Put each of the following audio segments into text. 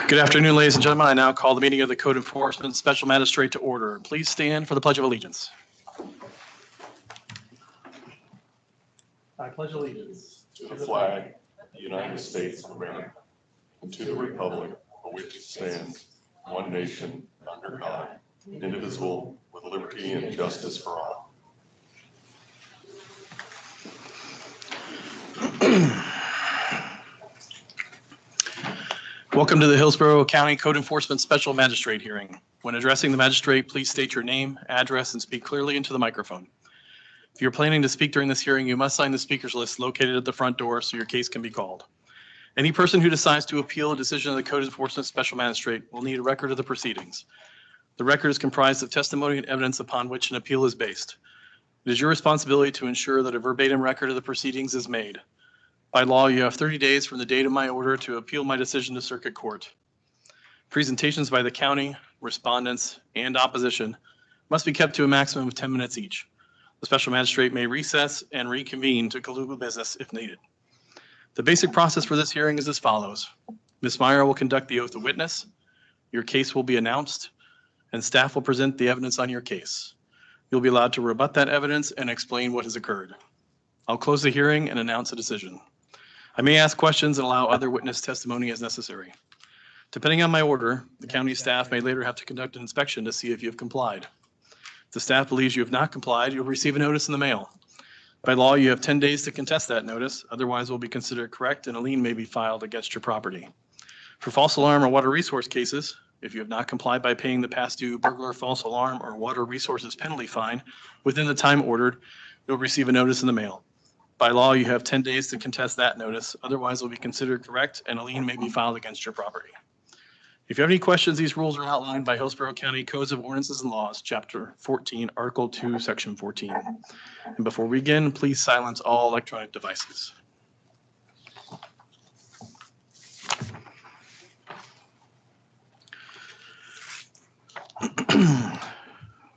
Good afternoon, ladies and gentlemen. I now call the meeting of the Code Enforcement Special Magistrate to order. Please stand for the Pledge of Allegiance. I pledge allegiance to the flag of the United States of America, and to the republic for which it stands, one nation, under God, indivisible, with liberty and justice for all. Welcome to the Hillsborough County Code Enforcement Special Magistrate hearing. When addressing the magistrate, please state your name, address, and speak clearly into the microphone. If you're planning to speak during this hearing, you must sign the speakers list located at the front door so your case can be called. Any person who decides to appeal a decision of the Code Enforcement Special Magistrate will need a record of the proceedings. The record is comprised of testimony and evidence upon which an appeal is based. It is your responsibility to ensure that a verbatim record of the proceedings is made. By law, you have 30 days from the date of my order to appeal my decision to circuit court. Presentations by the county, respondents, and opposition must be kept to a maximum of 10 minutes each. The special magistrate may recess and reconvene to conclude business if needed. The basic process for this hearing is as follows. Ms. Meyer will conduct the oath of witness. Your case will be announced, and staff will present the evidence on your case. You'll be allowed to rebut that evidence and explain what has occurred. I'll close the hearing and announce a decision. I may ask questions and allow other witness testimony as necessary. Depending on my order, the county staff may later have to conduct an inspection to see if you have complied. If the staff believes you have not complied, you'll receive a notice in the mail. By law, you have 10 days to contest that notice, otherwise it will be considered correct and a lien may be filed against your property. For false alarm or water resource cases, if you have not complied by paying the past due burglar, false alarm, or water resources penalty fine within the time ordered, you'll receive a notice in the mail. By law, you have 10 days to contest that notice, otherwise it will be considered correct and a lien may be filed against your property. If you have any questions, these rules are outlined by Hillsborough County Codes of Ordinances and Laws, Chapter 14, Article 2, Section 14. And before we begin, please silence all electronic devices.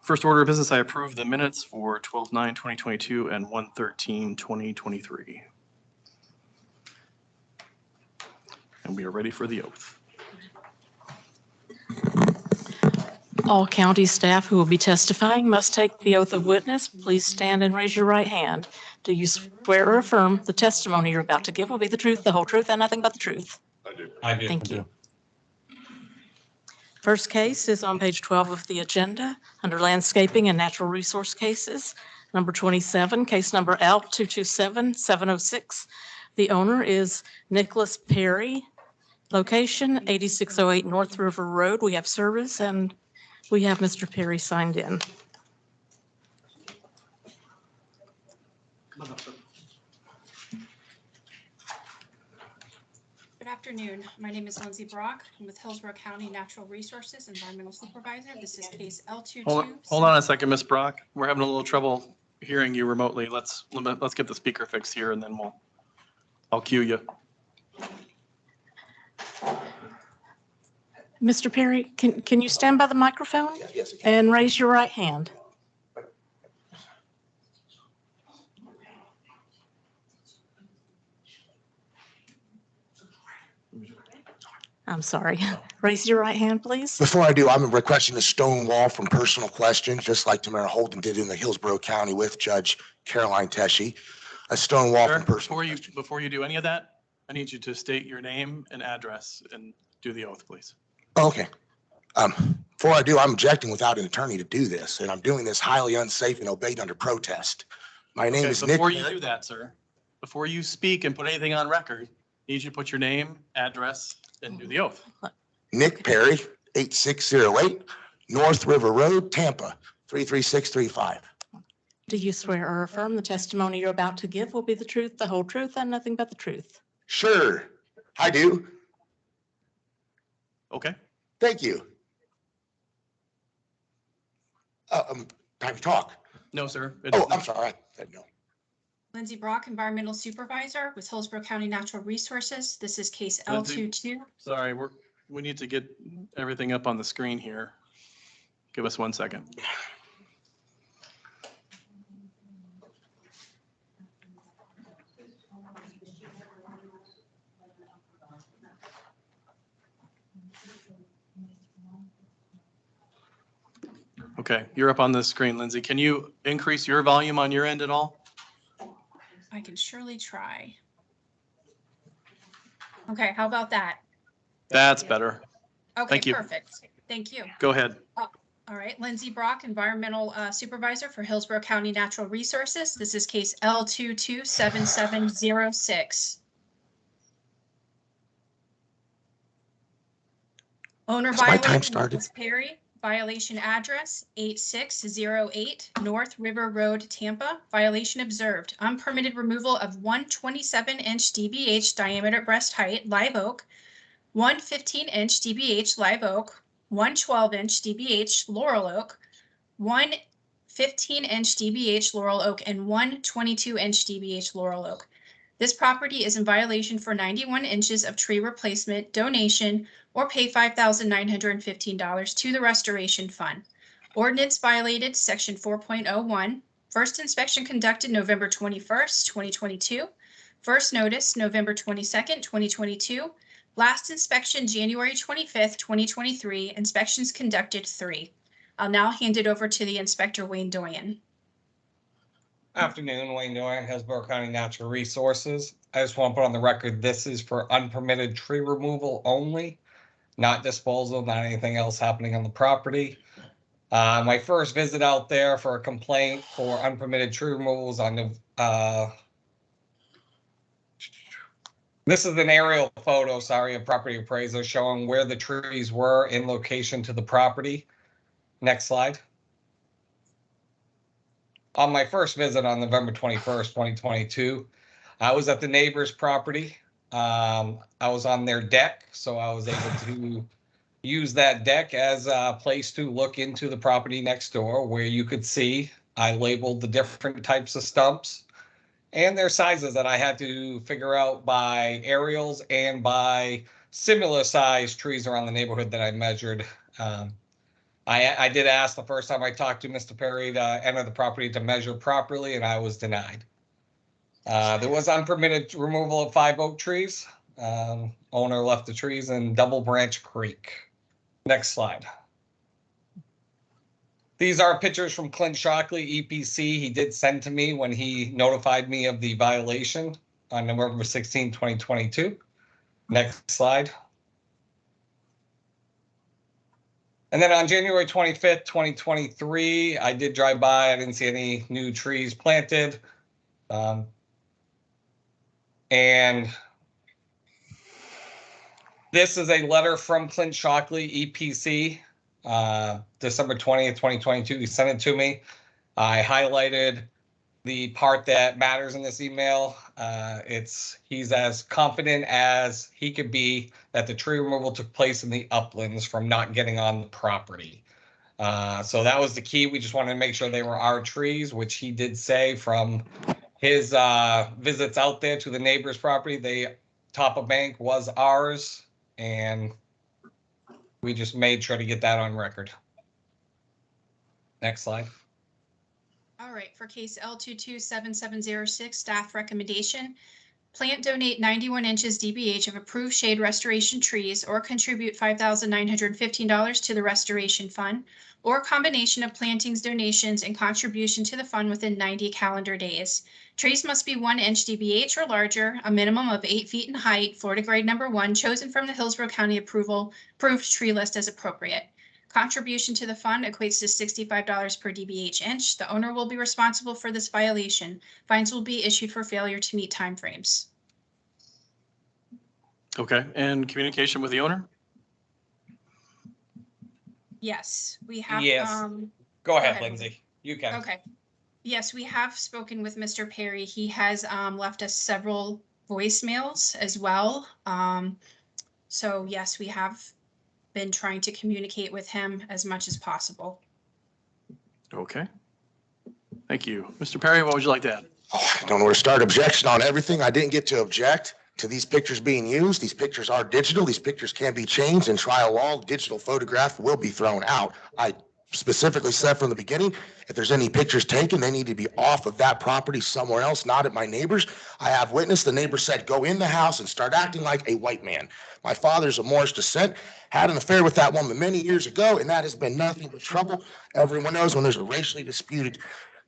First order of business, I approve the minutes for 12/9/2022 and 1/13/2023. And we are ready for the oath. All county staff who will be testifying must take the oath of witness. Please stand and raise your right hand. Do you swear or affirm the testimony you're about to give will be the truth, the whole truth, and nothing but the truth? I do. Thank you. First case is on page 12 of the agenda under landscaping and natural resource cases. Number 27, case number L227706. The owner is Nicholas Perry. Location 8608 North River Road. We have service and we have Mr. Perry signed in. Good afternoon. My name is Lindsay Brock. I'm with Hillsborough County Natural Resources Environmental Supervisor. This is case L22. Hold on a second, Ms. Brock. We're having a little trouble hearing you remotely. Let's get the speaker fixed here and then I'll cue you. Mr. Perry, can you stand by the microphone? Yes, I can. And raise your right hand? I'm sorry. Raise your right hand, please. Before I do, I'm requesting a stone wall from personal questions, just like Tamara Holden did in the Hillsborough County with Judge Caroline Teshy. A stone wall from personal questions. Before you do any of that, I need you to state your name and address and do the oath, please. Okay. Before I do, I'm objecting without an attorney to do this, and I'm doing this highly unsafe and obeyed under protest. My name is Nick. Before you do that, sir, before you speak and put anything on record, I need you to put your name, address, and do the oath. Nick Perry, 8608 North River Road, Tampa, 33635. Do you swear or affirm the testimony you're about to give will be the truth, the whole truth, and nothing but the truth? Sure, I do. Okay. Thank you. Time to talk. No, sir. Oh, I'm sorry. I said no. Lindsay Brock, Environmental Supervisor with Hillsborough County Natural Resources. This is case Lindsay. L22. Sorry, we need to get everything up on the screen here. Give us 1 second. Okay, you're up on the screen, Lindsay. Can you increase your volume on your end at all? I can surely try. Okay, how about that? That's better. Okay, Thank you. perfect. Thank you. Go ahead. All right, Lindsay Brock, Environmental Supervisor for Hillsborough County Natural Resources. This is case L227706. Owner Has my time violated started? Mrs. Perry, violation address 8608 North River Road, Tampa. Violation observed. Unpermitted removal of one 27-inch DBH diameter breast height live oak, one 15-inch DBH live oak, one 12-inch DBH laurel oak, one 15-inch DBH laurel oak, and one 22-inch DBH laurel oak. This property is in violation for 91 inches of tree replacement donation or pay $5,915 to the Restoration Fund. Ordinance violated Section 4.01. First inspection conducted November 21st, 2022. First notice November 22nd, 2022. Last inspection January 25th, 2023. Inspections conducted 3. I'll now hand it over to the Inspector Wayne Doyen. Afternoon, Wayne Doyen, Hillsborough County Natural Resources. I just want to put on the record, this is for unpermitted tree removal only, not disposal, not anything else happening on the property. My first visit out there for a complaint for unpermitted tree removals on the, this is an aerial photo, sorry, of property appraiser showing where the trees were in location to the property. Next slide. On my first visit on November 21st, 2022, I was at the neighbor's property. I was on their deck, so I was able to use that deck as a place to look into the property next door, where you could see I labeled the different types of stumps and their sizes that I had to figure out by aerials and by similar sized trees around the neighborhood that I measured. I did ask the first time I talked to Mr. Perry to enter the property to measure properly, and I was denied. There was unpermitted removal of 5 oak trees. Owner left the trees in Double Branch Creek. Next slide. These are pictures from Clint Shockley, EPC. He did send to me when he notified me of the violation on November 16, 2022. Next slide. And then on January 25th, 2023, I did drive by. I didn't see any new trees planted. And this is a letter from Clint Shockley, EPC, December 20th, 2022. He sent it to me. I highlighted the part that matters in this email. He's as confident as he could be that the tree removal took place in the uplands from not getting on the property. So that was the key. We just wanted to make sure they were our trees, which he did say from his visits out there to the neighbor's property. The top of bank was ours, and we just made sure to get that on record. Next slide. All right, for case L227706, staff recommendation. Plant donate 91 inches DBH of approved shade restoration trees or contribute $5,915 to the Restoration Fund, or combination of plantings, donations, and contribution to the fund within 90 calendar days. Trees must be 1 inch DBH or larger, a minimum of 8 feet in height, Florida grade number 1, chosen from the Hillsborough County approved tree list as appropriate. Contribution to the fund equates to $65 per DBH inch. The owner will be responsible for this violation. Fines will be issued for failure to meet timeframes. Okay, and communication with the owner? Yes, we have. Yes. Go ahead, ahead, Lindsay. You can. Okay. Yes, we have spoken with Mr. Perry. He has left us several voicemails as well. So yes, we have been trying to communicate with him as much as possible. Okay. Thank you. Mr. Perry, what would you like to add? Oh, I don't know where to start. Objection on everything. I didn't get to object to these pictures being used. These pictures are digital. These pictures can be changed in trial law. Digital photograph will be thrown out. I specifically said from the beginning, if there's any pictures taken, they need to be off of that property somewhere else, not at my neighbor's. I have witnessed the neighbor said, go in the house and start acting like a white man. My father's of Moorish descent, had an affair with that woman many years ago, and that has been nothing but trouble. Everyone knows when there's a racially disputed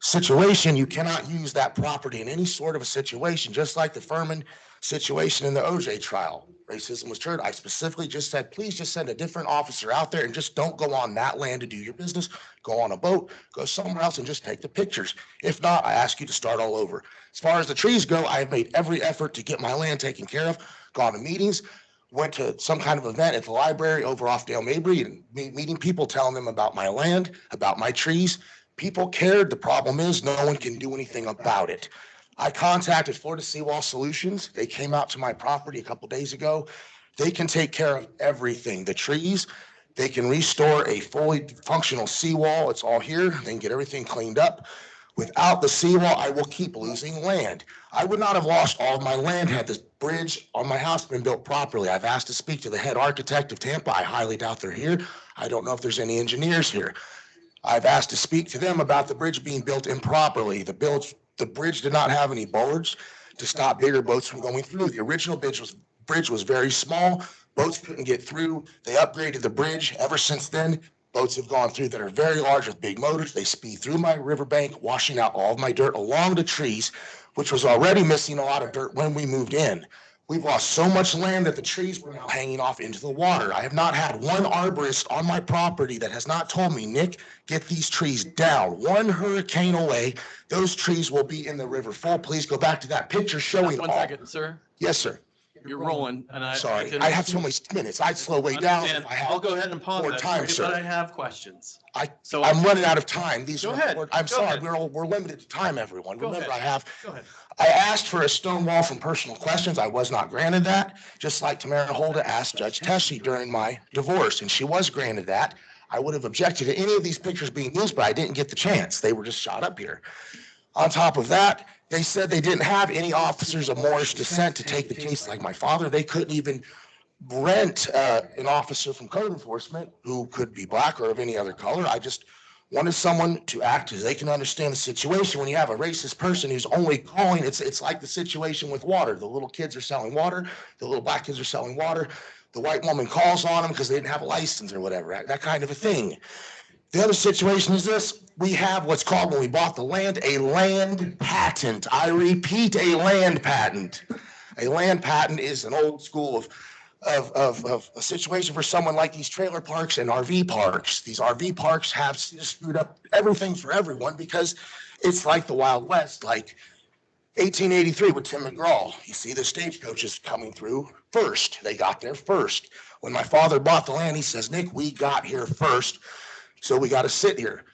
situation, you cannot use that property in any sort of a situation, just like the Furman situation in the OJ trial. Racism was heard. I specifically just said, please just send a different officer out there and just don't go on that land to do your business. Go on a boat, go somewhere else and just take the pictures. If not, I ask you to start all over. As far as the trees go, I have made every effort to get my land taken care of, gone to meetings, went to some kind of event at the library over off Dale Mabry and meeting people, telling them about my land, about my trees. People cared. The problem is no one can do anything about it. I contacted Florida Seawall Solutions. They came out to my property a couple days ago. They can take care of everything. The trees, they can restore a fully functional seawall. It's all here. They can get everything cleaned up. Without the seawall, I will keep losing land. I would not have lost all of my land had this bridge on my house been built properly. I've asked to speak to the head architect of Tampa. I highly doubt they're here. I don't know if there's any engineers here. I've asked to speak to them about the bridge being built improperly. The bridge did not have any bollards to stop bigger boats from going through. The original bridge was very small. Boats couldn't get through. They upgraded the bridge. Ever since then, boats have gone through that are very large with big motors. They speed through my riverbank, washing out all of my dirt along the trees, which was already missing a lot of dirt when we moved in. We've lost so much land that the trees were now hanging off into the water. I have not had one arborist on my property that has not told me, Nick, get these trees down. One hurricane away, those trees will be in the river full. Please go back to that picture showing One all. second, sir. Yes, sir. You're rolling, and Sorry, can I have so many minutes. I'd slow way down. understand. If I had I'll go ahead and pause more that, time, but sir. I have questions. I'm So running out of time. Go ahead. I'm Go sorry, ahead. we're limited to time, everyone. Go Remember, ahead. Go ahead. I asked for a stone wall from personal questions. I was not granted that, just like Tamara Holda asked Judge Tessie during my divorce, and she was granted that. I would have objected to any of these pictures being used, but I didn't get the chance. They were just shot up here. On top of that, they said they didn't have any officers of Moorish descent to take the case like my father. They couldn't even rent an officer from code enforcement who could be black or of any other color. I just wanted someone to act as they can understand the situation. When you have a racist person who's only calling, it's like the situation with water. The little kids are selling water. The little black kids are selling water. The white woman calls on them because they didn't have a license or whatever, that kind of a thing. The other situation is this. We have what's called, when we bought the land, a land patent. I repeat, a land patent. A land patent is an old school of a situation for someone like these trailer parks and RV parks. These RV parks have screwed up everything for everyone because it's like the Wild West, like 1883 with Tim McGraw. You see the stagecoaches coming through first. They got there first. When my father bought the land, he says, Nick, we got here first, so we got to sit here.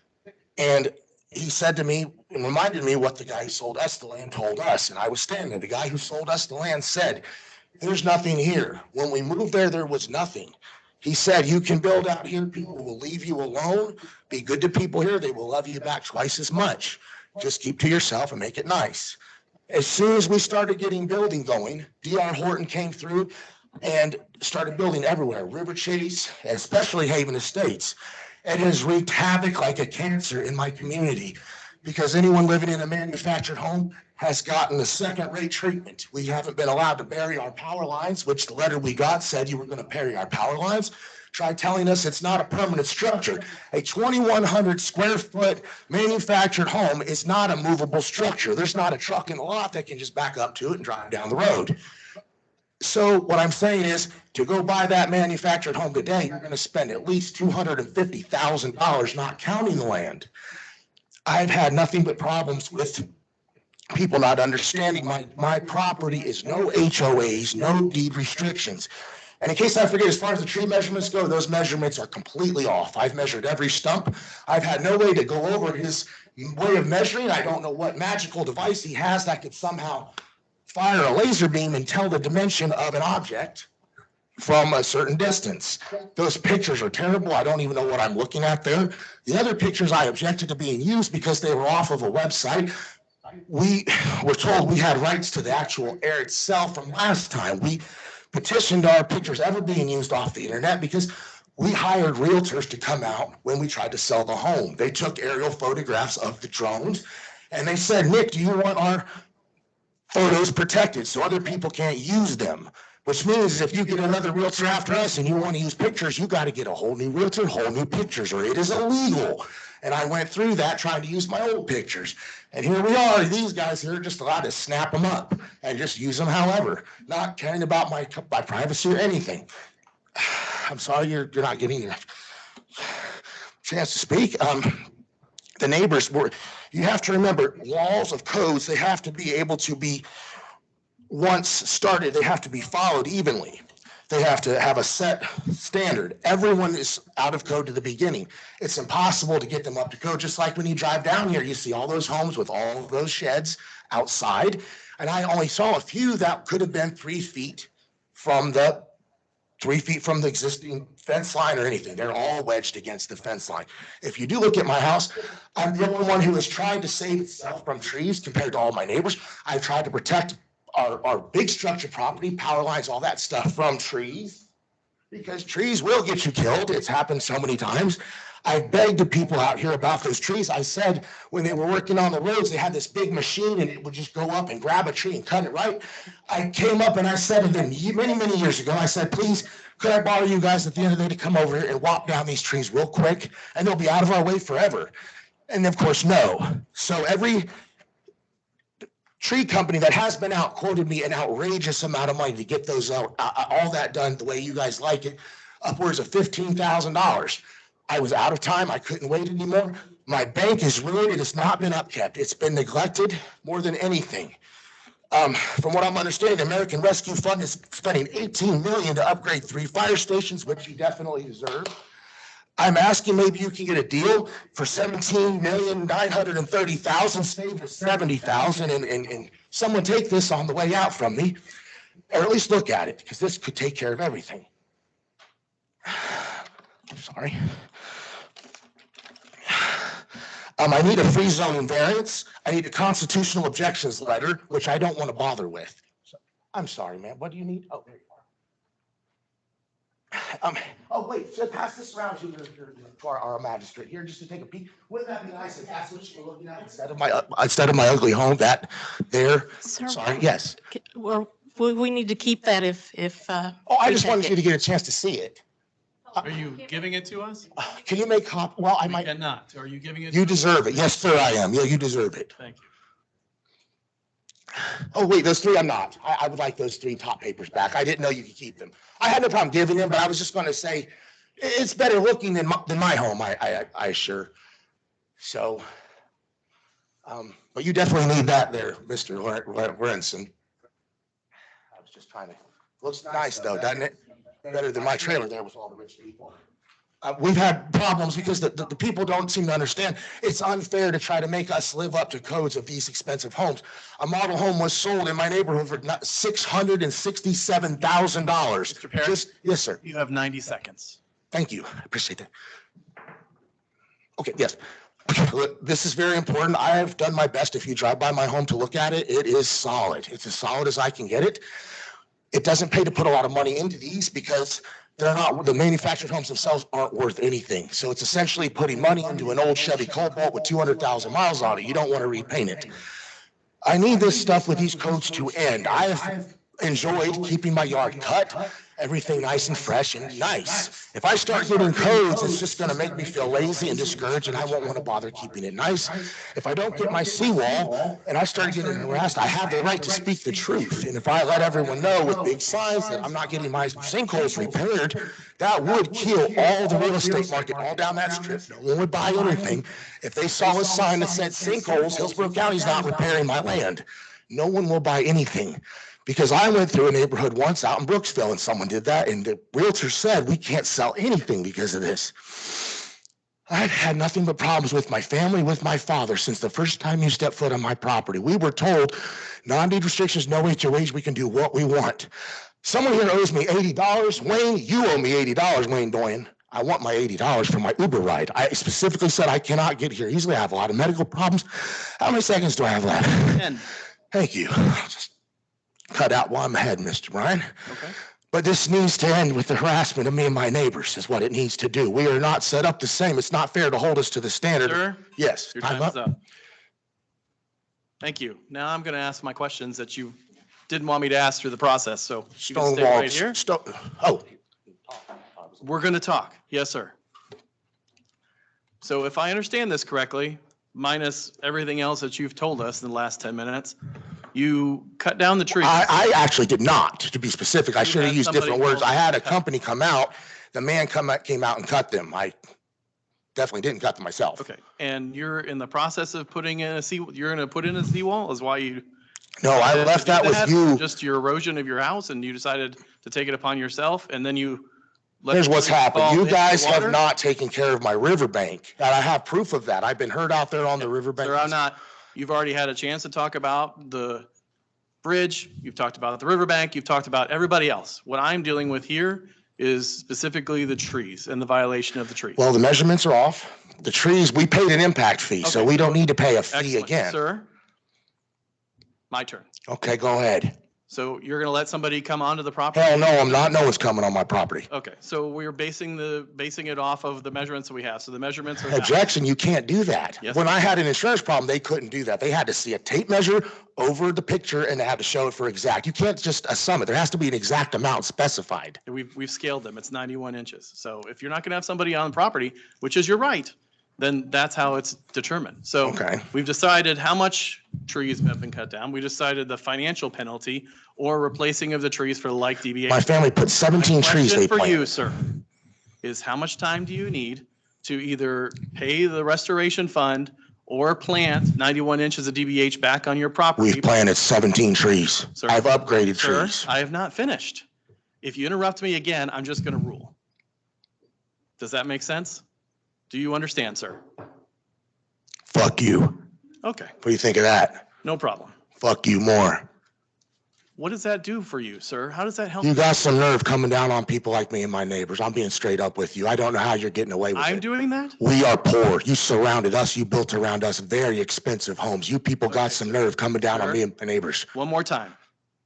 And he said to me and reminded me what the guy who sold us the land told us. And I was standing there. The guy who sold us the land said, there's nothing here. When we moved there, there was nothing. He said, you can build out here. People will leave you alone. Be good to people here. They will love you back twice as much. Just keep to yourself and make it nice. As soon as we started getting building going, D.R. Horton came through and started building everywhere. River Chase, especially Haven Estates. It has wreaked havoc like a cancer in my community because anyone living in a manufactured home has gotten a second-rate treatment. We haven't been allowed to bury our power lines, which the letter we got said you were going to bury our power lines. Try telling us it's not a permanent structure. A 2,100 square foot manufactured home is not a movable structure. There's not a truck in the lot that can just back up to it and drive down the road. So what I'm saying is, to go buy that manufactured home today, you're going to spend at least $250,000, not counting the land. I've had nothing but problems with people not understanding my property is no HOAs, no deed restrictions. And in case I forget, as far as the tree measurements go, those measurements are completely off. I've measured every stump. I've had no way to go over his way of measuring. I don't know what magical device he has that could somehow fire a laser beam and tell the dimension of an object from a certain distance. Those pictures are terrible. I don't even know what I'm looking at there. The other pictures I objected to being used because they were off of a website. We were told we had rights to the actual air itself from last time. We petitioned our pictures ever being used off the internet because We hired realtors to come out when we tried to sell the home. They took aerial photographs of the drones and they said, Nick, do you want our photos protected so other people can't use them? Which means if you get another realtor after us and you want to use pictures, you got to get a whole new realtor, whole new pictures, or it is illegal. And I went through that trying to use my old pictures. And here we are, these guys here are just allowed to snap them up and just use them however, not caring about my privacy or anything. I'm sorry you're not getting a chance to speak. The neighbors were, you have to remember, laws of codes, they have to be able to be, once started, they have to be followed evenly. They have to have a set standard. Everyone is out of code to the beginning. It's impossible to get them up to code. Just like when you drive down here, you see all those homes with all of those sheds outside. And I only saw a few that could have been 3 feet from the 3 feet from the existing fence line or anything. They're all wedged against the fence line. If you do look at my house, I'm the only one who has tried to save itself from trees compared to all my neighbors. I've tried to protect our big structure property, power lines, all that stuff from trees, because trees will get you killed. It's happened so many times. I begged the people out here about those trees. I said when they were working on the roads, they had this big machine and it would just go up and grab a tree and cut it right. I came up and I said to them many, many years ago, I said, please, could I borrow you guys at the end of the day to come over here and walk down these trees real quick and they'll be out of our way forever. And of course, no. So every tree company that has been out quoted me an outrageous amount of money to get those out, all that done the way you guys like it, upwards of $15,000. I was out of time. I couldn't wait anymore. My bank is ruined. It has not been upkept. It's been neglected more than anything. From what I'm understanding, the American Rescue Fund is spending $18 million to upgrade 3 fire stations, which you definitely deserve. I'm asking maybe you can get a deal for $17,930,000, save the $70,000, and someone take this on the way out from me, or at least look at it, because this could take care of everything. Sorry. I need a free zone variance. I need a constitutional objections letter, which I don't want to bother with. So, I'm sorry, man. What do you need? Oh, there you are. Oh, wait, should I pass this around to our magistrate here just to take a peek? Wouldn't that be nice if that's what you're looking at instead of my ugly home, that there? Sir, Sorry, yes. well, we need to keep that if. Oh, I just wanted you to get a chance to see it. Are you giving it to us? Can you make copy? Well, I We might. cannot. Are you giving it? You to us? deserve it. Yes, sir, I am. Yeah, you deserve it. Thank you. Oh, wait, those 3, I'm not. I would like those 3 top papers back. I didn't know you could keep them. I had no problem giving them, but I was just going to say, it's better looking than my home, I assure. So, but you definitely need that there, Mr. Lorenzen. I was just trying to, looks nice though, doesn't it? Better than my trailer there with all the rich people. We've had problems because the people don't seem to understand. It's unfair to try to make us live up to codes of these expensive homes. A model home was sold in my neighborhood for $667,000. Mr. Parrish? Yes, sir. You have 90 seconds. Thank you. I appreciate that. Okay, yes. Okay, look, this is very important. I have done my best. If you drive by my home to look at it, it is solid. It's as solid as I can get it. It doesn't pay to put a lot of money into these because they're not, the manufactured homes themselves aren't worth anything. So it's essentially putting money into an old Chevy Cobalt with 200,000 miles on it. You don't want to repaint it. I need this stuff with these codes to end. I have enjoyed keeping my yard cut, everything nice and fresh and nice. If I start getting codes, it's just going to make me feel lazy and discouraged, and I won't want to bother keeping it nice. If I don't get my seawall and I start getting harassed, I have the right to speak the truth. And if I let everyone know with big signs that I'm not getting my sinkholes repaired, that would kill all the real estate market all down that strip. No one would buy anything. If they saw a sign that said sinkholes, Hillsborough County's not repairing my land. No one will buy anything. Because I went through a neighborhood once out in Brooksville and someone did that, and the realtor said, we can't sell anything because of this. I've had nothing but problems with my family, with my father, since the first time you stepped foot on my property. We were told, non-deed restrictions, no HOAs, we can do what we want. Someone here owes me $80. Wayne, you owe me $80, Wayne Doyen. I want my $80 for my Uber ride. I specifically said I cannot get here easily. I have a lot of medical problems. How many seconds do I have left? 10. Thank you. Just cut out while I'm ahead, Mr. Bryan. Okay. But this needs to end with the harassment of me and my neighbors is what it needs to do. We are not set up the same. It's not fair to hold us to the standard. Sir, Yes, your time time is up. up. Thank you. Now I'm going to ask my questions that you didn't want me to ask through the process, so you can stay right here. Oh, We're going to talk. Yes, sir. So if I understand this correctly, minus everything else that you've told us in the last 10 minutes, you cut down the trees. I actually did not, to be specific. I You should have had used different somebody words. else I had a cut. company come out. The man came out and cut them. I definitely didn't cut them myself. Okay, and you're in the process of putting in you're going to put in a seawall is why you. No, I decided to left do that with you. Just your erosion of your house and you decided to take it upon yourself and then you. let Here's the what's trees happened. fall You into the guys have water? not taken care of my riverbank. And I have proof of that. I've been hurt out there on the riverbank. Sir, I'm not, you've already had a chance to talk about the bridge, you've talked about the riverbank, you've talked about everybody else. What I'm dealing with here is specifically the trees and the violation of the trees. Well, the measurements are off. The trees, we paid an impact fee, so Okay. we don't need to pay a fee Excellent. again. Sir, my turn. Okay, go ahead. So you're going to let somebody come onto the property? Hell no, I'm not. No one's coming on my property. Okay, so we're basing it off of the measurements that we have. So the measurements are. now- Objection, you can't do that. Yes, When sir. I had an insurance problem, they couldn't do that. They had to see a tape measure over the picture and they had to show it for exact. You can't just assume it. There has to be an exact amount specified. We've scaled them. It's 91 inches. So if you're not going to have somebody on the property, which is your right, then that's how it's determined. So Okay. we've decided how much trees have been cut down. We decided the financial penalty or replacing of the trees for the like deviation. My family put 17 trees they Question for you, planted. sir, is how much time do you need to either pay the restoration fund or plant 91 inches of DBH back on your property? We've planted 17 trees. Sir, I've upgraded Sir, trees. I have not finished. If you interrupt me again, I'm just going to rule. Does that make sense? Do you understand, sir? Fuck you. Okay, What do you think of that? no problem. Fuck you more. What does that do for you, sir? How does that help? You got some nerve coming down on people like me and my neighbors. I'm being straight up with you. I don't know how you're getting away with I'm it. doing that? We are poor. You surrounded us. You built around us very expensive homes. You people got Okay, some sir. nerve coming down on Sir. me and my neighbors. One more time.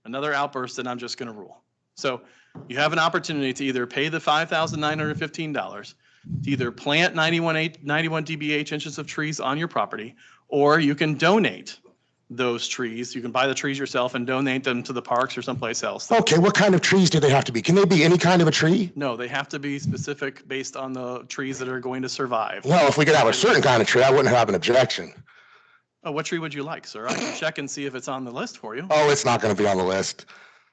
Another outburst, and I'm just going to rule. So you have an opportunity to either pay the $5,915 to either plant 91 DBH inches of trees on your property, or you can donate those trees. You can buy the trees yourself and donate them to the parks or someplace else. Okay, what kind of trees do they have to be? Can they be any kind of a tree? No, they have to be specific based on the trees that are going to survive. Well, if we could have a certain kind of tree, I wouldn't have an objection. Oh, what tree would you like, sir? I can check and see if it's on the list for you. Oh, it's not going to be on the list.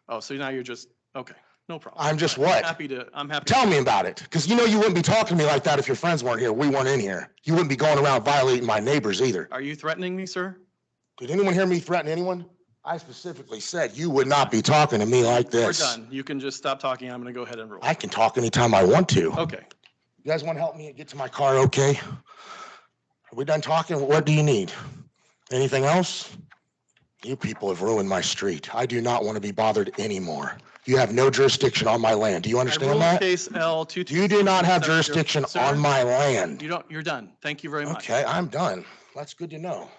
Oh, so now you're just, okay, no problem. I'm just I'm what? happy. Tell me about it. Because you know you wouldn't be talking to me like that if your friends weren't here. We weren't in here. You wouldn't be going around violating my neighbors either. Are you threatening me, sir? Did anyone hear me threaten anyone? I specifically said you would not be talking to me like We're this. done. You can just stop talking. I'm going to go ahead and rule. I can talk anytime I want to. Okay. You guys want to help me get to my car, okay? Are we done talking? What do you need? Anything else? You people have ruined my street. I do not want to be bothered anymore. You have no jurisdiction on my land. Do you I understand rule that? case L22. You do not have jurisdiction Sir, on my land. You're done. Thank you very much. Okay, I'm done. That's good to know.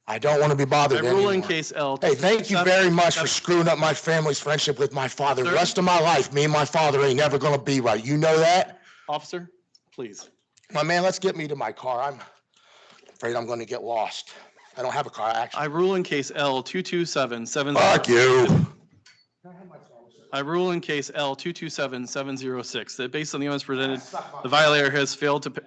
I don't want to be I bothered rule in anymore. case L. Hey, thank you very much for screwing up my family's friendship with my father. The Sir? rest of my life, me and my father ain't never gonna be right. You know that? Officer, please. My man, let's get me to my car. I'm afraid I'm gonna get lost. I don't have a car, actually. I rule in case L227706. Fuck you. I rule in case L227706 that based on the evidence presented, the violator has failed to pay.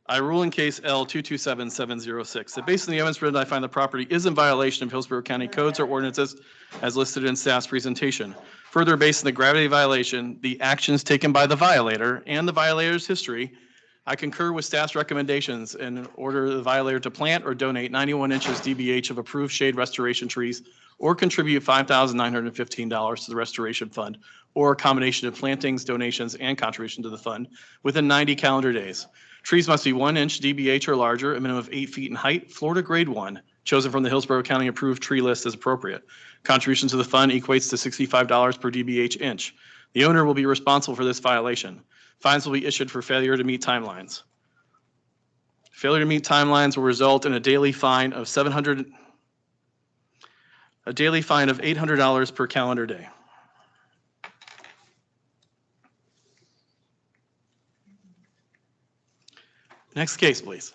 I rule in case L227706 that based on the evidence presented, I find the property is in violation of Hillsborough County codes or ordinances as listed in staff's presentation. Further, based on the gravity of the violation, the actions taken by the violator and the violator's history, I concur with staff's recommendations and order the violator to plant or donate 91 inches DBH of approved shade restoration trees or contribute $5,915 to the restoration fund or a combination of plantings, donations, and contribution to the fund within 90 calendar days. Trees must be 1 inch DBH or larger, a minimum of 8 feet in height, Florida grade 1, chosen from the Hillsborough County approved tree list as appropriate. Contribution to the fund equates to $65 per DBH inch. The owner will be responsible for this violation. Fines will be issued for failure to meet timelines. Failure to meet timelines will result in a daily fine of $700. a daily fine of $800 per calendar day. Next case, please.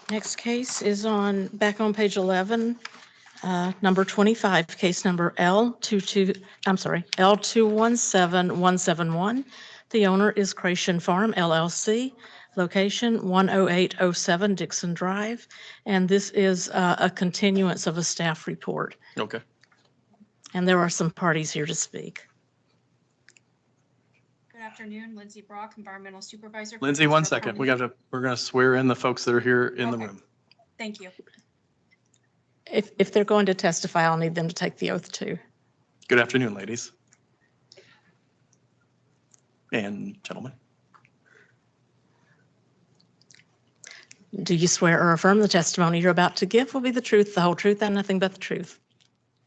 Next case is back on page 11, number 25, case number L217171. The owner is Creation Farm LLC, location 10807 Dixon Drive, and this is a continuance of a staff report. Okay. And there are some parties here to speak. Good afternoon, Lindsay Brock, Environmental Supervisor. for Lindsay, one Hillsborough second. County. We're going to swear in the folks that are here in the Okay. room. Thank you. If they're going to testify, I'll need them to take the oath too. Good afternoon, ladies and gentlemen. Do you swear or affirm the testimony you're about to give will be the truth, the whole truth, and nothing but the truth?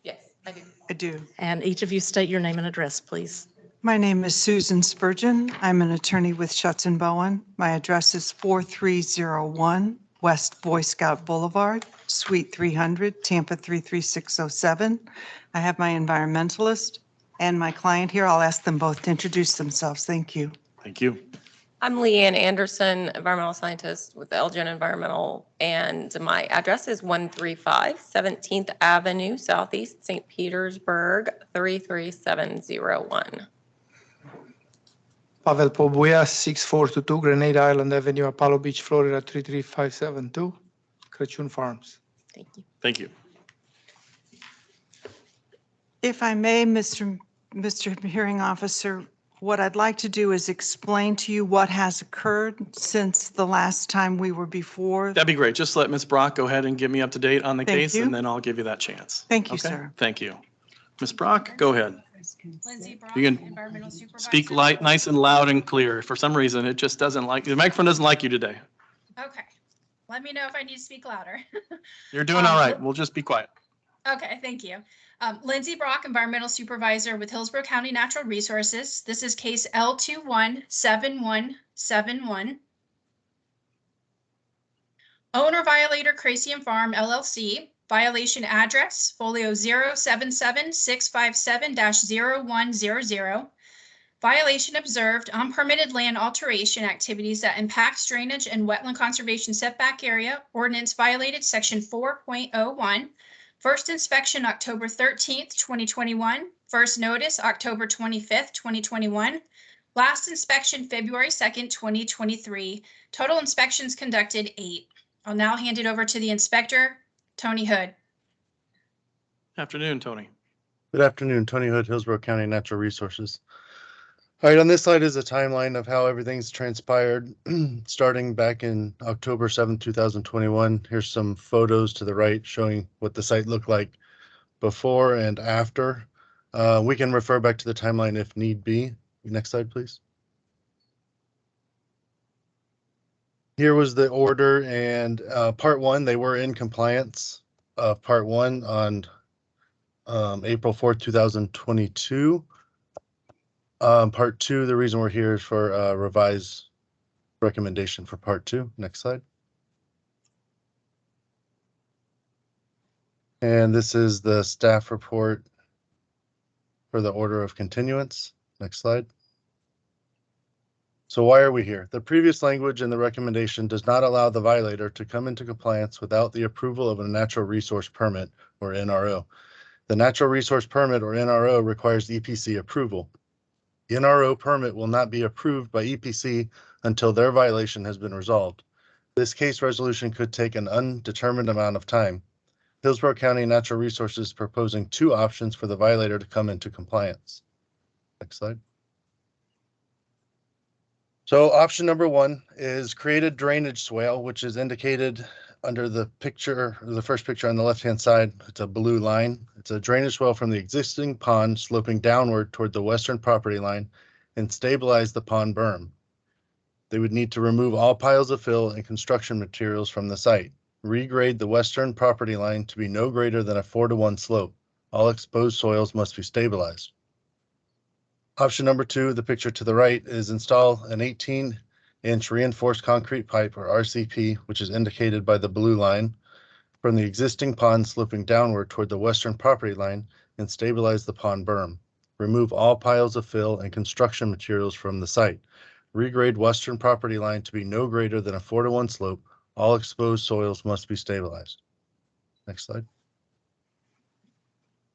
Yes, I do. I do. And each of you state your name and address, please. My name is Susan Spurgeon. I'm an attorney with Schutz and Bowen. My address is 4301 West Boy Scout Boulevard, Suite 300, Tampa 33607. I have my environmentalist and my client here. I'll ask them both to introduce themselves. Thank you. Thank you. I'm Leanne Anderson, environmental scientist with Elgin Environmental, and my address is 135 17th Avenue Southeast, St. Petersburg, 33701. Pavel Pobuya, 6422 Grenade Island Avenue, Apollo Beach, Florida, 33572, Crăciun Farms. Thank you. Thank you. If I may, Mr. Hearing Officer, what I'd like to do is explain to you what has occurred since the last time we were before. That'd be great. Just let Ms. Brock go ahead and get me up to date on the Thank case, you. and then I'll give you that chance. Thank you, Okay? sir. Thank you. Ms. Brock, go ahead. Lindsay Brock, You can Environmental Supervisor. Speak light, nice and loud and clear. For some reason, it just doesn't like, the microphone doesn't like you today. Okay. Let me know if I need to speak louder. You're doing all right. We'll just be quiet. Okay, thank you. Lindsay Brock, Environmental Supervisor with Hillsborough County Natural Resources. This is case L217171. Owner violator Creation Farm LLC, violation address folio 077657-0100. Violation observed, unpermitted land alteration activities that impact drainage and wetland conservation setback area. Ordinance violated section 4.01. First inspection, October 13th, 2021. First notice, October 25th, 2021. Last inspection, February 2nd, 2023. Total inspections conducted 8. I'll now hand it over to the inspector, Tony Hood. Afternoon, Tony. Good afternoon, Tony Hood, Hillsborough County Natural Resources. All right, on this slide is a timeline of how everything's transpired, starting back in October 7th, 2021. Here's some photos to the right showing what the site looked like before and after. We can refer back to the timeline if need be. Next slide, please. Here was the order, and part one, they were in compliance of part one on April 4th, 2022. Part two, the reason we're here is for a revised recommendation for part two. Next slide. And this is the staff report for the order of continuance. Next slide. So why are we here? The previous language in the recommendation does not allow the violator to come into compliance without the approval of a natural resource permit or NRO. The natural resource permit or NRO requires EPC approval. NRO permit will not be approved by EPC until their violation has been resolved. This case resolution could take an undetermined amount of time. Hillsborough County Natural Resources is proposing two options for the violator to come into compliance. Next slide. So option number one is create a drainage swale, which is indicated under the picture, the first picture on the left-hand side. It's a blue line. It's a drainage swale from the existing pond sloping downward toward the western property line and stabilize the pond berm. They would need to remove all piles of fill and construction materials from the site. Regrade the western property line to be no greater than a 4-to-1 slope. All exposed soils must be stabilized. Option number two, the picture to the right, is install an 18-inch inch reinforced concrete pipe or RCP, which is indicated by the blue line, from the existing pond sloping downward toward the western property line and stabilize the pond berm. Remove all piles of fill and construction materials from the site. Regrade western property line to be no greater than a 4-to-1 slope. All exposed soils must be stabilized. Next slide.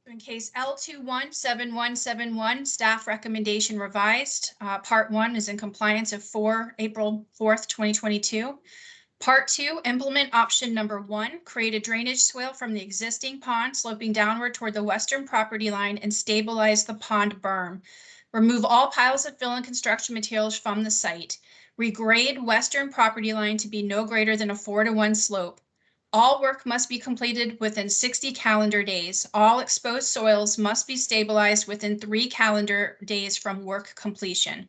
In case L217171, staff recommendation revised. Part 1 is in compliance of April 4th, 2022. Part 2, implement option number 1, create a drainage swale from the existing pond sloping downward toward the western property line and stabilize the pond berm. Remove all piles of fill and construction materials from the site. Regrade western property line to be no greater than a 4-to-1 slope. All work must be completed within 60 calendar days. All exposed soils must be stabilized within 3 calendar days from work completion.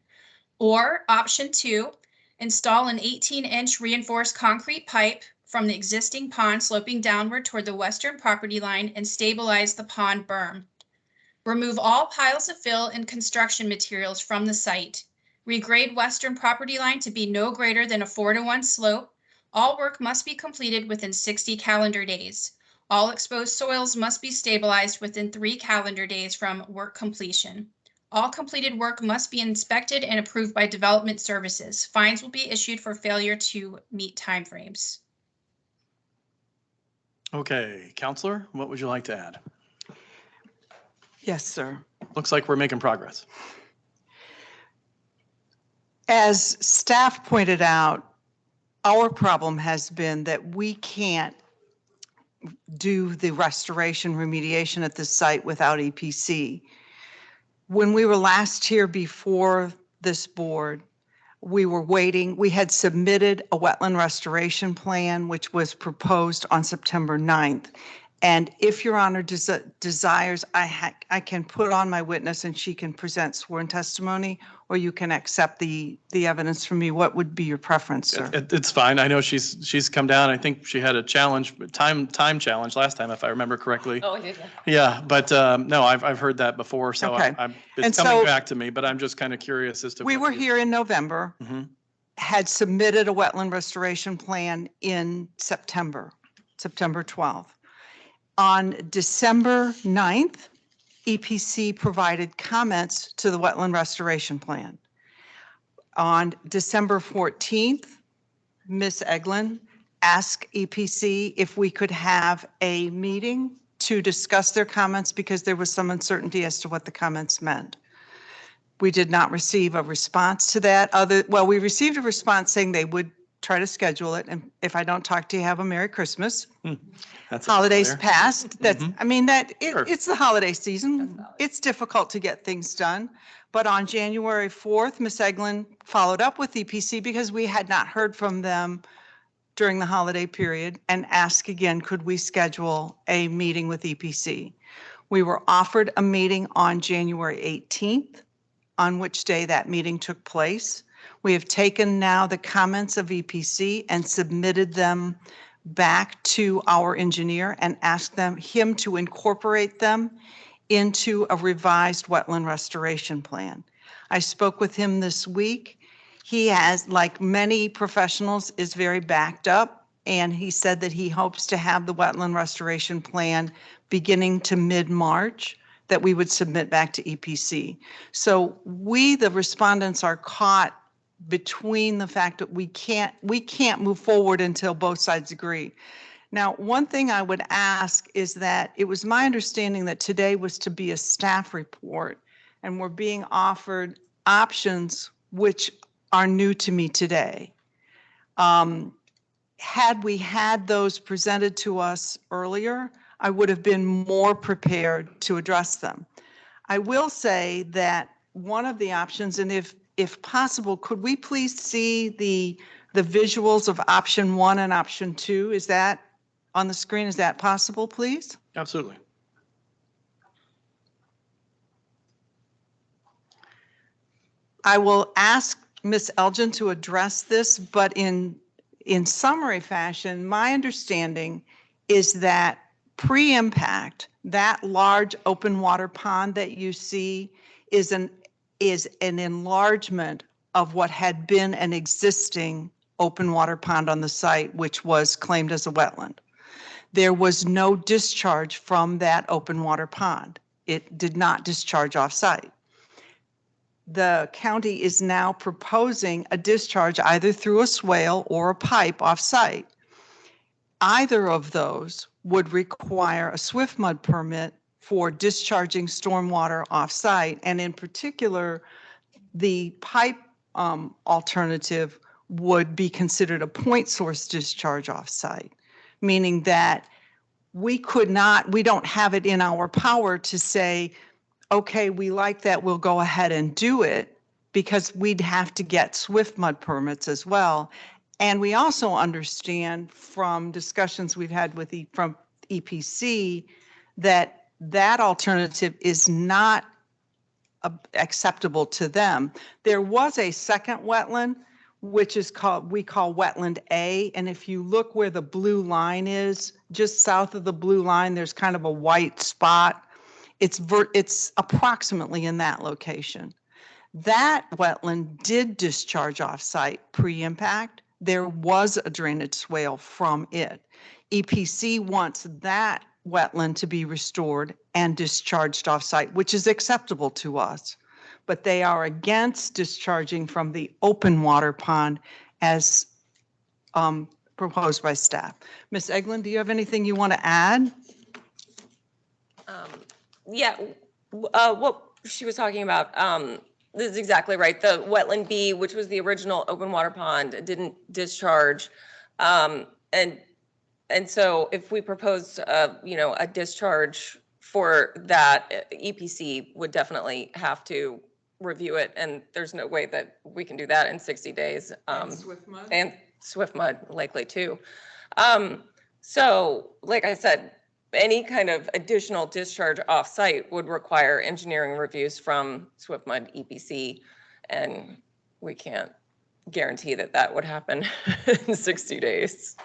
Or option 2, install an 18-inch reinforced concrete pipe from the existing pond sloping downward toward the western property line and stabilize the pond berm. Remove all piles of fill and construction materials from the site. Regrade western property line to be no greater than a 4-to-1 slope. All work must be completed within 60 calendar days. All exposed soils must be stabilized within 3 calendar days from work completion. All completed work must be inspected and approved by Development Services. Fines will be issued for failure to meet timeframes. Okay, Counselor, what would you like to add? Yes, sir. Looks like we're making progress. As staff pointed out, our problem has been that we can't do the restoration remediation at this site without EPC. When we were last here before this board, we were waiting. We had submitted a wetland restoration plan, which was proposed on September 9th. And if Your Honor desires, I can put on my witness and she can present sworn testimony, or you can accept the evidence from me. What would be your preference, sir? It's fine. I know she's come down. I think she had a challenge, time challenge last time, if I remember correctly. Oh, yeah. Yeah, but no, I've heard that before, so Okay. it's And coming so- back to me, but I'm just kind of curious as to. We what were you- here in November, Mhm. had submitted a wetland restoration plan in September 12th. On December 9th, EPC provided comments to the wetland restoration plan. On December 14th, Ms. Eglin asked EPC if we could have a meeting to discuss their comments because there was some uncertainty as to what the comments meant. We did not receive a response to that. We received a response saying they would try to schedule it. And if I don't talk to you, have a Merry Christmas. That's Holidays clear. passed. That's, Mhm. I mean, Sure. it's the holiday season. It's difficult to get things done. But on January 4th, Ms. Eglin followed up with EPC because we had not heard from them during the holiday period and asked again, could we schedule a meeting with EPC? We were offered a meeting on January 18th, on which day that meeting took place. We have taken now the comments of EPC and submitted them back to our engineer and asked him to incorporate them into a revised wetland restoration plan. I spoke with him this week. He has, like many professionals, is very backed up, and he said that he hopes to have the wetland restoration plan beginning to mid-March that we would submit back to EPC. So we, the respondents, are caught between the fact that we can't move forward until both sides agree. Now, one thing I would ask is that it was my understanding that today was to be a staff report, and we're being offered options which are new to me today. Had we had those presented to us earlier, I would have been more prepared to address them. I will say that one of the options, and if possible, could we please see the visuals of option 1 and option 2? Is that on the screen? Is that possible, please? Absolutely. I will ask Ms. Elgin to address this, but in summary fashion, my understanding is that pre-impact, that large open water pond that you see is an enlargement of what had been an existing open water pond on the site, which was claimed as a wetland. There was no discharge from that open water pond. It did not discharge off-site. The county is now proposing a discharge either through a swale or a pipe off-site. Either of those would require a swift mud permit for discharging stormwater off-site, and in particular, the pipe alternative would be considered a point source discharge off-site, meaning that we don't have it in our power to say, okay, we like that, we'll go ahead and do it, because we'd have to get swift mud permits as well. And we also understand from discussions we've had with from EPC that that alternative is not acceptable to them. There was a second wetland, which is we call wetland A. And if you look where the blue line is, just south of the blue line, there's kind of a white spot. It's approximately in that location. That wetland did discharge off-site pre-impact. There was a drainage swale from it. EPC wants that wetland to be restored and discharged off-site, which is acceptable to us. But they are against discharging from the open water pond as proposed by staff. Ms. Eglin, do you have anything you want to add? Yeah, what she was talking about, this is exactly right. The wetland B, which was the original open water pond, didn't discharge. And so if we proposed, a discharge for that, EPC would definitely have to review it. And there's no way that we can do that in 60 days. And swift mud likely too. So like I said, any kind of additional discharge off-site would require engineering reviews from Swift Mud EPC, and we can't guarantee that that would happen in 60 days.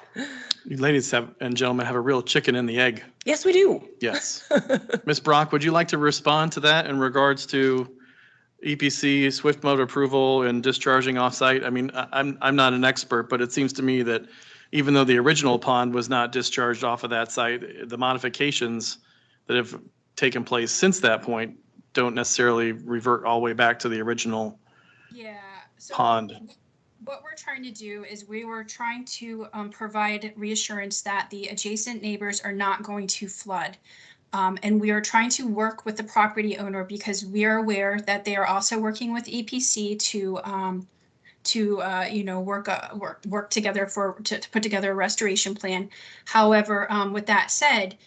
You ladies and gentlemen have a real chicken and the egg. Yes, we do. Yes. Ms. Brock, would you like to respond to that in regards to EPC swift mode approval and discharging off-site? I mean, I'm not an expert, but it seems to me that even though the original pond was not discharged off of that site, the modifications that have taken place since that point don't necessarily revert all the way back to the original pond. What we're trying to do is we were trying to provide reassurance that the adjacent neighbors are not going to flood. And we are trying to work with the property owner because we are aware that they are also working with EPC to work together to put together a restoration plan. However, with that said,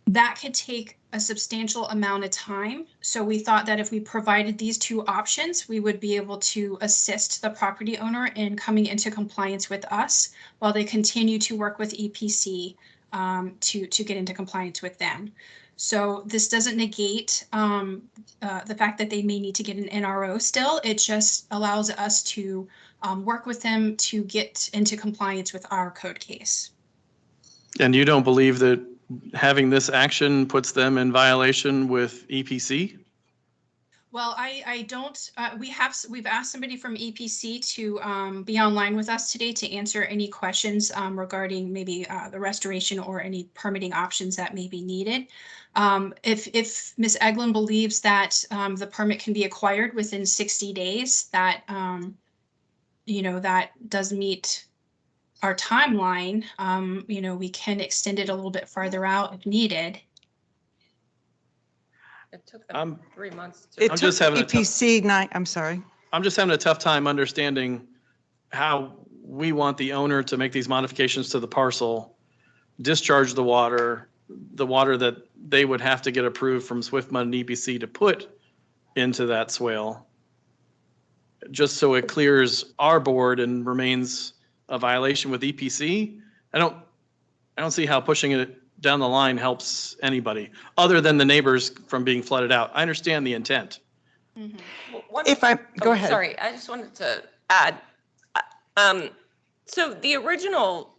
that could take a substantial amount of time. So we thought that if we provided these two options, we would be able to assist the property owner in coming into compliance with us while they continue to work with EPC to get into compliance with them. So this doesn't negate the fact that they may need to get an NRO still. It just allows us to work with them to get into compliance with our code case. And you don't believe that having this action puts them in violation with EPC? Well, I don't, we've asked somebody from EPC to be online with us today to answer any questions regarding maybe the restoration or any permitting options that may be needed. If Ms. Eglin believes that the permit can be acquired within 60 days, that, that does meet our timeline, we can extend it a little bit farther out if needed. It took them 3 months. It took EPC I'm sorry. I'm just having a tough time understanding how we want the owner to make these modifications to the parcel, discharge the water that they would have to get approved from Swift Mud and EPC to put into that swale, just so it clears our board and remains a violation with EPC. I don't see how pushing it down the line helps anybody other than the neighbors from being flooded out. I understand the intent. Mm-hmm. Go ahead. Sorry, I just wanted to add. So the original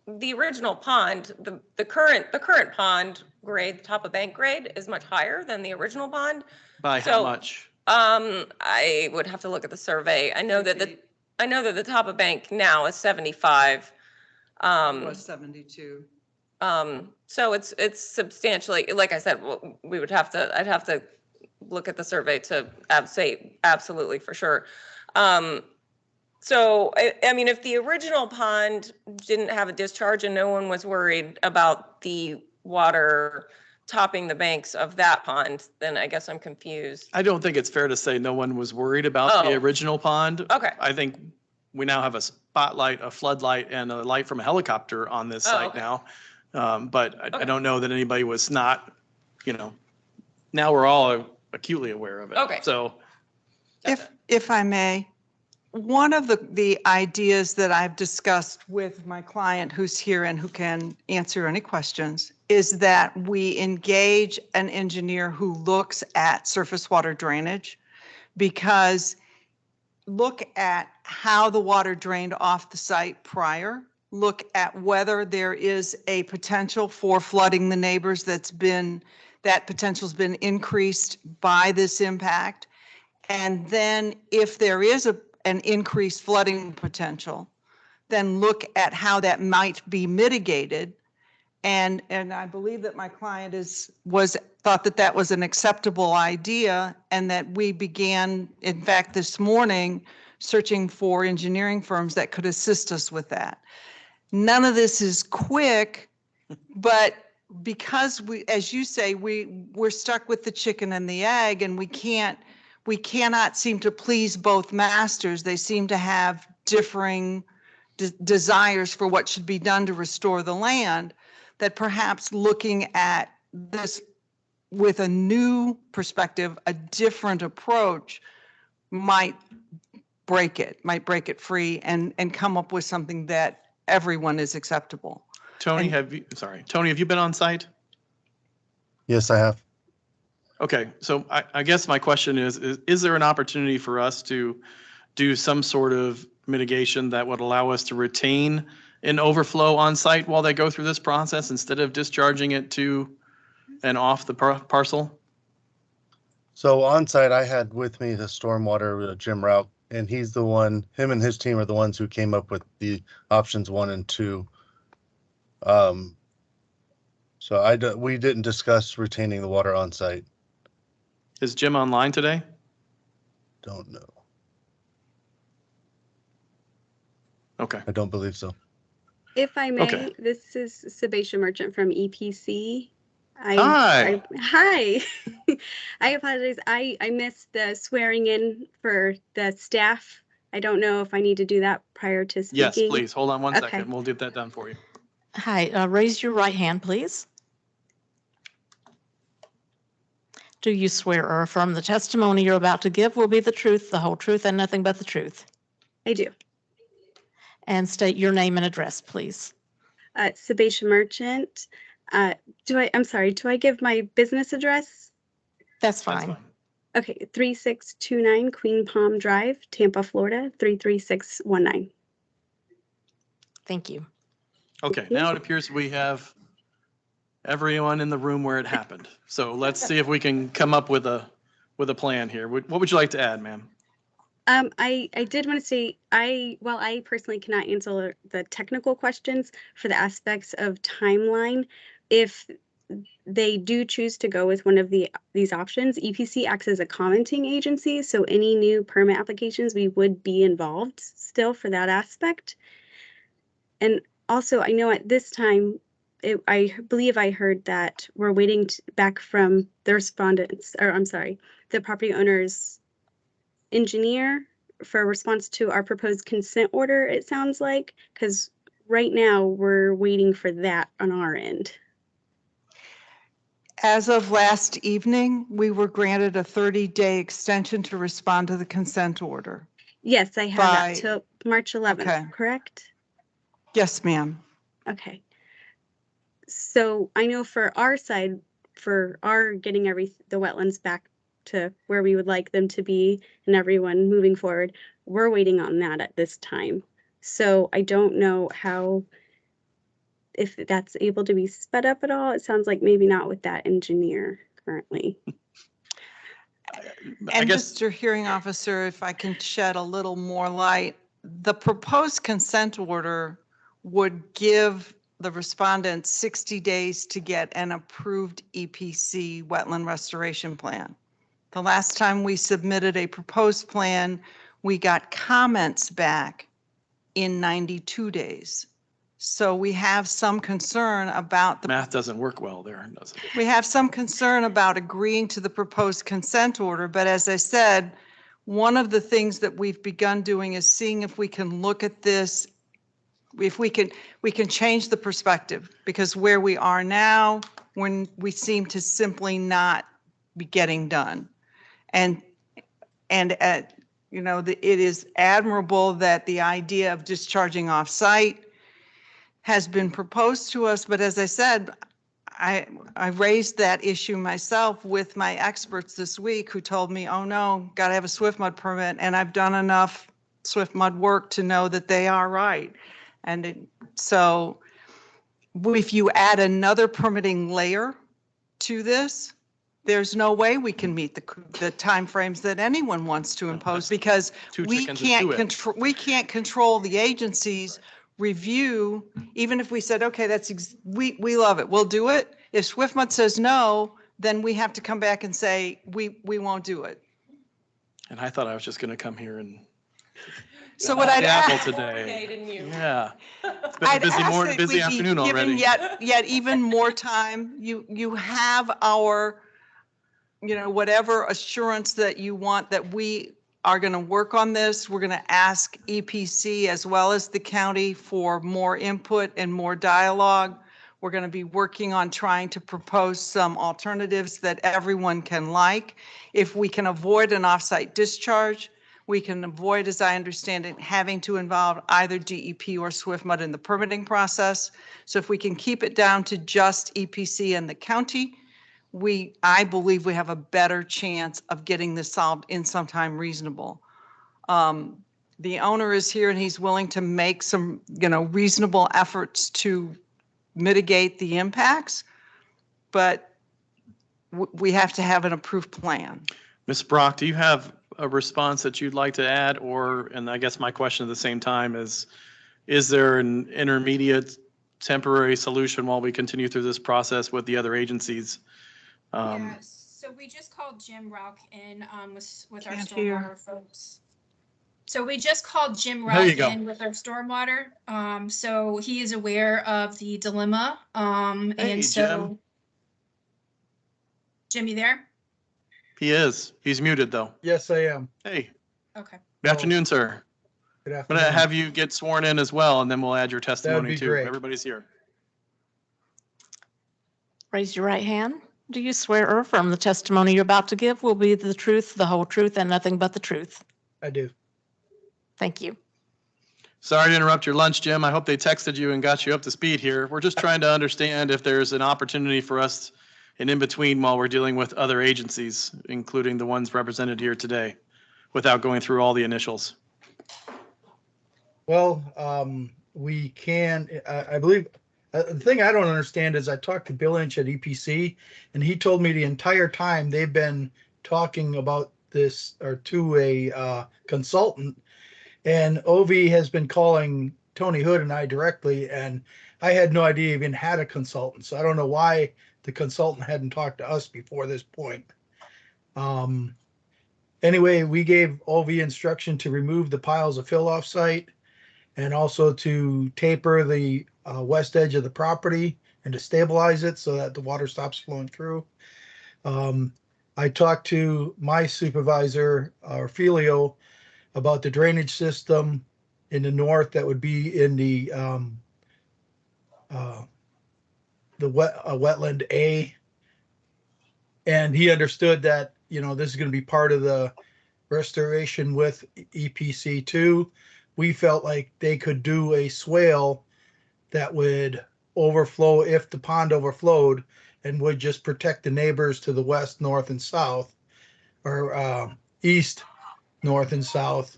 pond, the current pond grade, the top of bank grade, is much higher than the original pond. By how much? I would have to look at the survey. I know that the top of bank now is 75. Was 72. So it's substantially, like I said, we would have to, I'd have to look at the survey to say absolutely for sure. So, I mean, if the original pond didn't have a discharge and no one was worried about the water topping the banks of that pond, then I guess I'm confused. I don't think it's fair to say no one was worried about the Oh. original pond. Okay. I think we now have a spotlight, a floodlight, and a light from a helicopter on this Oh, site okay. now. But I Okay. don't know that anybody was not, now we're all acutely aware of it. Okay. So, If I may, one of the ideas that I've discussed with my client who's here and who can answer any questions is that we engage an engineer who looks at surface water drainage, because look at how the water drained off the site prior, look at whether there is a potential for flooding the neighbors that potential's been increased by this impact. And then if there is an increased flooding potential, then look at how that might be mitigated. And I believe that my client thought that was an acceptable idea, and that we began, in fact, this morning, searching for engineering firms that could assist us with that. None of this is quick, but because as you say, we're stuck with the chicken and the egg, and we cannot seem to please both masters. They seem to have differing desires for what should be done to restore the land, that perhaps looking at this with a new perspective, a different approach might break it free and come up with something that everyone is acceptable. Tony, And- Tony, have you been on site? Yes, I have. Okay, so I guess my question is there an opportunity for us to do some sort of mitigation that would allow us to retain an overflow on site while they go through this process instead of discharging it to and off the parcel? So on site, I had with me the stormwater Jim Rout, and him and his team are the ones who came up with the options 1 and 2. So we didn't discuss retaining the water on site. Is Jim online today? Don't know. Okay. I don't believe so. If I may, Okay. this is Sebastian Merchant from EPC. Hi. Hi. I apologize. I missed the swearing in for the staff. I don't know if I need to do that prior to speaking. Yes, please. Hold on one Okay. second. We'll get that done for you. Hi, raise your right hand, please. Do you swear or affirm the testimony you're about to give will be the truth, the whole truth, and nothing but the truth? I do. And state your name and address, please. Sebastian Merchant. I'm sorry, do I give my business address? That's That's fine. fine. Okay, 3629 Queen Palm Drive, Tampa, Florida, 33619. Thank you. Okay, now it appears we have everyone in the room where it happened. So let's see if we can come up with a plan here. What would you like to add, ma'am? I did want to say, while I personally cannot answer the technical questions for the aspects of timeline, if they do choose to go with one of these options, EPC acts as a commenting agency, so any new permit applications, we would be involved still for that aspect. And also, I know at this time, I believe I heard that we're waiting back from the respondents, or I'm sorry, the property owner's engineer for a response to our proposed consent order, it sounds like, because right now we're waiting for that on our end. As of last evening, we were granted a 30-day extension to respond to the consent order. Yes, I have that till March 11th, Okay. correct? Yes, ma'am. Okay. So I know for our side, for our getting the wetlands back to where we would like them to be and everyone moving forward, we're waiting on that at this time. So I don't know if that's able to be sped up at all. It sounds like maybe not with that engineer currently. I And guess, Mr. Hearing Officer, if I can shed a little more light, the proposed consent order would give the respondent 60 days to get an approved EPC wetland restoration plan. The last time we submitted a proposed plan, we got comments back in 92 days. So we have some concern about the math doesn't work well there, does it? we have some concern about agreeing to the proposed consent order, but as I said, one of the things that we've begun doing is seeing if we can look at this, if we can change the perspective, because where we are now, when we seem to simply not be getting done. And it is admirable that the idea of discharging off-site has been proposed to us, but as I said, I raised that issue myself with my experts this week who told me, oh no, got to have a Swift Mud permit. And I've done enough Swift Mud work to know that they are right. And so if you add another permitting layer to this, there's no way we can meet the timeframes that anyone wants to impose because we can't control the agency's review. Even if we said, okay, we love it, we'll do it. If SwiftMud says no, then we have to come back and say, we won't do it. And I thought I was just going to come here and So what I'd apple ask, today. Yeah. It's been I'd a busy ask morning, that we busy be afternoon given already. yet even more time. You have our, whatever assurance that you want that we are going to work on this. We're going to ask EPC as well as the county for more input and more dialogue. We're going to be working on trying to propose some alternatives that everyone can like. If we can avoid an offsite discharge, we can avoid, as I understand it, having to involve either DEP or SwiftMud in the permitting process. So if we can keep it down to just EPC and the county, I believe we have a better chance of getting this solved in some time reasonable. The owner is here and he's willing to make some, reasonable efforts to mitigate the impacts, but we have to have an approved plan. Ms. Brock, do you have a response that you'd like to add? And I guess my question at the same time is there an intermediate temporary solution while we continue through this process with the other agencies? Yeah, so we just called Jim Rauch in with our Can't hear. stormwater folks. So we just called Jim There you Rauch go. in with our stormwater. So he is aware of the dilemma. Hey, And so, Jim, you there? He is. He's muted though. Yes, I am. Hey, Okay. good afternoon, sir. Good I'm afternoon. going to have you get sworn in as well, and then we'll add your testimony be too. great. Everybody's here. Raise your right hand. Do you swear or affirm the testimony you're about to give will be the truth, the whole truth, and nothing but the truth? I do. Thank you. Sorry to interrupt your lunch, Jim. I hope they texted you and got you up to speed here. We're just trying to understand if there's an opportunity for us in between while we're dealing with other agencies, including the ones represented here today, without going through all the initials. Well, we can, I believe, the thing I don't understand is I talked to Bill Inch at EPC, and he told me the entire time they've been talking about this or to a consultant, and OV has been calling Tony Hood and I directly, and I had no idea even had a consultant. So I don't know why the consultant hadn't talked to us before this point. Anyway, we gave OV instruction to remove the piles of fill off site and also to taper the west edge of the property and to stabilize it so that the water stops flowing through. I talked to my supervisor, Filio, about the drainage system in the north that would be in the wetland A. And he understood that, this is going to be part of the restoration with EPC 2. We felt like they could do a swale that would overflow if the pond overflowed and would just protect the neighbors to the west, north, and south, or east, north, and south,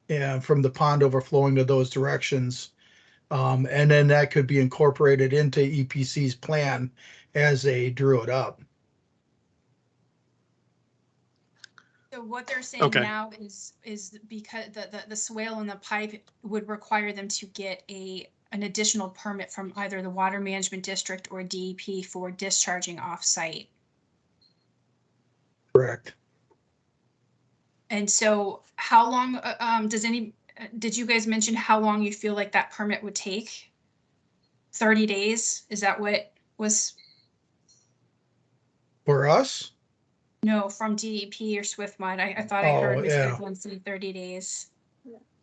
and from the pond overflowing to those directions. And then that could be incorporated into EPC's plan as they drew it up. So what they're saying Okay. now is because the swale and the pipe would require them to get an additional permit from either the Water Management District or DEP for discharging off-site. Correct. And so how long, did you guys mention how long you feel like that permit would take? 30 days? Is that what was, For us? no, from DEP or SwiftMud? I thought I heard Oh, Mr. yeah. Glenn say 30 days.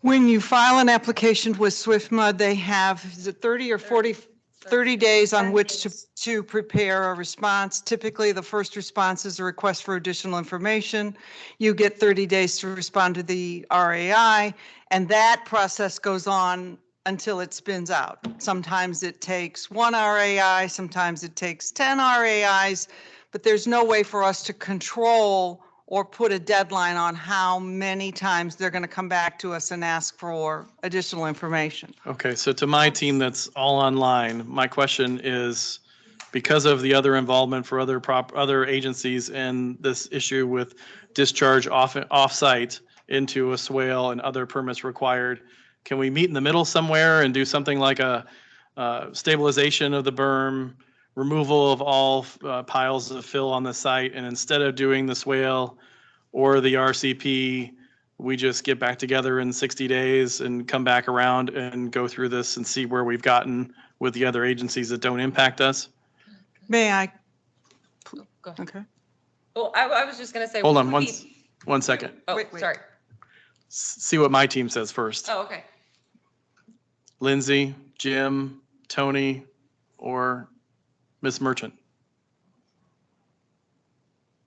When you file an application with SwiftMud, they have, is it 30 or 30 days on 30 which days. to prepare a response. Typically, the first response is a request for additional information. You get 30 days to respond to the RAI, and that process goes on until it spins out. Sometimes it takes one RAI, sometimes it takes 10 RAIs, but there's no way for us to control or put a deadline on how many times they're going to come back to us and ask for additional information. Okay, so to my team that's all online, my question is, because of the other involvement for other agencies in this issue with discharge off-site into a swale and other permits required, can we meet in the middle somewhere and do something like a stabilization of the berm, removal of all piles of fill on the site, and instead of doing the swale or the RCP, we just get back together in 60 days and come back around and go through this and see where we've gotten with the other agencies that don't impact us? May I? Go ahead. Okay. Well, I was just gonna say. Hold we on would one, be- one second. Oh, Wait. sorry. See what my team says first. Oh, okay. Lindsay, Jim, Tony, or Miss Merchant?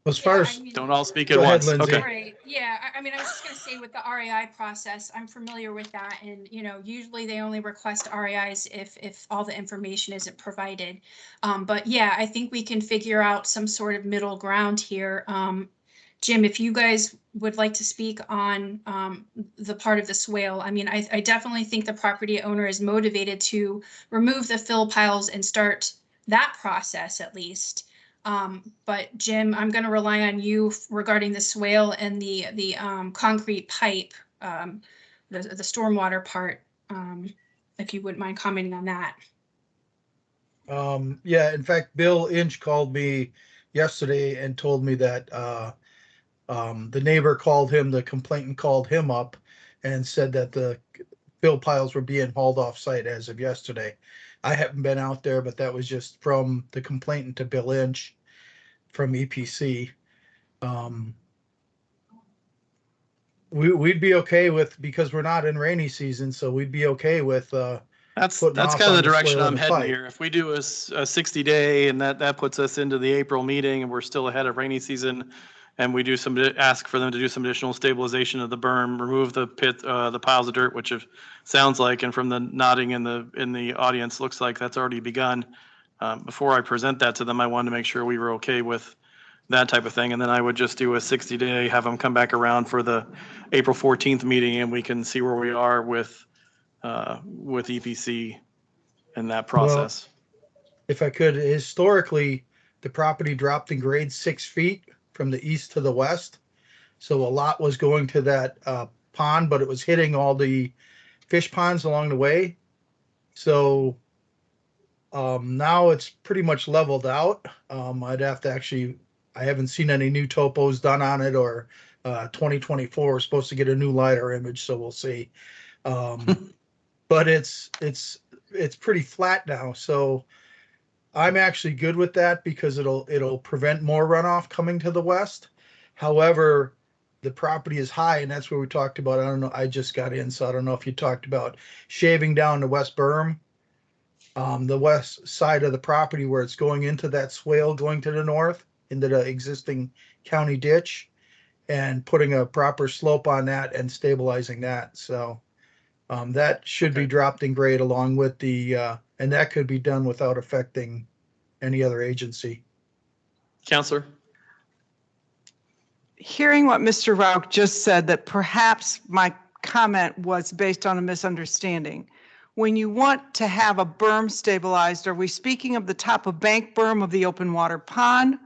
As far Yeah, as, I mean- Don't all speak at Go ahead, once. Lindsay. Okay. Right, yeah, I mean, I was just gonna say with the RAI process, I'm familiar with that, and, usually they only request RAIs if all the information isn't provided. But yeah, I think we can figure out some sort of middle ground here. Jim, if you guys would like to speak on the part of the swale, I mean, I definitely think the property owner is motivated to remove the fill piles and start that process at least. But Jim, I'm going to rely on you regarding the swale and the concrete pipe, the stormwater part, if you wouldn't mind commenting on that. yeah, in fact, Bill Inch called me yesterday and told me that the neighbor called him, the complainant called him up and said that the fill piles were being hauled off site as of yesterday. I haven't been out there, but that was just from the complainant to Bill Inch from EPC. We'd be okay with, because we're not in rainy season, so we'd be okay with That's putting kind off of on the the direction swale I'm and the heading pipe. here. If we do a 60-day and that puts us into the April meeting and we're still ahead of rainy season, and we do ask for them to do some additional stabilization of the berm, remove the pit, the piles of dirt, which sounds like, and from the nodding in the audience, looks like that's already begun. Before I present that to them, I wanted to make sure we were okay with that type of thing. And then I would just do a 60-day, have them come back around for the April 14th meeting, and we can see where we are with EPC in that process. If I could, historically, the property dropped in grade 6 feet from the east to the west. So a lot was going to that pond, but it was hitting all the fish ponds along the way. So now it's pretty much leveled out. I'd have to actually, I haven't seen any new topos done on it, or 2024 we're supposed to get a new LiDAR image, so we'll see. But it's pretty flat now, so I'm actually good with that because it'll prevent more runoff coming to the west. However, the property is high, and that's where we talked about. I don't know. I just got in, so I don't know if you talked about shaving down the west berm, the west side of the property where it's going into that swale going to the north into the existing county ditch, and putting a proper slope on that and stabilizing that. So that should be dropped in grade along with the, and that could be done without affecting any other agency. Counselor? Hearing what Mr. Rauch just said, that perhaps my comment was based on a misunderstanding. When you want to have a berm stabilized, are we speaking of the top of bank berm of the open water pond,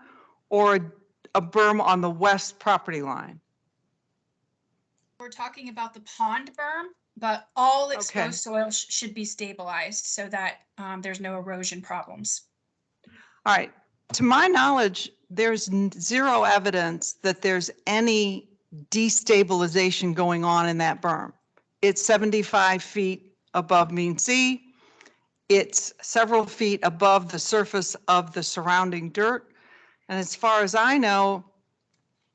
or a berm on the west property line? We're talking about the pond berm, but all Okay. exposed soil should be stabilized so that there's no erosion problems. All right. To my knowledge, there's zero evidence that there's any destabilization going on in that berm. It's 75 feet above mean sea. It's several feet above the surface of the surrounding dirt. And as far as I know,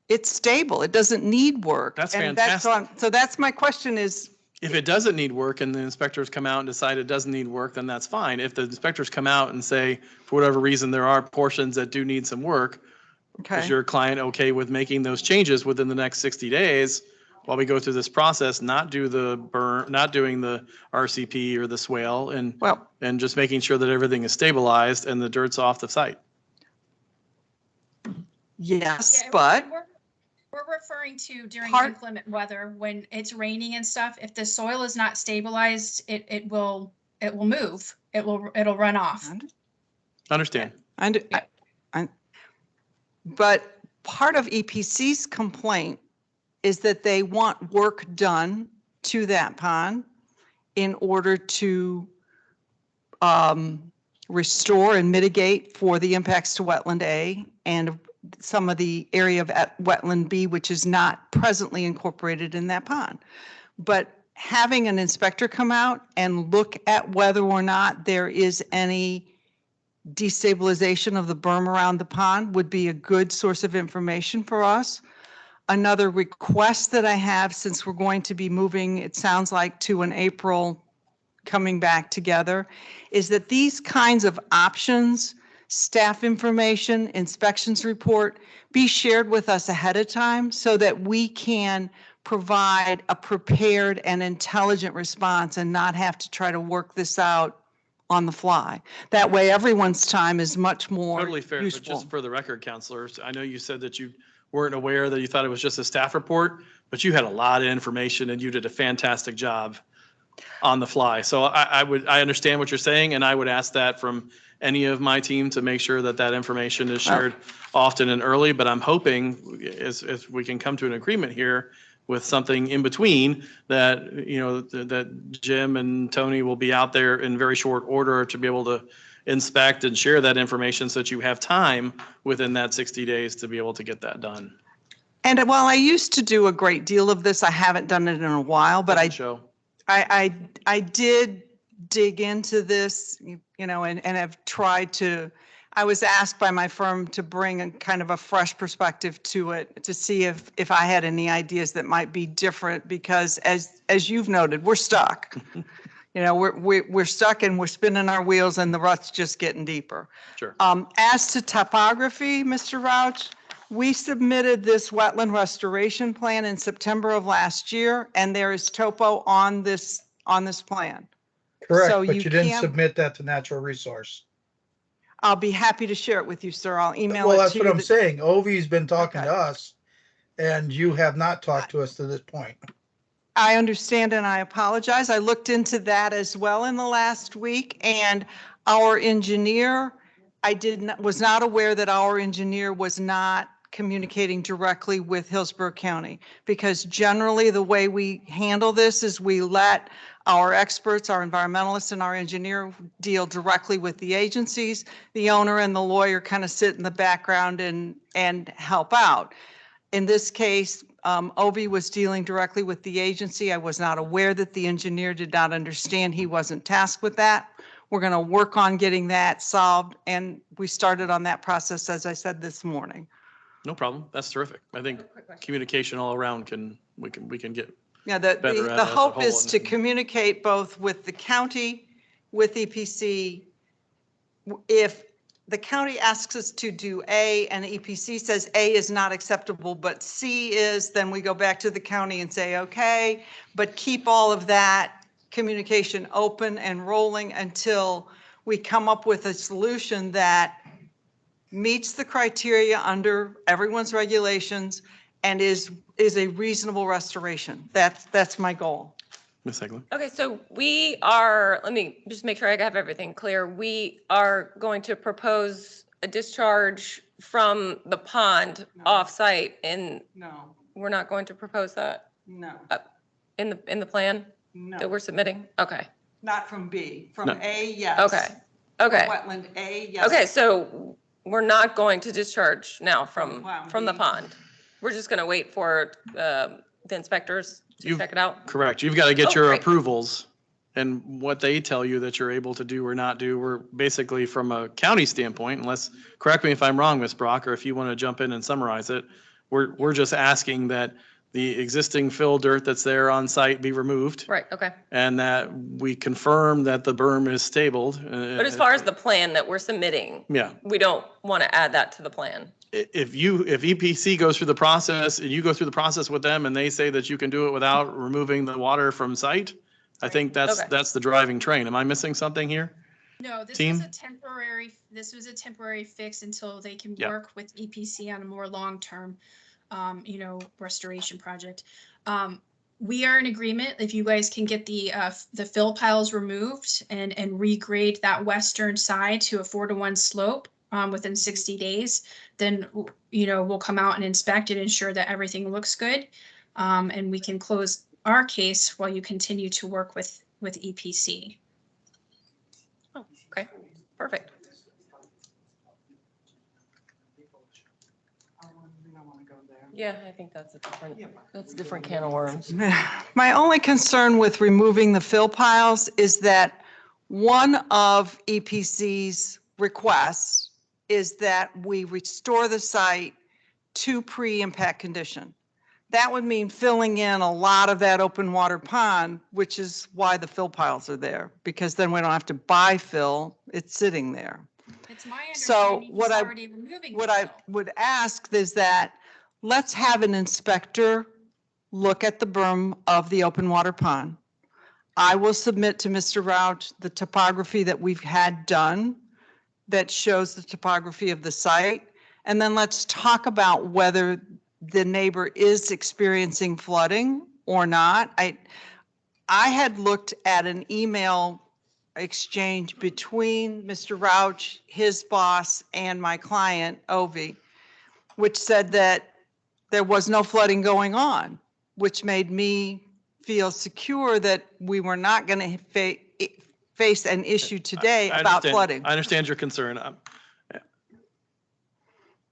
it's stable. It doesn't need work. That's And fantastic. so that's my question is, If it doesn't need work and the inspectors come out and decide it doesn't need work, then that's fine. If the inspectors come out and say, for whatever reason, there are portions that do need some work, okay. is your client okay with making those changes within the next 60 days while we go through this process, not doing the RCP or the swale and just making sure that everything is stabilized and the dirt's off the site? Yes, Yeah, but we're referring to during Part- inclement weather, when it's raining and stuff, if the soil is not stabilized, it will move. It'll run off. Understand? But part of EPC's complaint is that they want work done to that pond in order to restore and mitigate for the impacts to wetland A and some of the area of wetland B, which is not presently incorporated in that pond. But having an inspector come out and look at whether or not there is any destabilization of the berm around the pond would be a good source of information for us. Another request that I have, since we're going to be moving, it sounds like, to an April coming back together, is that these kinds of options, staff information, inspections report, be shared with us ahead of time so that we can provide a prepared and intelligent response and not have to try to work this out on the fly. That way, everyone's time is much more Totally fair, but useful. just for the record, counselors, I know you said that you weren't aware, that you thought it was just a staff report, but you had a lot of information and you did a fantastic job on the fly. So I understand what you're saying, and I would ask that from any of my team to make sure that that information is shared often and early, but I'm hoping as we can come to an agreement here with something in between that, that Jim and Tony will be out there in very short order to be able to inspect and share that information so that you have time within that 60 days to be able to get that done. And while I used to do a great deal of this, I haven't done it in a while, but I did dig into this, and have tried to, I was asked by my firm to bring a kind of a fresh perspective to it to see if I had any ideas that might be different, because as you've noted, we're stuck. We're stuck and we're spinning our wheels and the rut's just getting deeper. Sure. As to topography, Mr. Rauch, we submitted this wetland restoration plan in September of last year, and there is topo on this plan. Correct, So but you you didn't can't- submit that to natural resource. I'll be happy to share it with you, sir. I'll email Well, it that's to what you. I'm saying. Ovi's been talking Okay. to us and you have not talked to us to this point. I understand and I apologize. I looked into that as well in the last week, and our engineer, was not aware that our engineer was not communicating directly with Hillsborough County, because generally the way we handle this is we let our experts, our environmentalists and our engineer deal directly with the agencies. The owner and the lawyer kind of sit in the background and help out. In this case, Ovi was dealing directly with the agency. I was not aware that the engineer did not understand he wasn't tasked with that. We're going to work on getting that solved, and we started on that process, as I said, this morning. No problem. That's terrific. I think communication all around we can get. Yeah, better at the as a hope is whole to and- communicate both with the county, with EPC. If the county asks us to do A and EPC says A is not acceptable, but C is, then we go back to the county and say, okay, but keep all of that communication open and rolling until we come up with a solution that meets the criteria under everyone's regulations and is a reasonable restoration. That's my goal. Ms. Eglin? Okay, so let me just make sure I have everything clear. We are going to propose a discharge from the pond off-site, and No. we're not going to propose that? No, in the plan that no, we're submitting? Okay, not from B. From No. A, yes. okay, From okay. Wetland A, yes. Okay, so we're not going to discharge now From from the B. pond. We're just gonna wait for the inspectors to You've- check it out? Correct. You've got to get Oh, your great. approvals. And what they tell you that you're able to do or not do, we're basically from a county standpoint, unless, correct me if I'm wrong, Ms. Brock, or if you want to jump in and summarize it, we're just asking that the existing fill dirt that's there on site be removed Right, okay. and that we confirm that the berm is stabled. But as far as the plan that we're submitting, Yeah, we don't want to add that to the plan. if EPC goes through the process and you go through the process with them and they say that you can do it without removing the water from site, I think Okay. that's the driving train. Am I missing something here? No, this Team? was a temporary fix until they can Yeah. work with EPC on a more long-term, restoration project. We are in agreement. If you guys can get the fill piles removed and regrade that western side to a 4-to-1 slope, within 60 days, then, we'll come out and inspect and ensure that everything looks good. And we can close our case while you continue to work with EPC. Oh, okay, perfect. Yeah, I think that's a different can of worms. My only concern with removing the fill piles is that one of EPC's requests is that we restore the site to pre-impact condition. That would mean filling in a lot of that open water pond, which is why the fill piles are there, because then we don't have to buy fill, it's sitting there. It's my So understanding he's what I- already removing. What the I fill. would ask is that, let's have an inspector look at the berm of the open water pond. I will submit to Mr. Rouch the topography that we've had done that shows the topography of the site. And then let's talk about whether the neighbor is experiencing flooding or not. I had looked at an email exchange between Mr. Rouch, his boss, and my client, Ovi, which said that there was no flooding going on, which made me feel secure that we were not going to face an issue today I about understand- flooding. I understand your concern.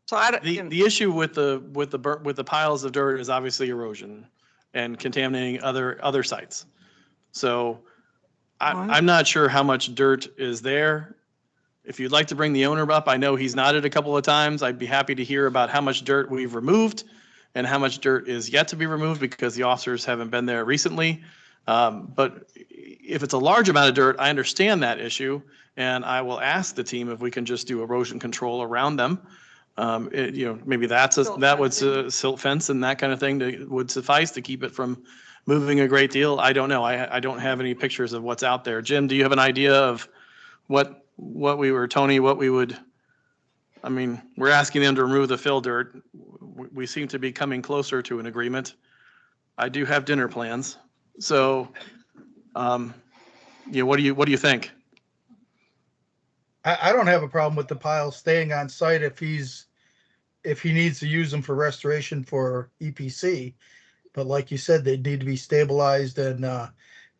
So I don't, The issue with the piles of dirt is obviously erosion and contaminating other sites. So I'm not sure how much dirt is there. If you'd like to bring the owner up, I know he's nodded a couple of times. I'd be happy to hear about how much dirt we've removed and how much dirt is yet to be removed because the officers haven't been there recently. But if it's a large amount of dirt, I understand that issue. And I will ask the team if we can just do erosion control around them. Maybe silt fence and that kind of thing would suffice to keep it from moving a great deal. I don't know. I don't have any pictures of what's out there. Jim, do you have an idea of Tony, what we would, I mean, we're asking them to remove the fill dirt. We seem to be coming closer to an agreement. I do have dinner plans. So, what do you think? I don't have a problem with the piles staying on site if he needs to use them for restoration for EPC. But like you said, they need to be stabilized, and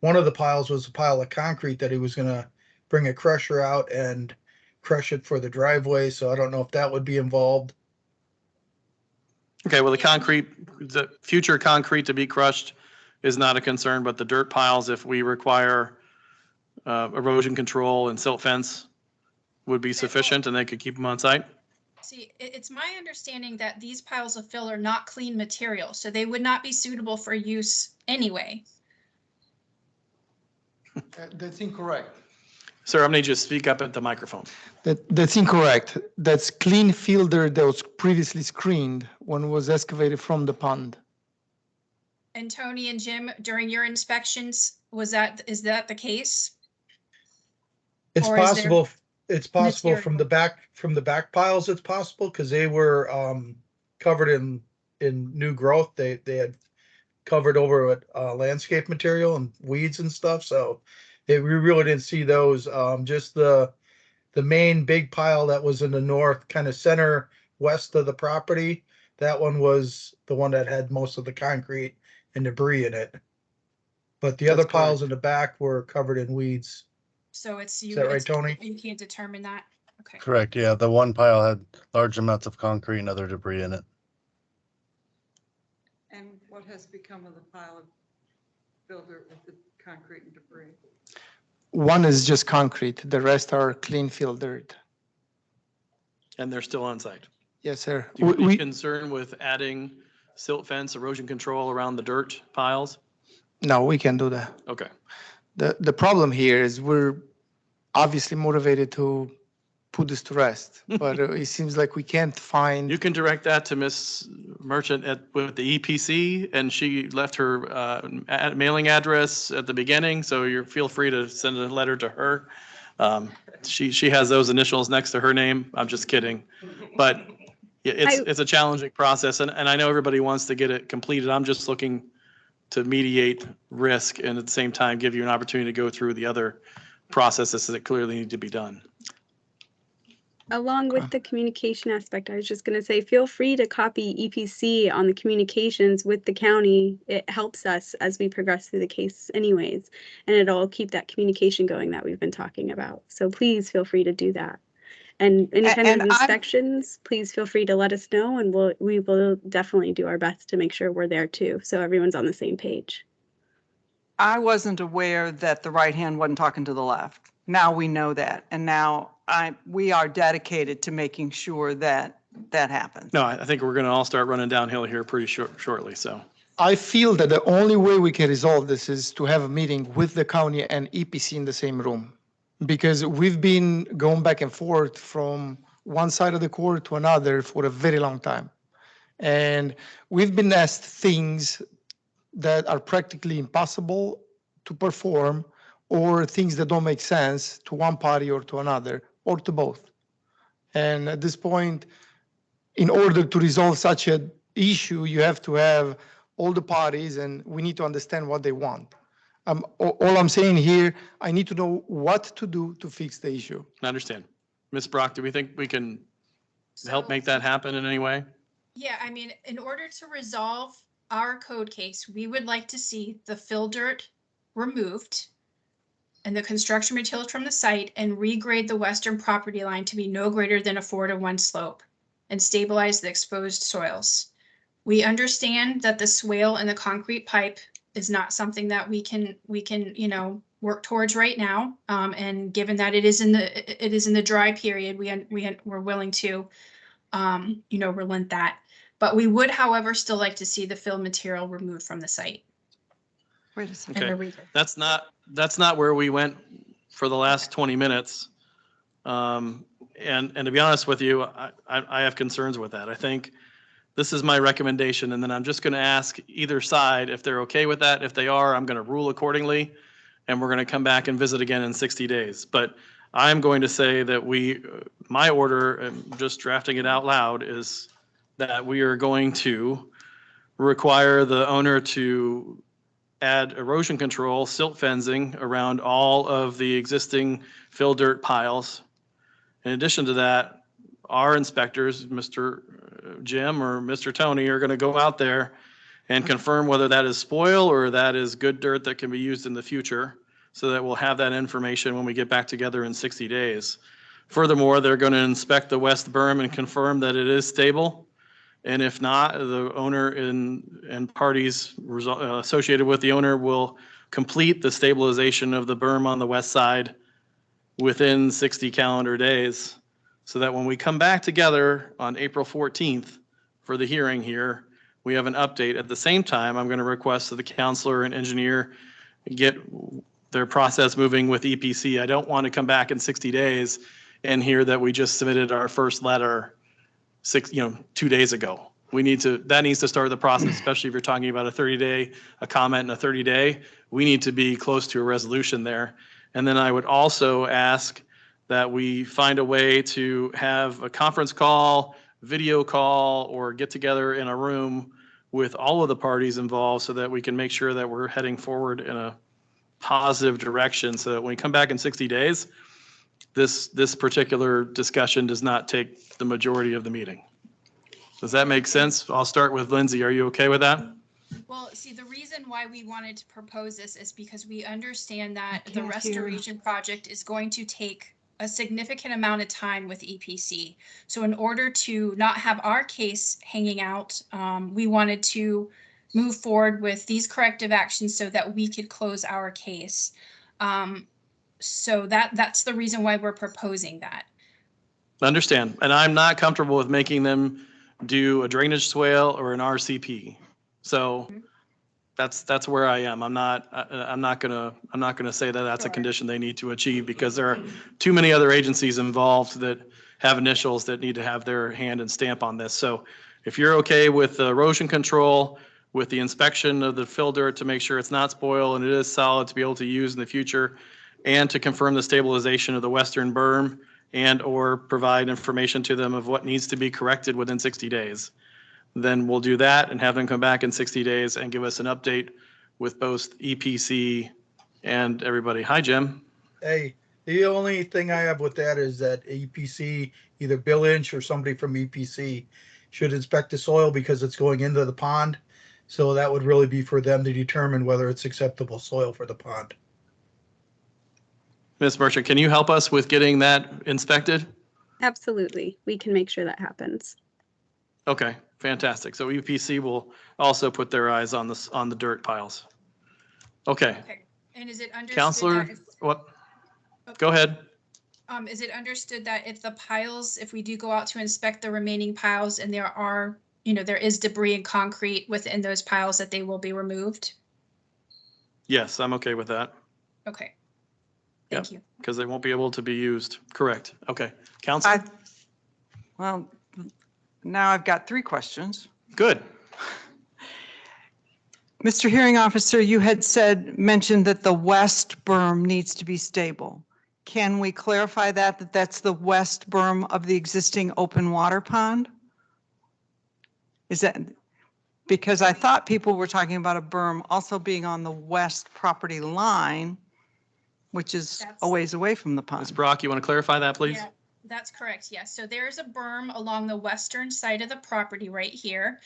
one of the piles was a pile of concrete that he was gonna bring a crusher out and crush it for the driveway, so I don't know if that would be involved. Okay, well, the future concrete to be crushed is not a concern, but the dirt piles, if we require erosion control and silt fence, would be sufficient and they could keep them on site? See, it's my understanding that these piles of fill are not clean material, so they would not be suitable for use anyway. That's incorrect. Sir, I'm going to just speak up at the microphone. That's incorrect. That's clean filter that was previously screened when it was excavated from the pond. And Tony and Jim, during your inspections, is that the case? It's Or is there possible, from material? the back piles, it's possible, because they were covered in new growth. They had covered over with landscape material and weeds and stuff, so we really didn't see those. Just the main big pile that was in the north, kind of center west of the property, that one was the one that had most of the concrete and debris in it. But the other That's piles correct. in the back were covered in weeds. So it's Is you, that right, it's, Tony? you can't determine that? Okay. Correct, yeah. The one pile had large amounts of concrete and other debris in it. And what has become of the pile of builder with the concrete and debris? One is just concrete, the rest are clean field dirt. And they're still on site. Yes, sir. Do you have any We, concern with adding silt fence, erosion control around the dirt piles? no, we can do that. Okay. The problem here is we're obviously motivated to put this to rest, but it seems like we can't find. You can direct that to Ms. Merchant with the EPC, and she left her mailing address at the beginning, so feel free to send a letter to her. She has those initials next to her name. I'm just kidding. But it's a challenging process, and I know everybody wants to get it completed. I'm just looking to mediate risk and at the same time give you an opportunity to go through the other processes that clearly need to be done. Along with the communication aspect, I was just going to say, feel free to copy EPC on the communications with the county. It helps us as we progress through the case anyways, and it'll keep that communication going that we've been talking about. So please feel free to do that. And any kind and of I'm- inspections, please feel free to let us know, and we will definitely do our best to make sure we're there too, so everyone's on the same page. I wasn't aware that the right hand wasn't talking to the left. Now we know that. And now we are dedicated to making sure that that happens. No, I think we're going to all start running downhill here pretty shortly, so. I feel that the only way we can resolve this is to have a meeting with the county and EPC in the same room. Because we've been going back and forth from one side of the court to another for a very long time. And we've been asked things that are practically impossible to perform, or things that don't make sense to one party or to another, or to both. And at this point, in order to resolve such an issue, you have to have all the parties, and we need to understand what they want. All I'm saying here, I need to know what to do to fix the issue. I understand. Ms. Brock, do we think we can help So- make that happen in any way? Yeah, I mean, in order to resolve our code case, we would like to see the fill dirt removed and the construction materials from the site and regrade the western property line to be no greater than a 4-to-1 slope and stabilize the exposed soils. We understand that the swale and the concrete pipe is not something that we can, work towards right now. And given that it is in the dry period, we're willing to, relent that. But we would, however, still like to see the fill material removed from the site. Wait a second. And Okay. the regrade. That's not where we went for the last 20 minutes. And to be honest with you, I have concerns with that. I think this is my recommendation, and then I'm just going to ask either side if they're okay with that. If they are, I'm going to rule accordingly, and we're going to come back and visit again in 60 days. But I'm going to say that my order, and just drafting it out loud, is that we are going to require the owner to add erosion control, silt fencing around all of the existing fill dirt piles. In addition to that, our inspectors, Mr. Jim or Mr. Tony, are going to go out there and confirm whether that is spoil or that is good dirt that can be used in the future, so that we'll have that information when we get back together in 60 days. Furthermore, they're going to inspect the west berm and confirm that it is stable. And if not, the owner and parties associated with the owner will complete the stabilization of the berm on the west side within 60 calendar days, so that when we come back together on April 14th for the hearing here, we have an update. At the same time, I'm going to request that the counselor and engineer get their process moving with EPC. I don't want to come back in 60 days and hear that we just submitted our first letter 2 days ago. That needs to start the process, especially if you're talking about a comment and a 30-day. We need to be close to a resolution there. And then I would also ask that we find a way to have a conference call, video call, or get together in a room with all of the parties involved so that we can make sure that we're heading forward in a positive direction, so that when we come back in 60 days, this particular discussion does not take the majority of the meeting. Does that make sense? I'll start with Lindsay. Are you okay with that? Well, see, the reason why we wanted to propose this is because we understand that the can't hear. restoration project is going to take a significant amount of time with EPC. So in order to not have our case hanging out, we wanted to move forward with these corrective actions so that we could close our case. So that's the reason why we're proposing that. Understand, and I'm not comfortable with making them do a drainage swale or an RCP. So that's where I am. I'm not gonna say that that's a Sure. condition they need to achieve because there are too many other agencies involved that have initials that need to have their hand and stamp on this. So if you're okay with the erosion control, with the inspection of the fill dirt to make sure it's not spoiled and it is solid to be able to use in the future, and to confirm the stabilization of the western berm and or provide information to them of what needs to be corrected within 60 days. Then we'll do that and have them come back in 60 days and give us an update with both EPC and everybody. Hi, Jim. Hey, the only thing I have with that is that EPC, either Bill Inch or somebody from EPC should inspect the soil because it's going into the pond. So that would really be for them to determine whether it's acceptable soil for the pond. Ms. Merchant, can you help us with getting that inspected? Absolutely. We can make sure that happens. Okay, fantastic. So EPC will also put their eyes on the dirt piles. Okay, Okay. And is it understood Counselor, that if- what? Go ahead. Is it understood that if the piles, if we do go out to inspect the remaining piles and there are, there is debris and concrete within those piles, that they will be removed? Yes, I'm okay with that Okay. Thank you. because they won't be able to be used. Correct. Okay. Counselor? Well, now I've got 3 questions. Good. Mr. Hearing Officer, you had mentioned that the west berm needs to be stable. Can we clarify that that's the west berm of the existing open water pond? Is that, because I thought people were talking about a berm also being on the west property line, which is a ways away from the Ms. pond. Brock, you want to clarify that, please? Yeah, that's correct. Yes. So there's a berm along the western side of the property right here.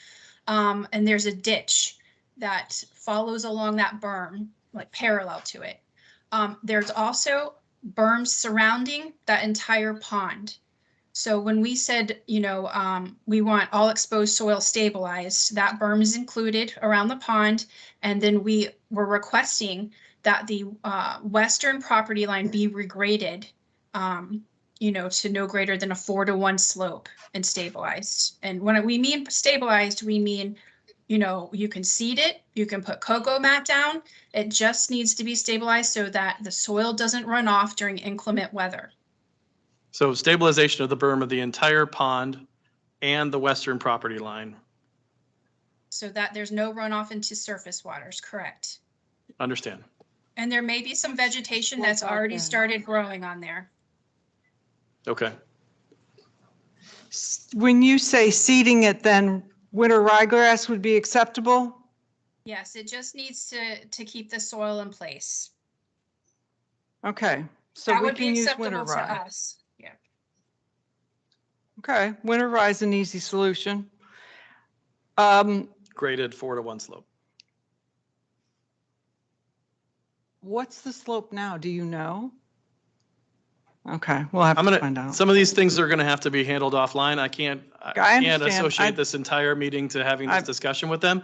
And there's a ditch that follows along that berm, like parallel to it. There's also berms surrounding that entire pond. So when we said, we want all exposed soil stabilized, that berm is included around the pond. And then we were requesting that the western property line be regraded, to no greater than a 4-to-1 slope and stabilized. And when we mean stabilized, we mean, you can seed it, you can put cocoa mat down. It just needs to be stabilized so that the soil doesn't run off during inclement weather. So stabilization of the berm of the entire pond and the western property line. So that there's no runoff into surface waters, correct? Understand. And there may be some vegetation that's already started growing on there. Okay. When you say seeding it, then winter ryegrass would be acceptable? Yes, it just needs to keep the soil in place. Okay, so That we would be can use winter acceptable to rye. us. Yeah. Okay, winter rye is an easy solution. Graded 4-to-1 slope. What's the slope now? Do you know? Okay, we'll have I'm to find gonna, out. some of these things are gonna have to be handled offline. I can't understand. associate this entire meeting to having this discussion with them.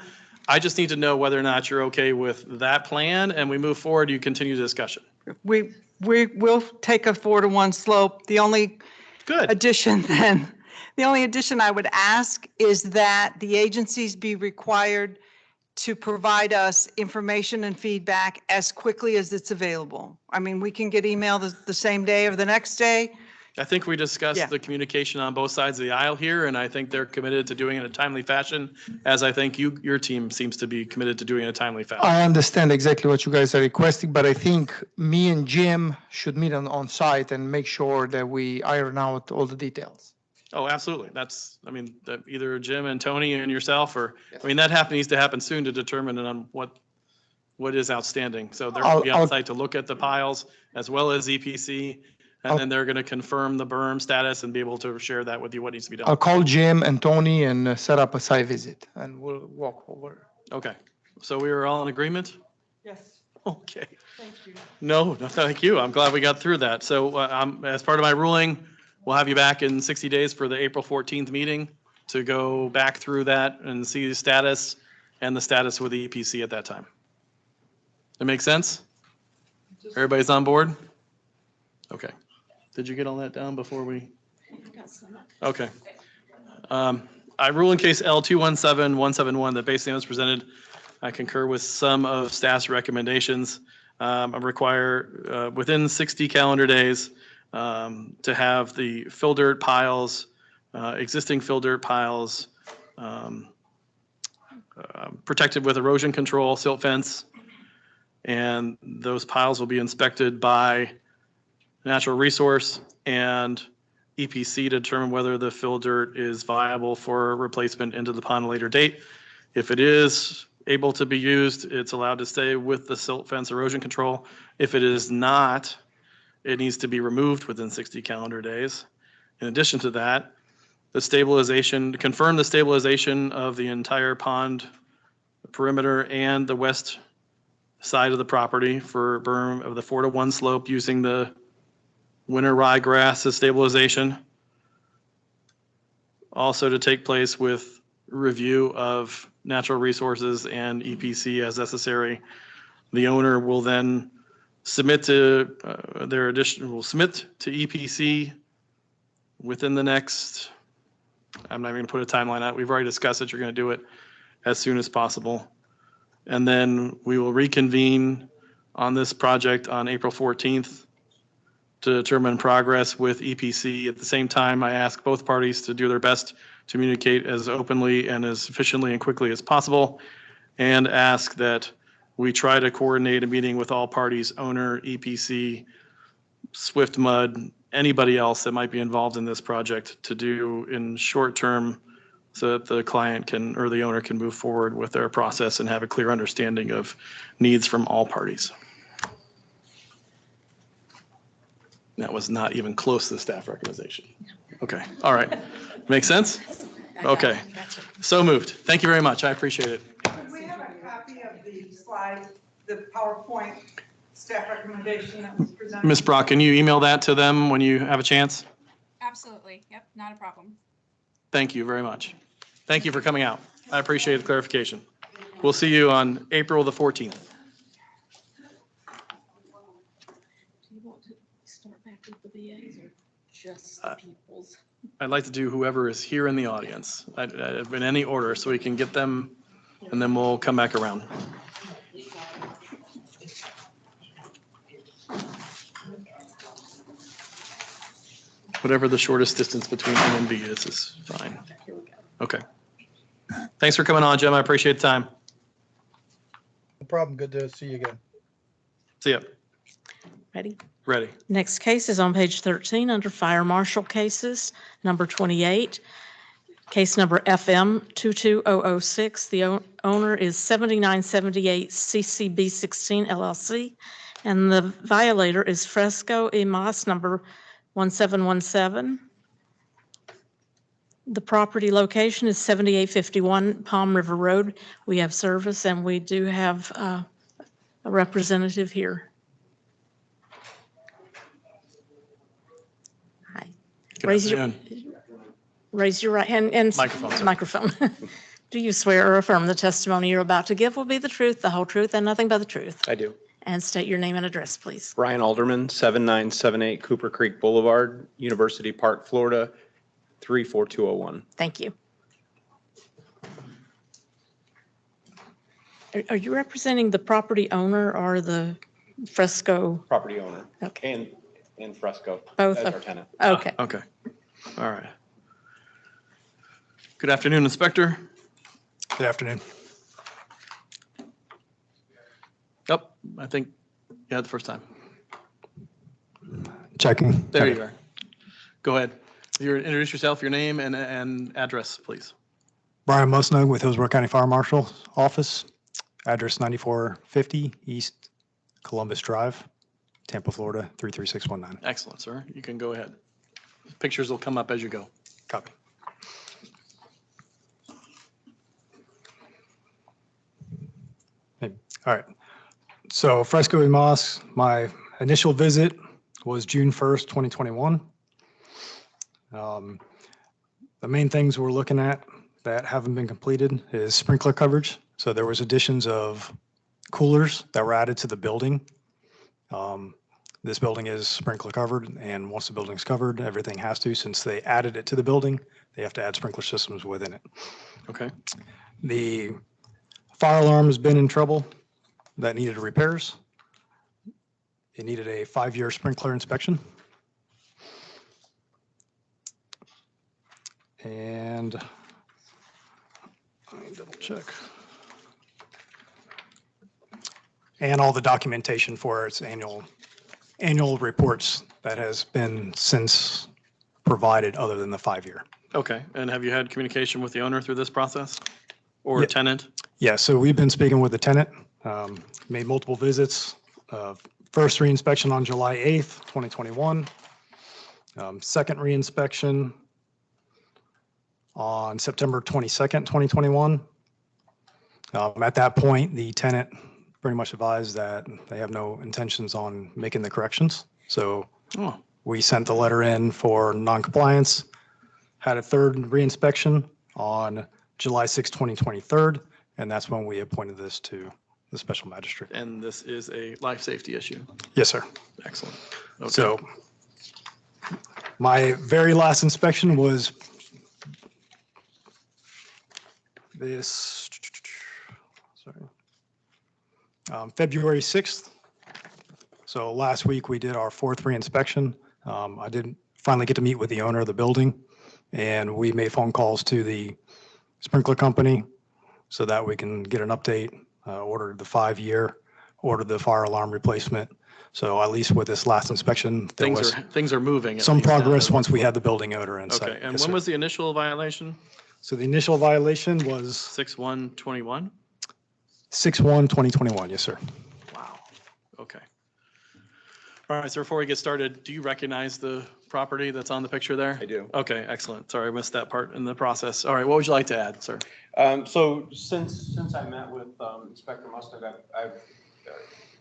I just need to know whether or not you're okay with that plan and we move forward, you continue the discussion. We will take a 4-to-1 slope. The only Good. addition then, the only addition I would ask is that the agencies be required to provide us information and feedback as quickly as it's available. I mean, we can get email the same day or the next day. I think we Yeah. discussed the communication on both sides of the aisle here, and I think they're committed to doing it in a timely fashion, as I think your team seems to be committed to doing it in a timely fashion. I understand exactly what you guys are requesting, but I think me and Jim should meet on site and make sure that we iron out all the details. Oh, absolutely. That's, either Jim and Tony and yourself, or, that needs to happen soon to determine on what is outstanding. So they're going to be on site to look at the piles as well as EPC, and then they're going to confirm the berm status and be able to share that with you, what needs to be I'll done. call Jim and Tony and set up a site visit and we'll walk over. Okay, so we are all in agreement? Yes, Okay. thank you. No, thank you. I'm glad we got through that. So as part of my ruling, we'll have you back in 60 days for the April 14th meeting to go back through that and see the status and the status with the EPC at that time. That make sense? Everybody's on board? Okay. Did you get all that down before we? Okay. I rule in case L217171 that based on what's presented, I concur with some of staff's recommendations. I require within 60 calendar days to have the fill dirt piles, existing fill dirt piles protected with erosion control, silt fence, and those piles will be inspected by natural resource and EPC to determine whether the fill dirt is viable for replacement into the pond at a later date. If it is able to be used, it's allowed to stay with the silt fence erosion control. If it is not, it needs to be removed within 60 calendar days. In addition to that, confirm the stabilization of the entire pond perimeter and the west side of the property for berm of the 4-to-1 slope using the winter ryegrass as stabilization. Also to take place with review of natural resources and EPC as necessary. The owner will then submit to submit to EPC within the next, I'm not even gonna put a timeline out. We've already discussed that you're gonna do it as soon as possible. And then we will reconvene on this project on April 14th to determine progress with EPC. At the same time, I ask both parties to do their best to communicate as openly and as efficiently and quickly as possible, and ask that we try to coordinate a meeting with all parties, owner, EPC, Swift Mud, anybody else that might be involved in this project to do in short term so that the client can, or the owner can move forward with their process and have a clear understanding of needs from all parties. That was not even close to the staff recommendation. Okay, all right. Make sense? Okay, so moved. Thank you very much. I appreciate it. Could we have a copy of the slide, the PowerPoint staff recommendation that was presented? Ms. Brock, can you email that to them when you have a chance? Absolutely. Yep, not a problem. Thank you very much. Thank you for coming out. I appreciate the clarification. We'll see you on April the 14th. Do you want to start back with the VAs or just the peoples? I'd like to do whoever is here in the audience in any order so we can get them and then we'll come back around. Whatever the shortest distance between A and B is fine. Okay. Thanks for coming on, Jim. I appreciate the time. No problem. Good to see you again. See ya. Ready? Ready. Next case is on page 13 under fire marshal cases, number 28. Case number FM 22006. The owner is 7978 CCB 16 LLC, and the violator is Fresco EMAS number 1717. The property location is 7851 Palm River Road. We have service and we do have a representative here. Hi. Good Raise your right hand and Microphone, sir. microphone. Do you swear or affirm the testimony you're about to give will be the truth, the whole truth, and nothing but the truth? I do. And state your name and address, please. Brian Alderman, 7978 Cooper Creek Boulevard, University Park, Florida, 34201. Thank you. Are you representing the property owner or the Fresco? Property owner. Okay. And Fresco. Both as of- our tenant. Okay. Okay. All right. Good afternoon, Inspector. Good afternoon. Oh, I think you had the first time. Checking. There you are. Go ahead. You introduce yourself, your name and address, please. Brian Musnog with Hillsborough County Fire Marshal's Office. Address 9450 East Columbus Drive, Tampa, Florida, 33619. Excellent, sir. You can go ahead. Pictures will come up as you go. Copy. All right. So Fresco y Mas, my initial visit was June 1st, 2021. The main things we're looking at that haven't been completed is sprinkler coverage. So there was additions of coolers that were added to the building. This building is sprinkler covered, and once the building's covered, everything has to, since they added it to the building, they have to add sprinkler systems within it. Okay. The fire alarm has been in trouble. That needed repairs. It needed a 5-year sprinkler inspection. And let me double check. And all the documentation for its annual reports that has been since provided other than the 5-year. Okay. And have you had communication with the owner through this process or Yeah. tenant? Yeah, so we've been speaking with the tenant, made multiple visits. First reinspection on July 8th, 2021. Second reinspection on September 22nd, 2021. At that point, the tenant pretty much advised that they have no intentions on making the corrections. So we sent the letter in for noncompliance, had a third reinspection on July 6, 2023, and that's when we appointed this to the special magistrate. And this is a life safety issue. Yes, sir. Excellent. Okay. So my very last inspection was this, February 6th. So last week we did our fourth reinspection. I did finally get to meet with the owner of the building, and we made phone calls to the sprinkler company so that we can get an update, ordered the 5-year, ordered the fire alarm replacement. So at least with this last inspection, there was Things are moving. at some least now. progress once we had the building owner in sight. Okay. And Yes, when sir. was the initial violation? So the initial violation was 6/1/21? 6/1/2021. Yes, sir. Wow. Okay. All right. So before we get started, do you recognize the property that's on the picture there? I do. Okay. Excellent. Sorry, I missed that part in the process. All right. What would you like to add, sir? So since I met with Inspector Mustard,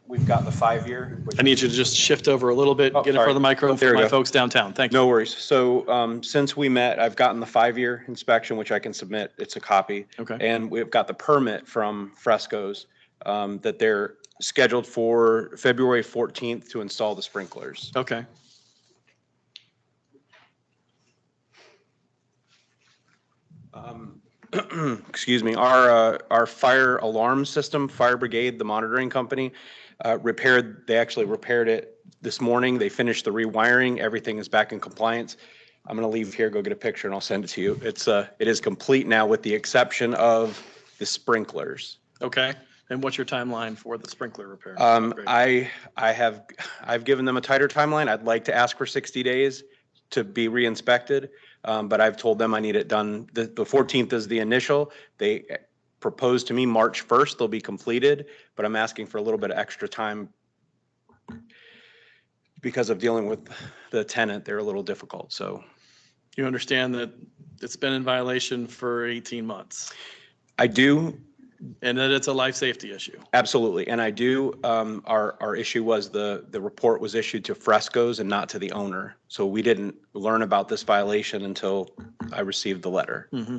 we've got the 5-year. I need you to just shift over a little bit, Oh, get in front of the sorry. microphone There for we my go. folks downtown. Thank you. No worries. So since we met, I've gotten the 5-year inspection, which I can submit. It's a copy. Okay. And we've got the permit from Fresco's that they're scheduled for February 14th to install the sprinklers. Okay. Excuse me, our fire alarm system, fire brigade, the monitoring company, they actually repaired it this morning. They finished the rewiring. Everything is back in compliance. I'm going to leave here, go get a picture, and I'll send it to you. It is complete now with the exception of the sprinklers. Okay. And what's your timeline for the sprinkler repair? I've given them a tighter timeline. I'd like to ask for 60 days to be re-inspected. But I've told them I need it done. The 14th is the initial. They proposed to me March 1st, they'll be completed, but I'm asking for a little bit of extra time because of dealing with the tenant. They're a little difficult, so. You understand that it's been in violation for 18 months I do, and that it's a life safety issue. absolutely, and I do, our issue was the report was issued to Fresco's and not to the owner. So we didn't learn about this violation until I received the letter. Mm-hmm.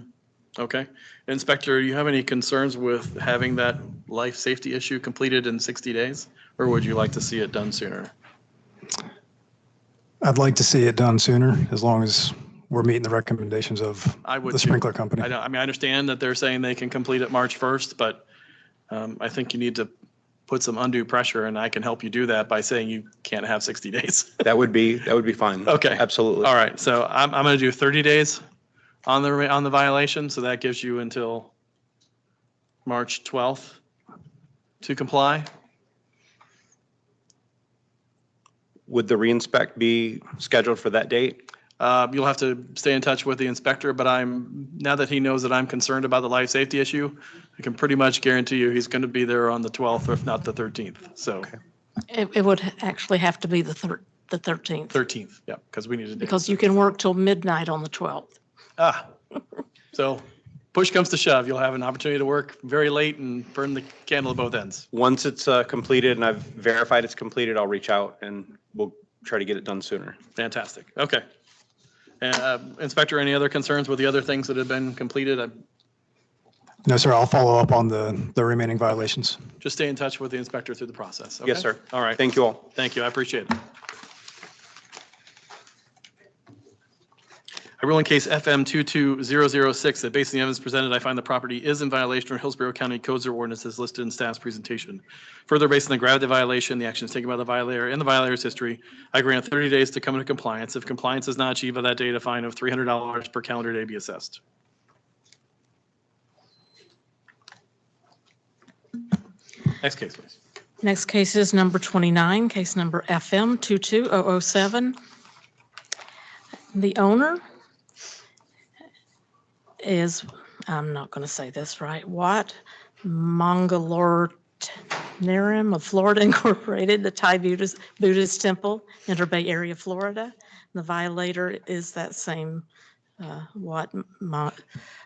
Okay. Inspector, do you have any concerns with having that life safety issue completed in 60 days? Or would you like to see it done sooner? I'd like to see it done sooner, as long as we're meeting the recommendations of I would the too. sprinkler company. I understand that they're saying they can complete it March 1st, but I think you need to put some undue pressure, and I can help you do that by saying you can't have 60 days. That would be fine. Okay. Absolutely. All right. So I'm going to do 30 days on the violation. So that gives you until March 12th to comply. Would the reinspect be scheduled for that date? You'll have to stay in touch with the inspector, but now that he knows that I'm concerned about the life safety issue, I can pretty much guarantee you he's going to be there on the 12th, or if not the 13th. So It would actually have to be the 13th, 13th, yeah, because we need to. because you can work till midnight on the 12th. So push comes to shove, you'll have an opportunity to work very late and burn the candle at both ends. Once it's completed and I've verified it's completed, I'll reach out and we'll try to get it done sooner. Fantastic. Okay. Inspector, any other concerns with the other things that have been completed? No, sir, I'll follow up on the remaining violations. Just stay in touch with the inspector through the process. Yes, okay? sir. All right. Thank you all. Thank you. I appreciate it. I rule in case FM 22006 that based on the evidence presented, I find the property is in violation of Hillsborough County codes or ordinances listed in staff's presentation. Further, based on the gravity of the violation, the actions taken by the violator and the violator's history, I grant 30 days to come into compliance. If compliance is not achieved by that date, a fine of $300 per calendar day be assessed. Next case, please. Next case is number 29, case number FM 22007. The owner is, I'm not going to say this right, Wat Mangalore Narim of Florida Incorporated, the Thai Buddhist Temple, Inter Bay Area, Florida. The violator is that same Wat.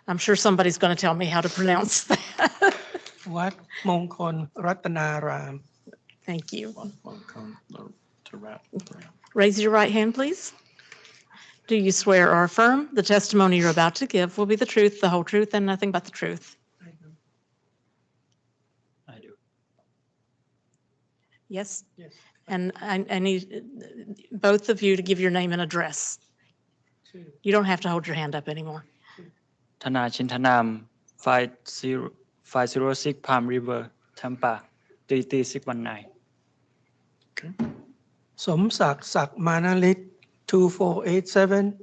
I'm sure somebody's going to tell me how to pronounce that. Wat Mongkol Ratanaram. Thank you. To wrap. Raise your right hand, please. Do you swear or affirm the testimony you're about to give will be the truth, the whole truth, and nothing but the truth? I do. Yes? Yes. And I need both of you to give your name and address. You don't have to hold your hand up anymore. Thana Chintanam 506 Palm River, Tampa 33619. Somsak Sak Manalit 2487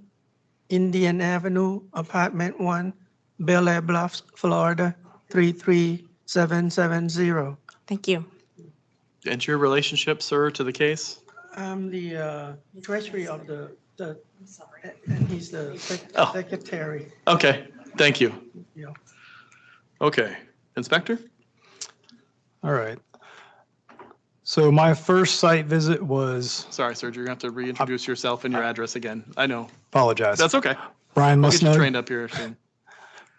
Indian Avenue, Apartment 1, Bel Air Bluffs, Florida 33770. Thank you. And your relationship, sir, to the case? I'm the treasury of the and he's the Oh. secretary. Okay, thank you. Yeah. Okay, Inspector? All right. So my first site visit was, Sorry, sir, you're going to have to reintroduce yourself and your address again. I know. apologize. That's okay. Brian We'll get you Musnog, trained up here soon.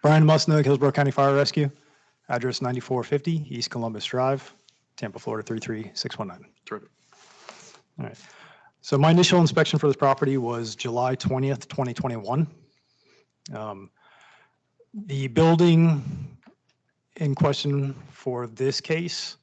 Brian Musnog, Hillsborough County Fire Rescue, address 9450 East Columbus Drive, Tampa, Florida 33619. Terrific. All right. So my initial inspection for this property was July 20th, 2021. The building in question for this case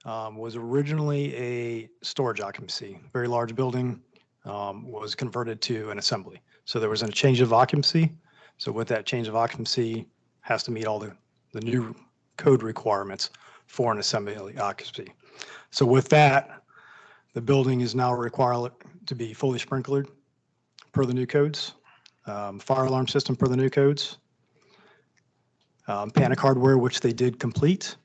was originally a storage occupancy, very large building, was converted to an assembly. So there was a change of occupancy. So with that change of occupancy, has to meet all the new code requirements for an assembly occupancy. So with that, the building is now required to be fully sprinklered per the new codes, fire alarm system per the new codes, panic hardware, which they did complete.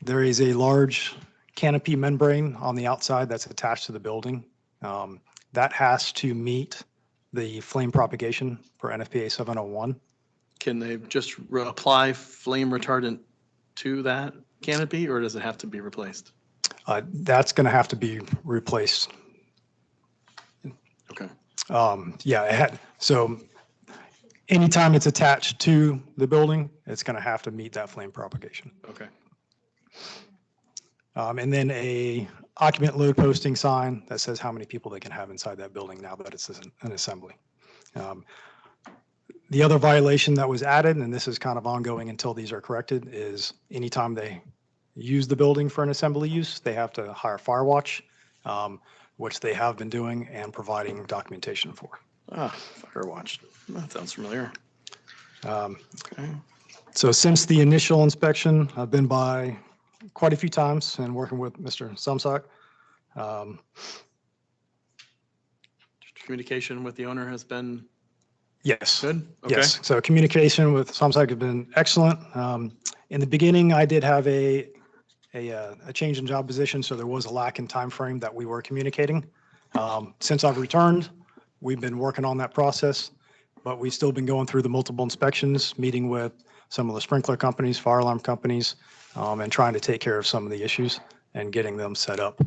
There is a large canopy membrane on the outside that's attached to the building. That has to meet the flame propagation per NFPA 701. Can they just apply flame retardant to that canopy, or does it have to be replaced? That's going to have to be replaced. Okay. Yeah, so anytime it's attached to the building, it's going to have to meet that flame propagation. Okay. And then a occupant load posting sign that says how many people they can have inside that building now that it's an assembly. The other violation that was added, and this is kind of ongoing until these are corrected, is anytime they use the building for an assembly use, they have to hire fire watch, which they have been doing and providing documentation for. Fire watch. That sounds familiar. Okay. So since the initial inspection, I've been by quite a few times and working with Mr. Sumsock. Communication with the owner has been Yes. good? Okay. Yes. So communication with Sumsock has been excellent. In the beginning, I did have a change in job position, so there was a lack in time frame that we were communicating. Since I've returned, we've been working on that process, but we've still been going through the multiple inspections, meeting with some of the sprinkler companies, fire alarm companies, and trying to take care of some of the issues and getting them set up.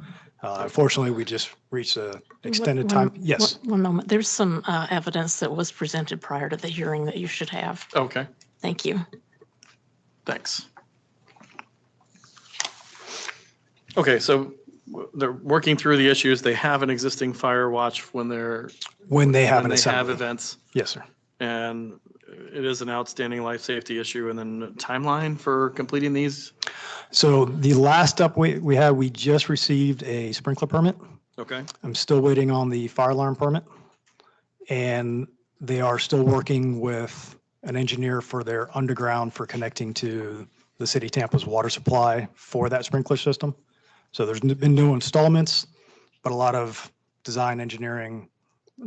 Unfortunately, we just reached an extended time. Yes. One moment. There's some evidence that was presented prior to the hearing that you should have. Okay. Thank you. Thanks. Okay, so they're working through the issues. They have an existing fire watch when they have when they have an have assembly. events, Yes, sir. and it is an outstanding life safety issue. And then timeline for completing these? So the last up we had, we just received a sprinkler permit. Okay, I'm still waiting on the fire alarm permit. And they are still working with an engineer for their underground for connecting to the city of Tampa's water supply for that sprinkler system. So there's been no installments, but a lot of design engineering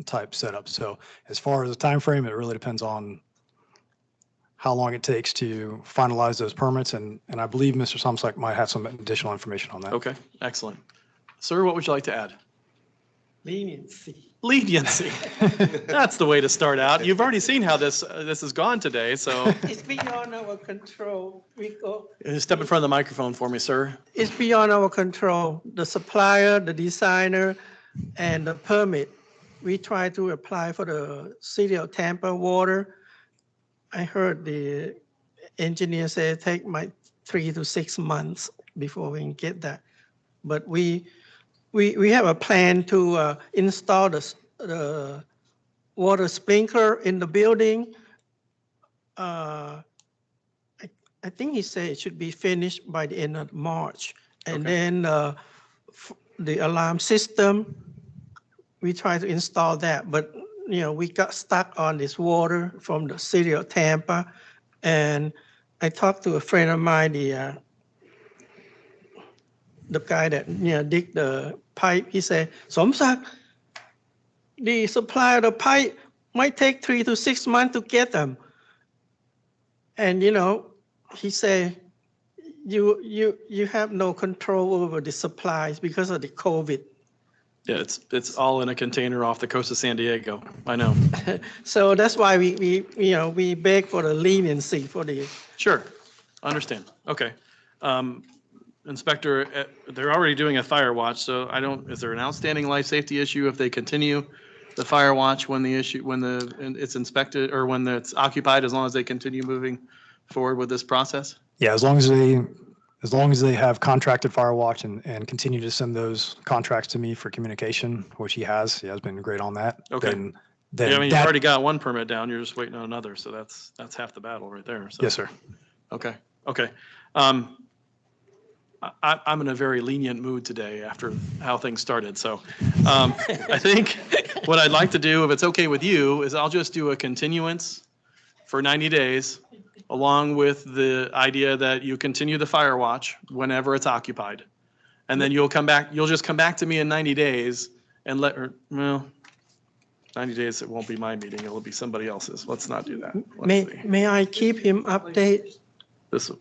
type setup. So as far as the time frame, it really depends on how long it takes to finalize those permits. And I believe Mr. Somsak might have some additional information on that. okay, excellent. Sir, what would you like to add? Leniency. Leniency. That's the way to start out. You've already seen how this has gone today, so It's beyond our control, Rico. step in front of the microphone for me, sir. It's beyond our control. The supplier, the designer, and the permit. We try to apply for the city of Tampa water. I heard the engineer say it take 3 to 6 months before we can get that. But we have a plan to install the water sprinkler in the building. I think he said it should be finished by the end of March. And then the alarm system, we try to install that. But, we got stuck on this water from the city of Tampa. And I talked to a friend of mine, the guy that dig the pipe. He said, Somsak, the supply of the pipe might take 3 to 6 months to get them. And he said, you have no control over the supplies because of the COVID. Yeah, it's all in a container off the coast of San Diego. I know. So that's why we beg for the leniency for the. Sure, understand. Okay. Inspector, they're already doing a fire watch, so is there an outstanding life safety issue if they continue the fire watch when it's inspected or when it's occupied, as long as they continue moving forward with this process? Yeah, as long as they have contracted fire watch and continue to send those contracts to me for communication, which he has been great on that. Okay. Then Yeah, I mean, you've that- already got one permit down, you're just waiting on another, so that's half the battle right there. So. Yes, sir. Okay. I'm in a very lenient mood today after how things started. So I think what I'd like to do, if it's okay with you, is I'll just do a continuance for 90 days, along with the idea that you continue the fire watch whenever it's occupied. And then you'll just come back to me in 90 days and 90 days, it won't be my meeting. It'll be somebody else's. Let's not do that. Let's see. May I keep him updated? This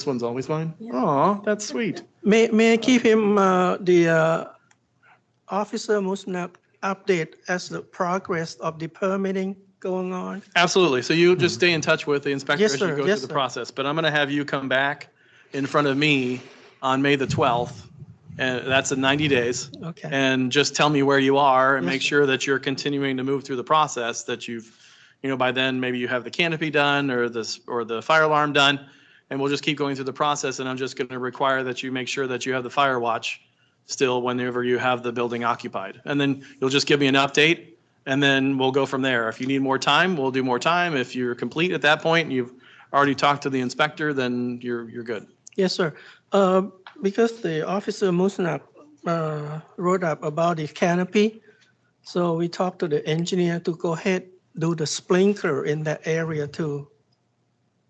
one's always mine? Oh, that's sweet. May I keep him, the officer Musnap update as the progress of the permitting going on? Absolutely. So you just stay in touch with the inspector Yes, as you sir. go Yes, through the sir. process. But I'm going to have you come back in front of me on May the 12th, and that's in 90 days. Okay. And just tell me where you are and Yes, make sir. sure that you're continuing to move through the process, that by then, maybe you have the canopy done or the fire alarm done, and we'll just keep going through the process. And I'm just going to require that you make sure that you have the fire watch still whenever you have the building occupied. And then you'll just give me an update, and then we'll go from there. If you need more time, we'll do more time. If you're complete at that point and you've already talked to the inspector, then you're good. Yes, sir. Because the officer Musnap wrote up about the canopy, so we talked to the engineer to go ahead, do the sprinkler in that area too.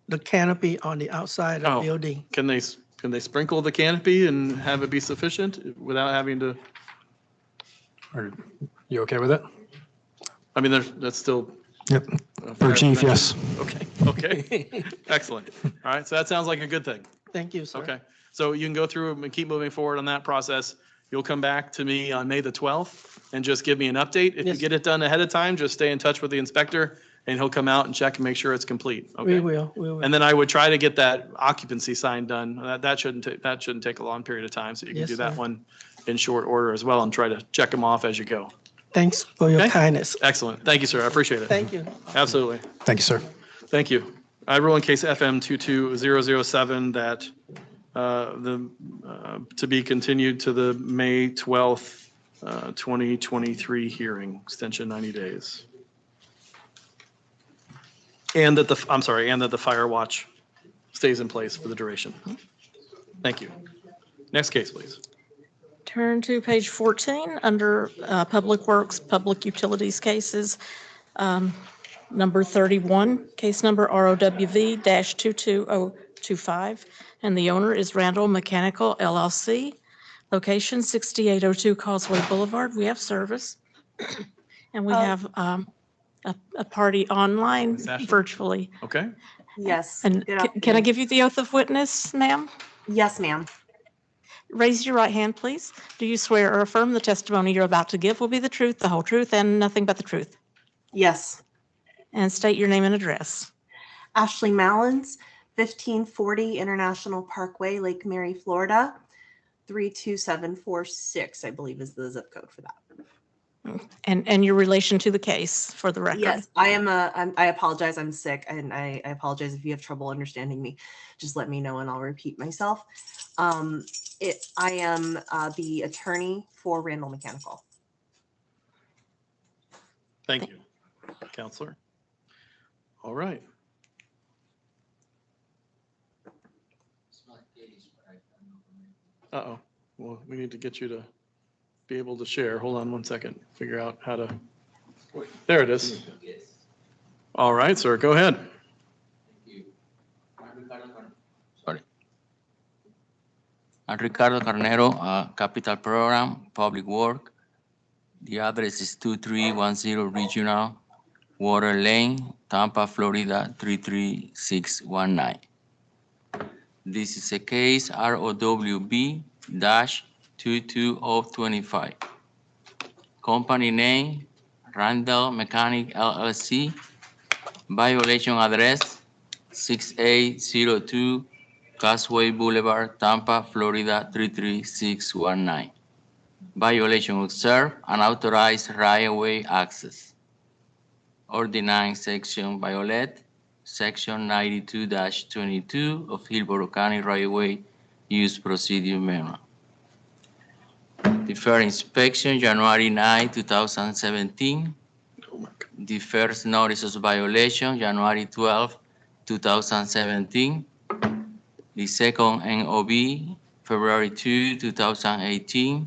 The canopy on the outside of the building. Can they sprinkle the canopy and have it be sufficient without having to? Are you okay with it? I mean, that's still. Yep. For chief, yes. Okay. Excellent. All right. So that sounds like a good thing. Thank you, sir. Okay. So you can go through and keep moving forward on that process. You'll come back to me on May the 12th and just give me an update. If you Yes. get it done ahead of time, just stay in touch with the inspector and he'll come out and check and make sure it's complete. We Okay. will. And then I would try to get that occupancy sign done. That shouldn't take a long period of time. So you can Yes, do that sir. one in short order as well and try to check them off as you go. Thanks for your Okay. kindness. Excellent. Thank you, sir. I appreciate it. Thank you. Absolutely. Thank you, sir. Thank you. I rule in case FM 22007 that to be continued to the May 12th, 2023 hearing, extension 90 days. And that the fire watch stays in place for the duration. Thank you. Next case, please. Turn to page 14 under Public Works, Public Utilities cases. Number 31, case number ROWV-22025, and the owner is Randall Mechanical LLC, location 6802 Causeway Boulevard. We have service. And we have a party online Ashley? virtually. Okay. Yes. And can I give you the oath of witness, ma'am? Yes, ma'am. Raise your right hand, please. Do you swear or affirm the testimony you're about to give will be the truth, the whole truth, and nothing but the truth? Yes. And state your name and address. Ashley Mallins, 1540 International Parkway, Lake Mary, Florida. 32746, I believe, is the zip code for that. And your relation to the case for the record. Yes, I apologize. I'm sick, and I apologize if you have trouble understanding me. Just let me know, and I'll repeat myself. I am the attorney for Randall Mechanical. Thank you, Counselor. All right. Uh-oh. Well, we need to get you to be able to share. Hold on one second. Figure out how to. There it is. All right, sir. Go ahead. Sorry. I'm Ricardo Carnero, Capital Program, Public Work. The address is 2310 Regional Water Lane, Tampa, Florida, 33619. This is a case ROWB-22025. Company name, Randall Mechanic LLC. Violation address, 6802 Causeway Boulevard, Tampa, Florida, 33619. Violation observed unauthorized right-of-way access. Ordinance section violate section 92-22 of Hillsborough County Right-of-Way Use Procedure Manual. The first inspection, January 9, 2017. The first notice of violation, January 12, 2017. The second NOV, February 2, 2018.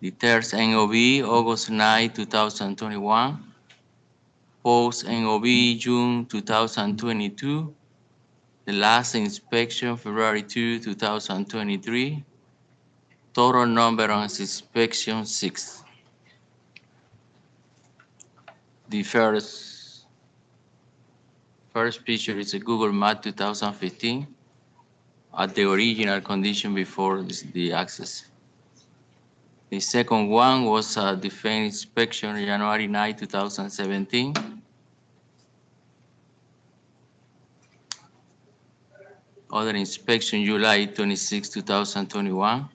The third NOV, August 9, 2021. Post NOV, June 2022. The last inspection, February 2, 2023. Total number on inspection 6. The first picture is a Google Map 2015 at the original condition before the access. The second one was a defense inspection January 9, 2017. Other inspection July 26, 2021.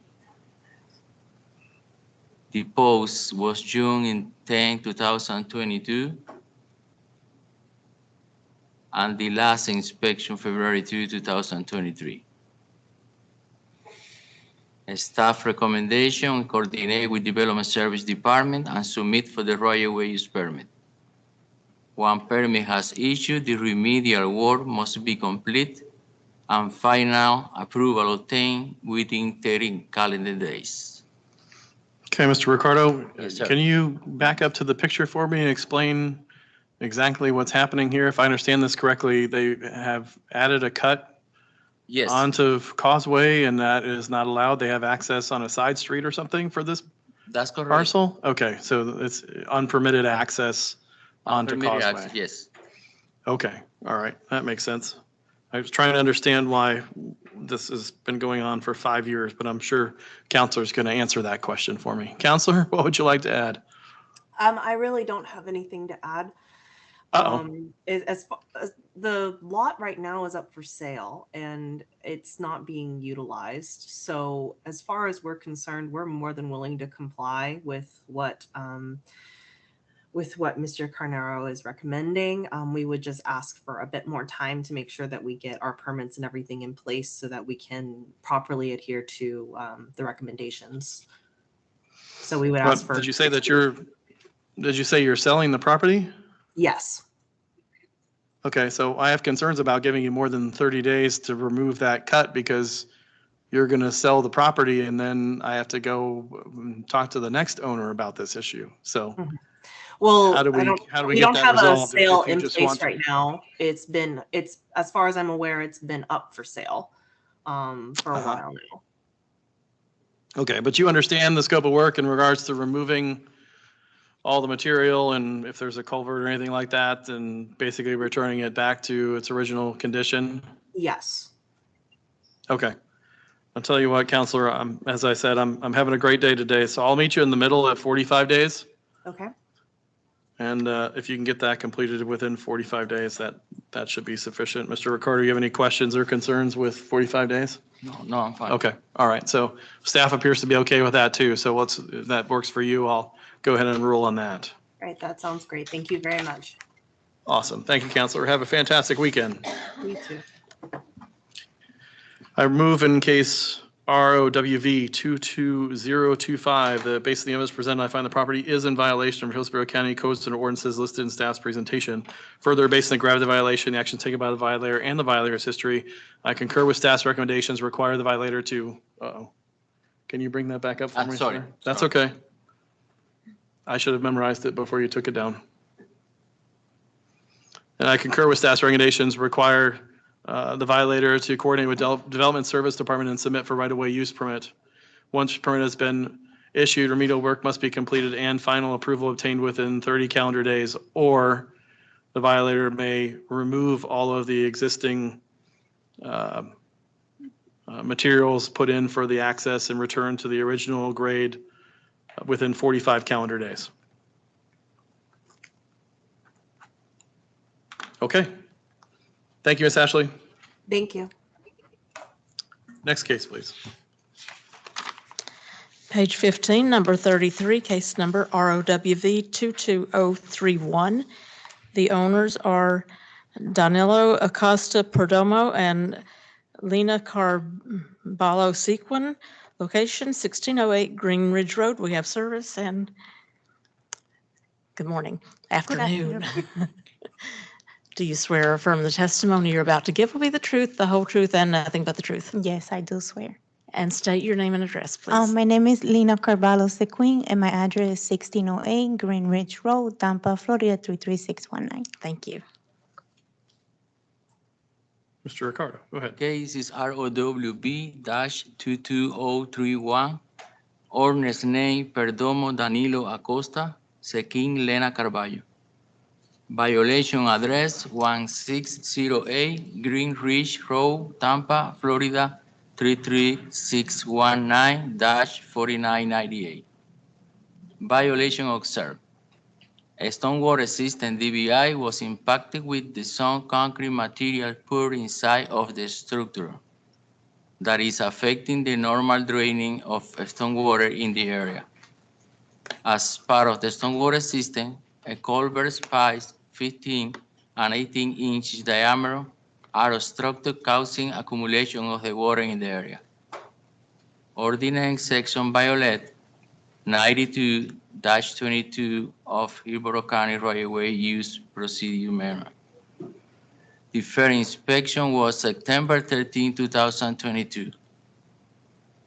The post was June 10, 2022. And the last inspection February 2, 2023. A staff recommendation, coordinate with Development Service Department and submit for the right-of-way use permit. One permit has issued, the remedial work must be complete and final approval obtained within 30 calendar days. Okay, Mr. Ricardo, Yes, sir. can you back up to the picture for me and explain exactly what's happening here? If I understand this correctly, they have added a cut Yes. onto Causeway, and that is not allowed. They have access on a side street or something for this That's correct. parcel? Okay, so it's unpermitted access onto Permitted Causeway. access, yes. Okay, all right, that makes sense. I was trying to understand why this has been going on for 5 years, but I'm sure Counselor's going to answer that question for me. Counselor, what would you like to add? I really don't have anything to add. As the lot right now is up for sale and it's not being utilized. So as far as we're concerned, we're more than willing to comply with what with what Mr. Carnero is recommending. We would just ask for a bit more time to make sure that we get our permits and everything in place so that we can properly adhere to the recommendations. So we would ask for. Did you say that did you say you're selling the property? Yes. Okay, so I have concerns about giving you more than 30 days to remove that cut because you're going to sell the property and then I have to go talk to the next owner about this issue. So Well, how do we we get don't that have a resolved if sale you in just place want? right now. It's as far as I'm aware, it's been up for sale for a while now. Okay, but you understand the scope of work in regards to removing all the material and if there's a culvert or anything like that, and basically returning it back to its original condition? Yes. Okay. I'll tell you what, Counselor, as I said, I'm having a great day today, so I'll meet you in the middle at 45 days. Okay. And if you can get that completed within 45 days, that should be sufficient. Mr. Ricardo, you have any questions or concerns with 45 days? No, I'm fine. Okay, all right. So staff appears to be okay with that too. So if that works for you, I'll go ahead and rule on that. All right. That sounds great. Thank you very much. Awesome. Thank you, Counselor. Have a fantastic weekend. You too. I move in case ROWV 22025, the basis of the evidence presented, I find the property is in violation of Hillsborough County codes and ordinances listed in staff's presentation. Further, based on the gravity of the violation, the action taken by the violator and the violator's history, I concur with staff's recommendations, require the violator to, can you bring that back up for me, sorry. sir? That's okay. I should have memorized it before you took it down. And I concur with staff's recommendations, require the violator to coordinate with Development Service Department and submit for right-of-way use permit. Once permit has been issued, remedial work must be completed and final approval obtained within 30 calendar days, or the violator may remove all of the existing materials put in for the access and return to the original grade within 45 calendar days. Okay. Thank you, Ms. Ashley. Thank you. Next case, please. Page 15, number 33, case number ROWV 22031. The owners are Danilo Acosta Perdomo and Lena Carballo Sequin. Location 1608 Green Ridge Road. We have service and good morning, afternoon. Do you swear or affirm the testimony you're about to give will be the truth, the whole truth, and nothing but the truth? Yes, I do swear. And state your name and address, please. My name is Lena Carballo Sequin, and my address is 1608 Green Ridge Road, Tampa, Florida 33619. Thank you. Mr. Ricardo, go ahead. Case is ROWB-22031. Owner's name Perdomo Danilo Acosta, Sequin Lena Carballo. Violation address 1608 Green Ridge Road, Tampa, Florida 33619-4998. Violation observed. A stormwater system DBI was impacted with the some concrete material poured inside of the structure that is affecting the normal draining of stormwater in the area. As part of the stormwater system, a culvert pipes 15 and 18 inches diameter are obstructed, causing accumulation of the water in the area. Ordinance section violate 92-22 of Hillsborough County right-of-way use procedure manual. The first inspection was September 13, 2022.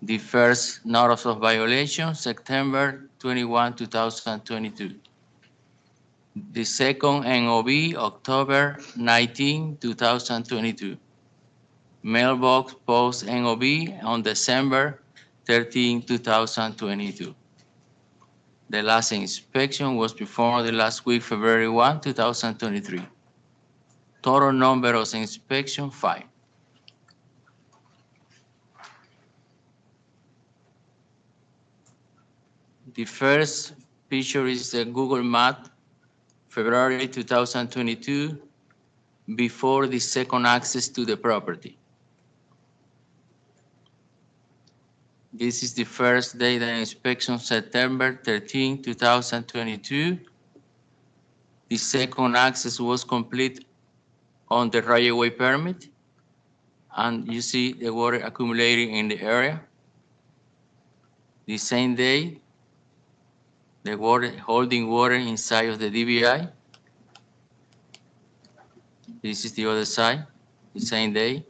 The first notice of violation, September 21, 2022. The second NOV, October 19, 2022. Mailbox post NOV on December 13, 2022. The last inspection was performed the last week, February 1, 2023. Total number of inspection 5. The first picture is the Google map, February 2022, before the second access to the property. This is the first data inspection, September 13, 2022. The second access was complete on the right-of-way permit. And you see the water accumulating in the area. The same day, the water, holding water inside of the DBI. This is the other side, the same day.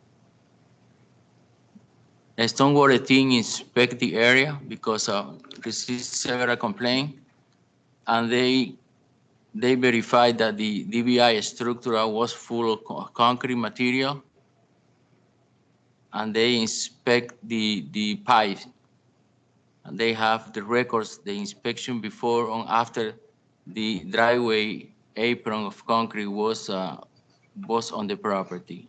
A stormwater team inspect the area because received several complaints, and they verified that the DBI structure was full of concrete material, and they inspect the pipe. And they have the records, the inspection before and after the driveway apron of concrete was on the property.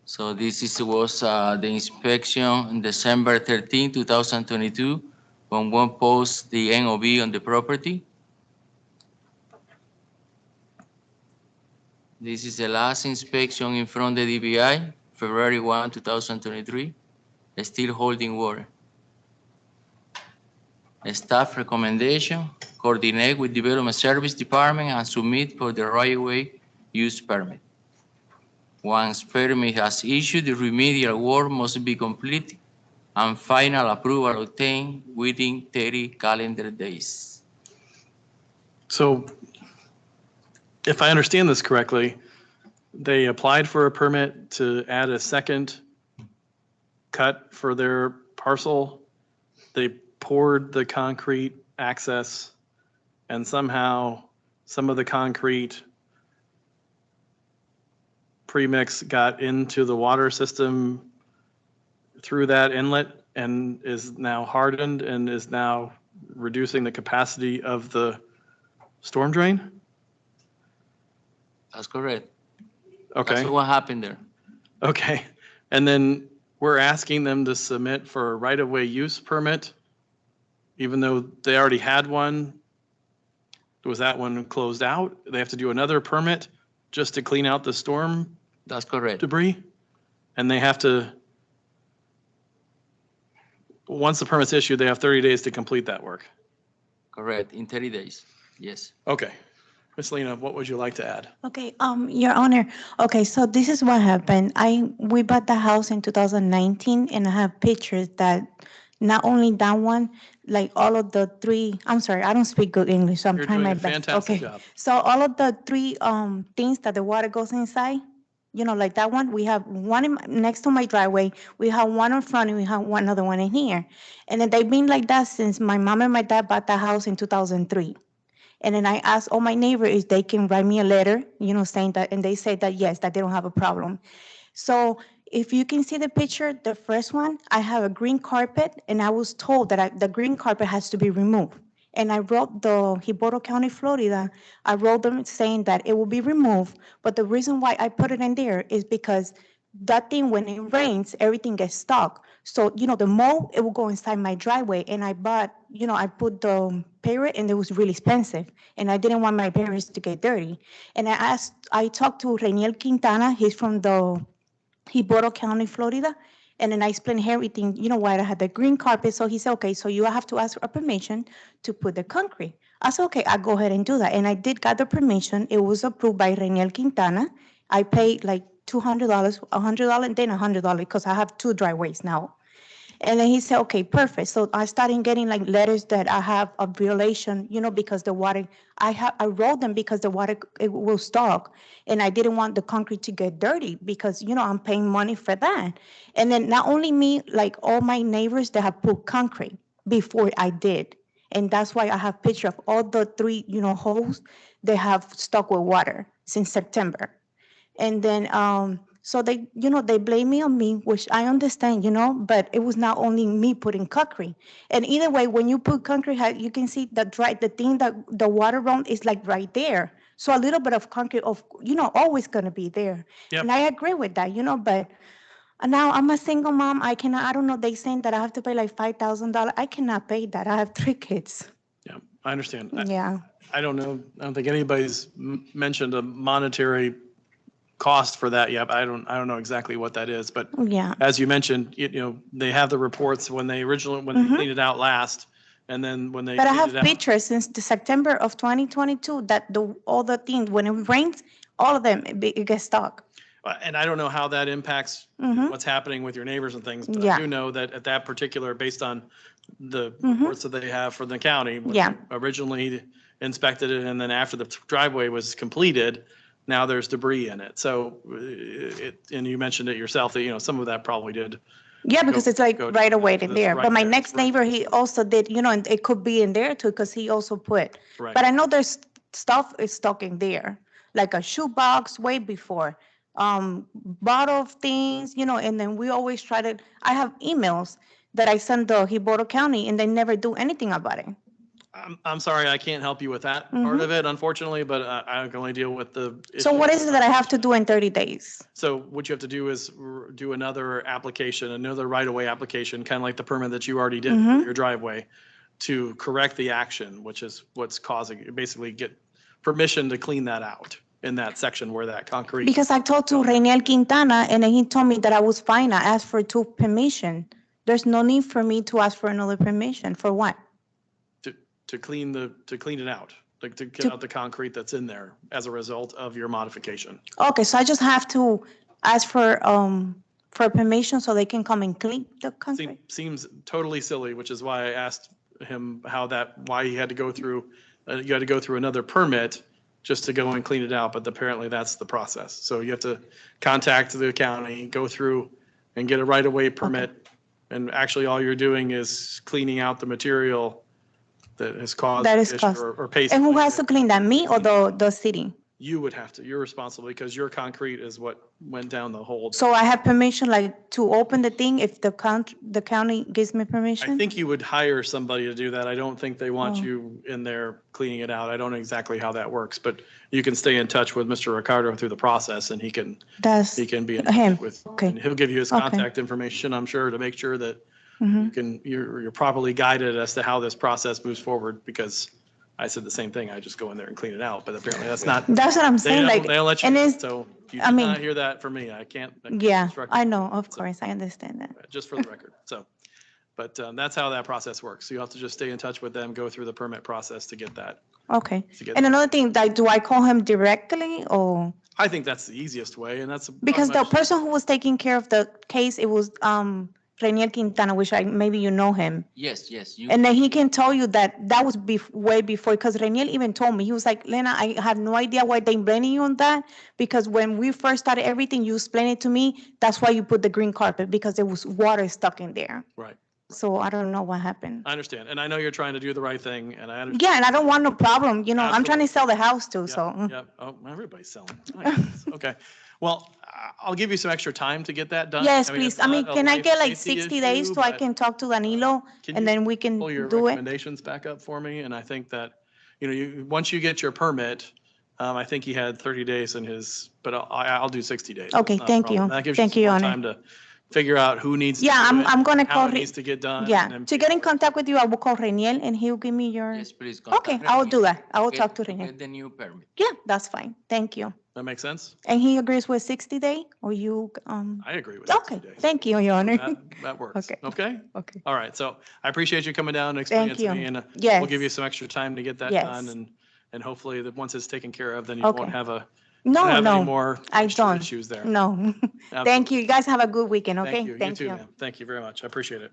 So this was the inspection on December 13, 2022, when one post the NOV on the property. This is the last inspection in front of the DBI, February 1, 2023, still holding water. A staff recommendation, coordinate with Development Service Department and submit for the right-of-way use permit. Once permit has issued, the remedial work must be complete and final approval obtained within 30 calendar days. So if I understand this correctly, they applied for a permit to add a second cut for their parcel. They poured the concrete access, and somehow some of the concrete premix got into the water system through that inlet and is now hardened and is now reducing the capacity of the storm drain? That's correct. Okay. That's what happened there. Okay. And then we're asking them to submit for a right-of-way use permit, even though they already had one. Was that one closed out? They have to do another permit just to clean out the storm That's correct. debris? And they have to, once the permit's issued, they have 30 days to complete that work. Correct, in 30 days, yes. Okay. Ms. Lena, what would you like to add? Okay, Your Honor, okay, so this is what happened. We bought the house in 2019, and I have pictures that not only that one, like all of the three, I'm sorry, I don't speak good English, so I'm You're trying doing my a best. fantastic Okay, job. so all of the three things that the water goes inside, like that one, we have one next to my driveway, we have one in front, and we have one other one in here. And then they've been like that since my mom and my dad bought the house in 2003. And then I asked all my neighbors if they can write me a letter, saying that, and they said that yes, that they don't have a problem. So if you can see the picture, the first one, I have a green carpet, and I was told that the green carpet has to be removed. And I wrote the Hillsborough County, Florida, I wrote them saying that it will be removed, but the reason why I put it in there is because that thing, when it rains, everything gets stuck. So, the mold, it will go inside my driveway. And I bought, I put the parrot, and it was really expensive. And I didn't want my parrots to get dirty. And I talked to Reniel Quintana. He's from the Hillsborough County, Florida. And then I explained everything, why I had the green carpet. So he said, okay, so you have to ask for permission to put the concrete. I said, okay, I'll go ahead and do that. And I did get the permission. It was approved by Reniel Quintana. I paid like $200, $100, and then $100 because I have two driveways now. And then he said, okay, perfect. So I started getting like letters that I have a violation, because the water, I wrote them because the water, it will stop. And I didn't want the concrete to get dirty because, I'm paying money for that. And then not only me, like all my neighbors that have put concrete before I did. And that's why I have picture of all the three, holes they have stuck with water since September. And then, so they, they blame me on me, which I understand, but it was not only me putting concrete. And either way, when you put concrete, you can see the thing that the water run is like right there. So a little bit of concrete, always gonna be there. Yep. And I agree with that, but now I'm a single mom. I don't know, they saying that I have to pay like $5,000. I cannot pay that. I have 3 kids. Yeah, I understand. Yeah. I don't know. I don't think anybody's mentioned a monetary cost for that yet. I don't know exactly what that is, but Yeah. as you mentioned, they have the reports when they cleaned it out last, And then when they. But I cleaned have it out- pictures since the September of 2022 that all the things, when it rains, all of them, it gets stuck. And I don't know how that impacts Mhm. what's happening with your neighbors and things, but I Yeah. do know that at that particular, based on the Mhm. reports that they have from the county. when Yeah. they Originally inspected it, and then after the driveway was completed, now there's debris in it. So and you mentioned it yourself that, some of that probably did. Yeah, because it's like go- right away that's there. right But my there, next right. neighbor, he also did, and it could be in there too, because he also put. Right. But I know there's stuff is stuck in there, like a shoebox way before, bottle of things, and then we always try to, I have emails that I send to Hillsborough County and they never do anything about it. I'm sorry, I can't help you with that part Mhm. of it, unfortunately, but I can only deal with the. So what is it that I have to do in 30 days? So what you have to do is do another application, another right-of-way application, kind of like the permit that you already did for Mhm. your driveway, to correct the action, which is what's causing, basically get permission to clean that out in that section where that concrete. Because I talked to Reniel Quintana and then he told me that I was fine. I asked for 2 permission. There's no need for me to ask for another permission. For what? To clean it out, like to get To- out the concrete that's in there as a result of your modification. Okay, so I just have to ask for permission so they can come and clean the concrete? Seems totally silly, which is why I asked him why he had to go through, you had to go through another permit just to go and clean it out, but apparently that's the process. So you have to contact the county, go through and get a right-of-way permit. And actually, all you're doing is cleaning out the material that has caused That the is issue cost. or And basically. who has to clean that, me or the city? You would have to, you're responsible because your concrete is what went down the hole. So I have permission like to open the thing if the county gives me I permission? think you would hire somebody to do that. I don't think they want Oh. you in there cleaning it out. I don't know exactly how that works, but you can stay in touch with Mr. Ricardo through the process and he can That's be in him. touch with. Okay. And he'll give you his Okay. contact information, I'm sure, to make sure that Mhm. you're properly guided as to how this process moves forward, because I said the same thing. I just go in there and clean it out, but apparently that's not. That's what I'm They saying, don't, like, they don't let you, and do it's, it, so you I did mean- not hear that from me. I can't yeah, instruct I you. know, of course, I understand that. Just for the record, so. But that's how that process works. So you have to just stay in touch with them, go through the permit process to get that. Okay. To get And that. another thing, like, do I call him directly or? I think that's the easiest way, and that's. Because the pretty much- person who was taking care of the case, it was Reniel Quintana, which maybe you know him. Yes, yes. And then he can tell you that was way before, because Reniel even told me, he was like, Lena, I have no idea why they blaming you on that, because when we first started everything, you explained it to me, that's why you put the green carpet, because there was water stuck in there. Right. So I don't know what happened. I understand, and I know you're trying to do the right thing, and I understand. Yeah, and I don't want no problem, I'm trying to sell the house too, Yep, so. Yep. Oh, everybody's selling. Nice. Okay. Well, I'll give you some extra time to get that done. Yes, I mean, please. it's I mean, not a can I life get like safety 60 days issue, so I but can talk to Danilo can and you then we can pull your do it? recommendations back up for me? And I think that, once you get your permit, I think he had 30 days in his, but I'll do 60 days. Okay, That's not a thank problem. you. That gives you Thank some you, more Honor. time to figure out who needs to Yeah, do it, I'm gonna how call. it needs to get done. Yeah, and then to get in contact with you, I will call Reniel and he'll give me your. Yes, please. Okay, contact I will me do that. I will to talk to get- Reniel. Get the new permit. Yeah, that's fine. Thank you. That makes sense? And he agrees with 60 day or you, I agree with 60 okay, days. thank you, Your Honor. That works. Okay. Okay? Okay. All right, so I appreciate you coming down and explaining it Thank to you. me, and we'll Yes. give you some extra time to get that Yes. done, and hopefully that once it's taken care of, then you Okay. won't have No, any no, more I extra don't. issues there. No. Absolutely. Thank you. You guys have a good weekend, okay? Thank you. You too, ma'am. Thank you very much. I appreciate it.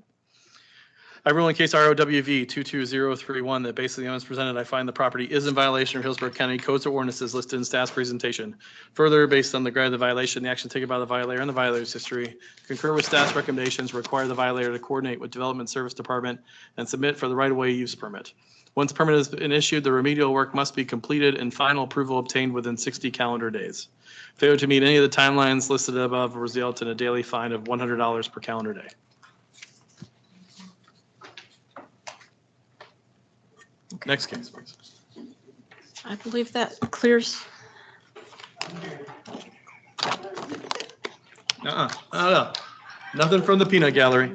I rule in case ROWV 22031 that based on the evidence presented, I find the property is in violation of Hillsborough County codes or ordinances listed in staff's presentation. Further, based on the gravity of the violation, the action taken by the violator and the violator's history, concur with staff's recommendations, require the violator to coordinate with Development Service Department and submit for the right-of-way use permit. Once permit has been issued, the remedial work must be completed and final approval obtained within 60 calendar days. Failure to meet any of the timelines listed above will result in a daily fine of $100 per calendar day. Next case, please. I believe that clears. No, nothing from the peanut gallery.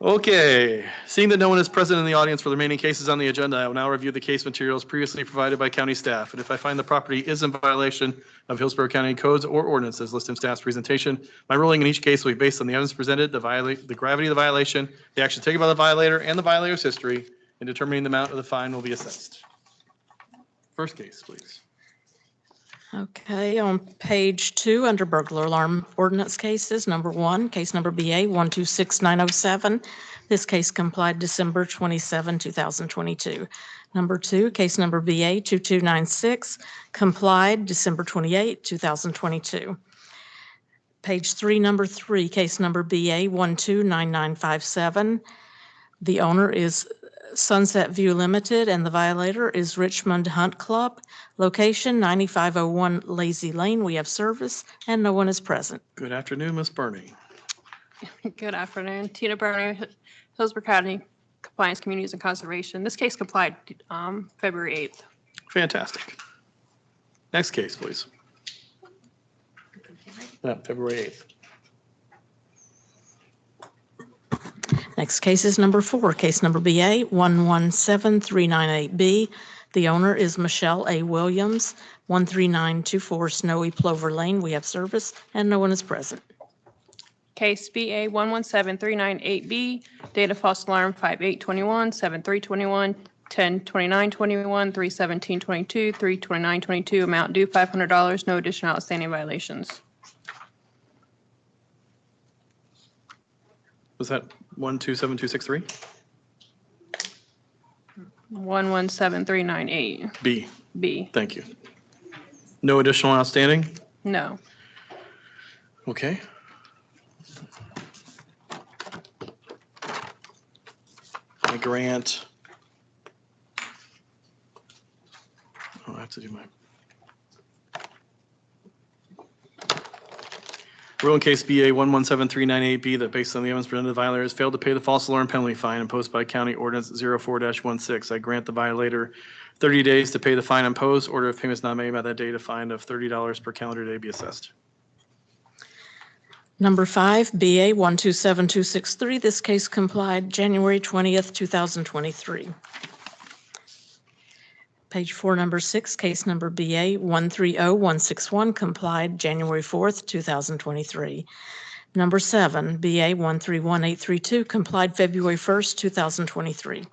Okay, seeing that no one is present in the audience for the remaining cases on the agenda, I will now review the case materials previously provided by county staff. And if I find the property is in violation of Hillsborough County codes or ordinances listed in staff's presentation, my ruling in each case will be based on the evidence presented, the gravity of the violation, the action taken by the violator, and the violator's history in determining the amount of the fine will be assessed. First case, please. Okay, on page 2, under burglar alarm ordinance cases, number 1, case number BA 126907. This case complied December 27, 2022. Number 2, case number BA 2296, complied December 28, 2022. Page 3, number 3, case number BA 129957. The owner is Sunset View Limited, and the violator is Richmond Hunt Club. Location 9501 Lazy Lane. We have service, and no one is present. Good afternoon, Ms. Burney. Good afternoon. Tina Berner, Hillsborough County Compliance, Communities, and Conservation. This case complied February 8th. Fantastic. Next case, please. February 8th. Next case is number 4, case number BA 117398B. The owner is Michelle A. Williams, 13924 Snowy Plover Lane. We have service, and no one is present. Case BA 117398B, data false alarm 5821, 7321, 102921, 31722, 32922, amount due $500, no additional outstanding violations. Was that 127263? 117398. B. B. Thank you. No additional outstanding? No. Okay. I grant. Oh, I have to do my. Rule in case BA 117398B that based on the evidence presented, the violator has failed to pay the false alarm penalty fine imposed by County Ordinance 04-16. I grant the violator 30 days to pay the fine imposed. Order of payment is not made by that date. A fine of $30 per calendar day be assessed. Number 5, BA 127263. This case complied January 20th, 2023. Page 4, number 6, case number BA 130161, complied January 4th, 2023. Number 7, BA 131832, complied February 1st, 2023.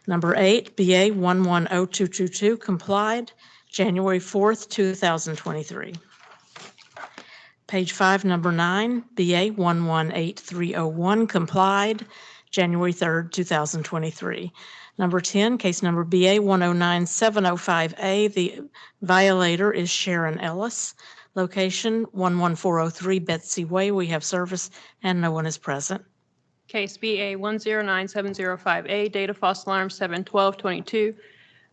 Number 8, BA 110222, complied January 4th, 2023. Page 5, number 9, BA 118301, complied January 3rd, 2023. Number 10, case number BA 109705A. The violator is Sharon Ellis. Location 11403 Betsy Way. We have service, and no one is present. Case BA 109705A, data false alarm 71222,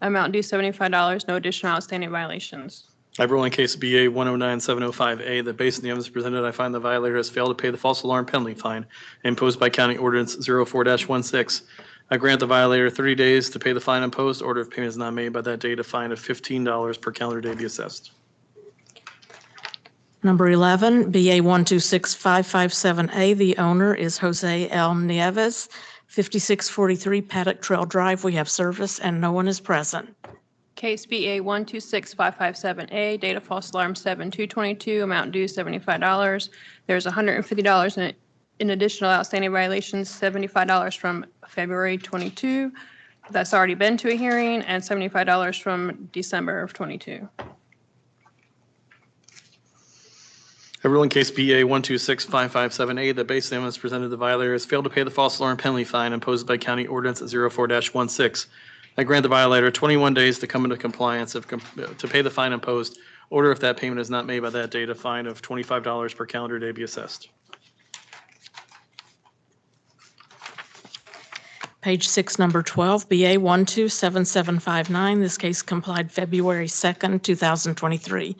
amount due $75, no additional outstanding violations. I rule in case BA 109705A that based on the evidence presented, I find the violator has failed to pay the false alarm penalty fine imposed by County Ordinance 04-16. I grant the violator 30 days to pay the fine imposed. Order of payment is not made by that date. A fine of $15 per calendar day be assessed. Number 11, BA 126557A. The owner is Jose L. Nieves, 5643 Paddock Trail Drive. We have service, and no one is present. Case BA 126557A, data false alarm 7222, amount due $75. There's $150 in additional outstanding violations, $75 from February 22. That's already been to a hearing, and $75 from December of 22. I rule in case BA 126557A that based on the evidence presented, the violator has failed to pay the false alarm penalty fine imposed by County Ordinance 04-16. I grant the violator 21 days to come into compliance to pay the fine imposed. Order if that payment is not made by that date, a fine of $25 per calendar day be assessed. Page 6, number 12, BA 127759. This case complied February 2nd, 2023.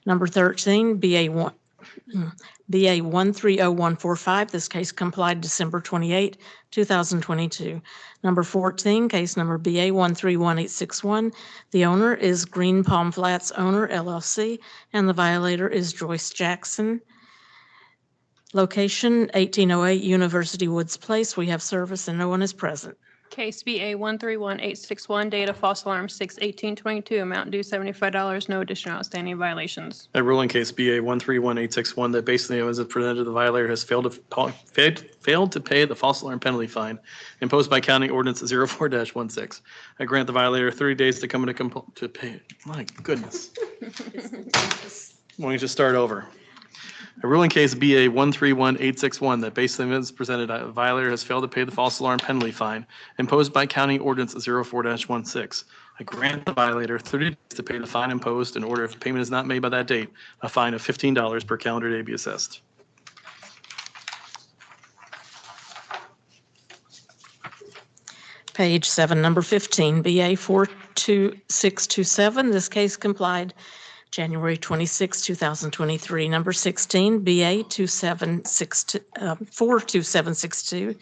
Number 13, BA 130145. This case complied December 28, 2022. Number 14, case number BA 131861. The owner is Green Palm Flats Owner LLC, and the violator is Joyce Jackson. Location 1808 University Woods Place. We have service and no one is present. Case BA 131861, data false alarm 6/18/22, amount due $75, no additional outstanding violations. A ruling case BA 131861 that based on the evidence presented, the violator has failed to pay the false alarm penalty fine imposed by County Ordinance 04-16. I grant the violator 30 days to come to pay. My goodness. Why don't you just start over? A ruling case BA 131861 that based on the evidence presented, a violator has failed to pay the false alarm penalty fine imposed by County Ordinance 04-16. I grant the violator 30 days to pay the fine imposed in order if payment is not made by that date, a fine of $15 per calendar day be assessed. Page 7, number 15, BA 42627. This case complied January 26, 2023. Number 16, BA 42762,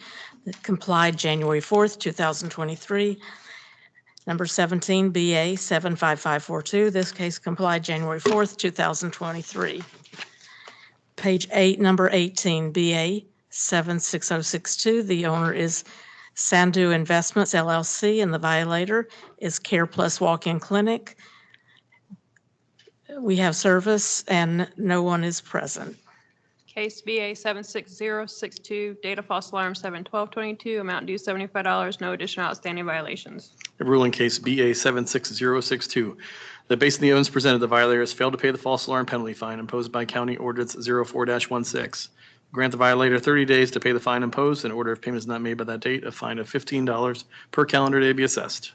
that complied January 4th, 2023. Number 17, BA 75542. This case complied January 4th, 2023. Page 8, number 18, BA 76062. The owner is Sandu Investments LLC and the violator is Care Plus Walk-In Clinic. We have service and no one is present. Case BA 76062, data false alarm 7/12/22, amount due $75, no additional outstanding violations. A ruling case BA 76062 that based on the evidence presented, the violator has failed to pay the false alarm penalty fine imposed by County Ordinance 04-16. Grant the violator 30 days to pay the fine imposed. In order if payment is not made by that date, a fine of $15 per calendar day be assessed.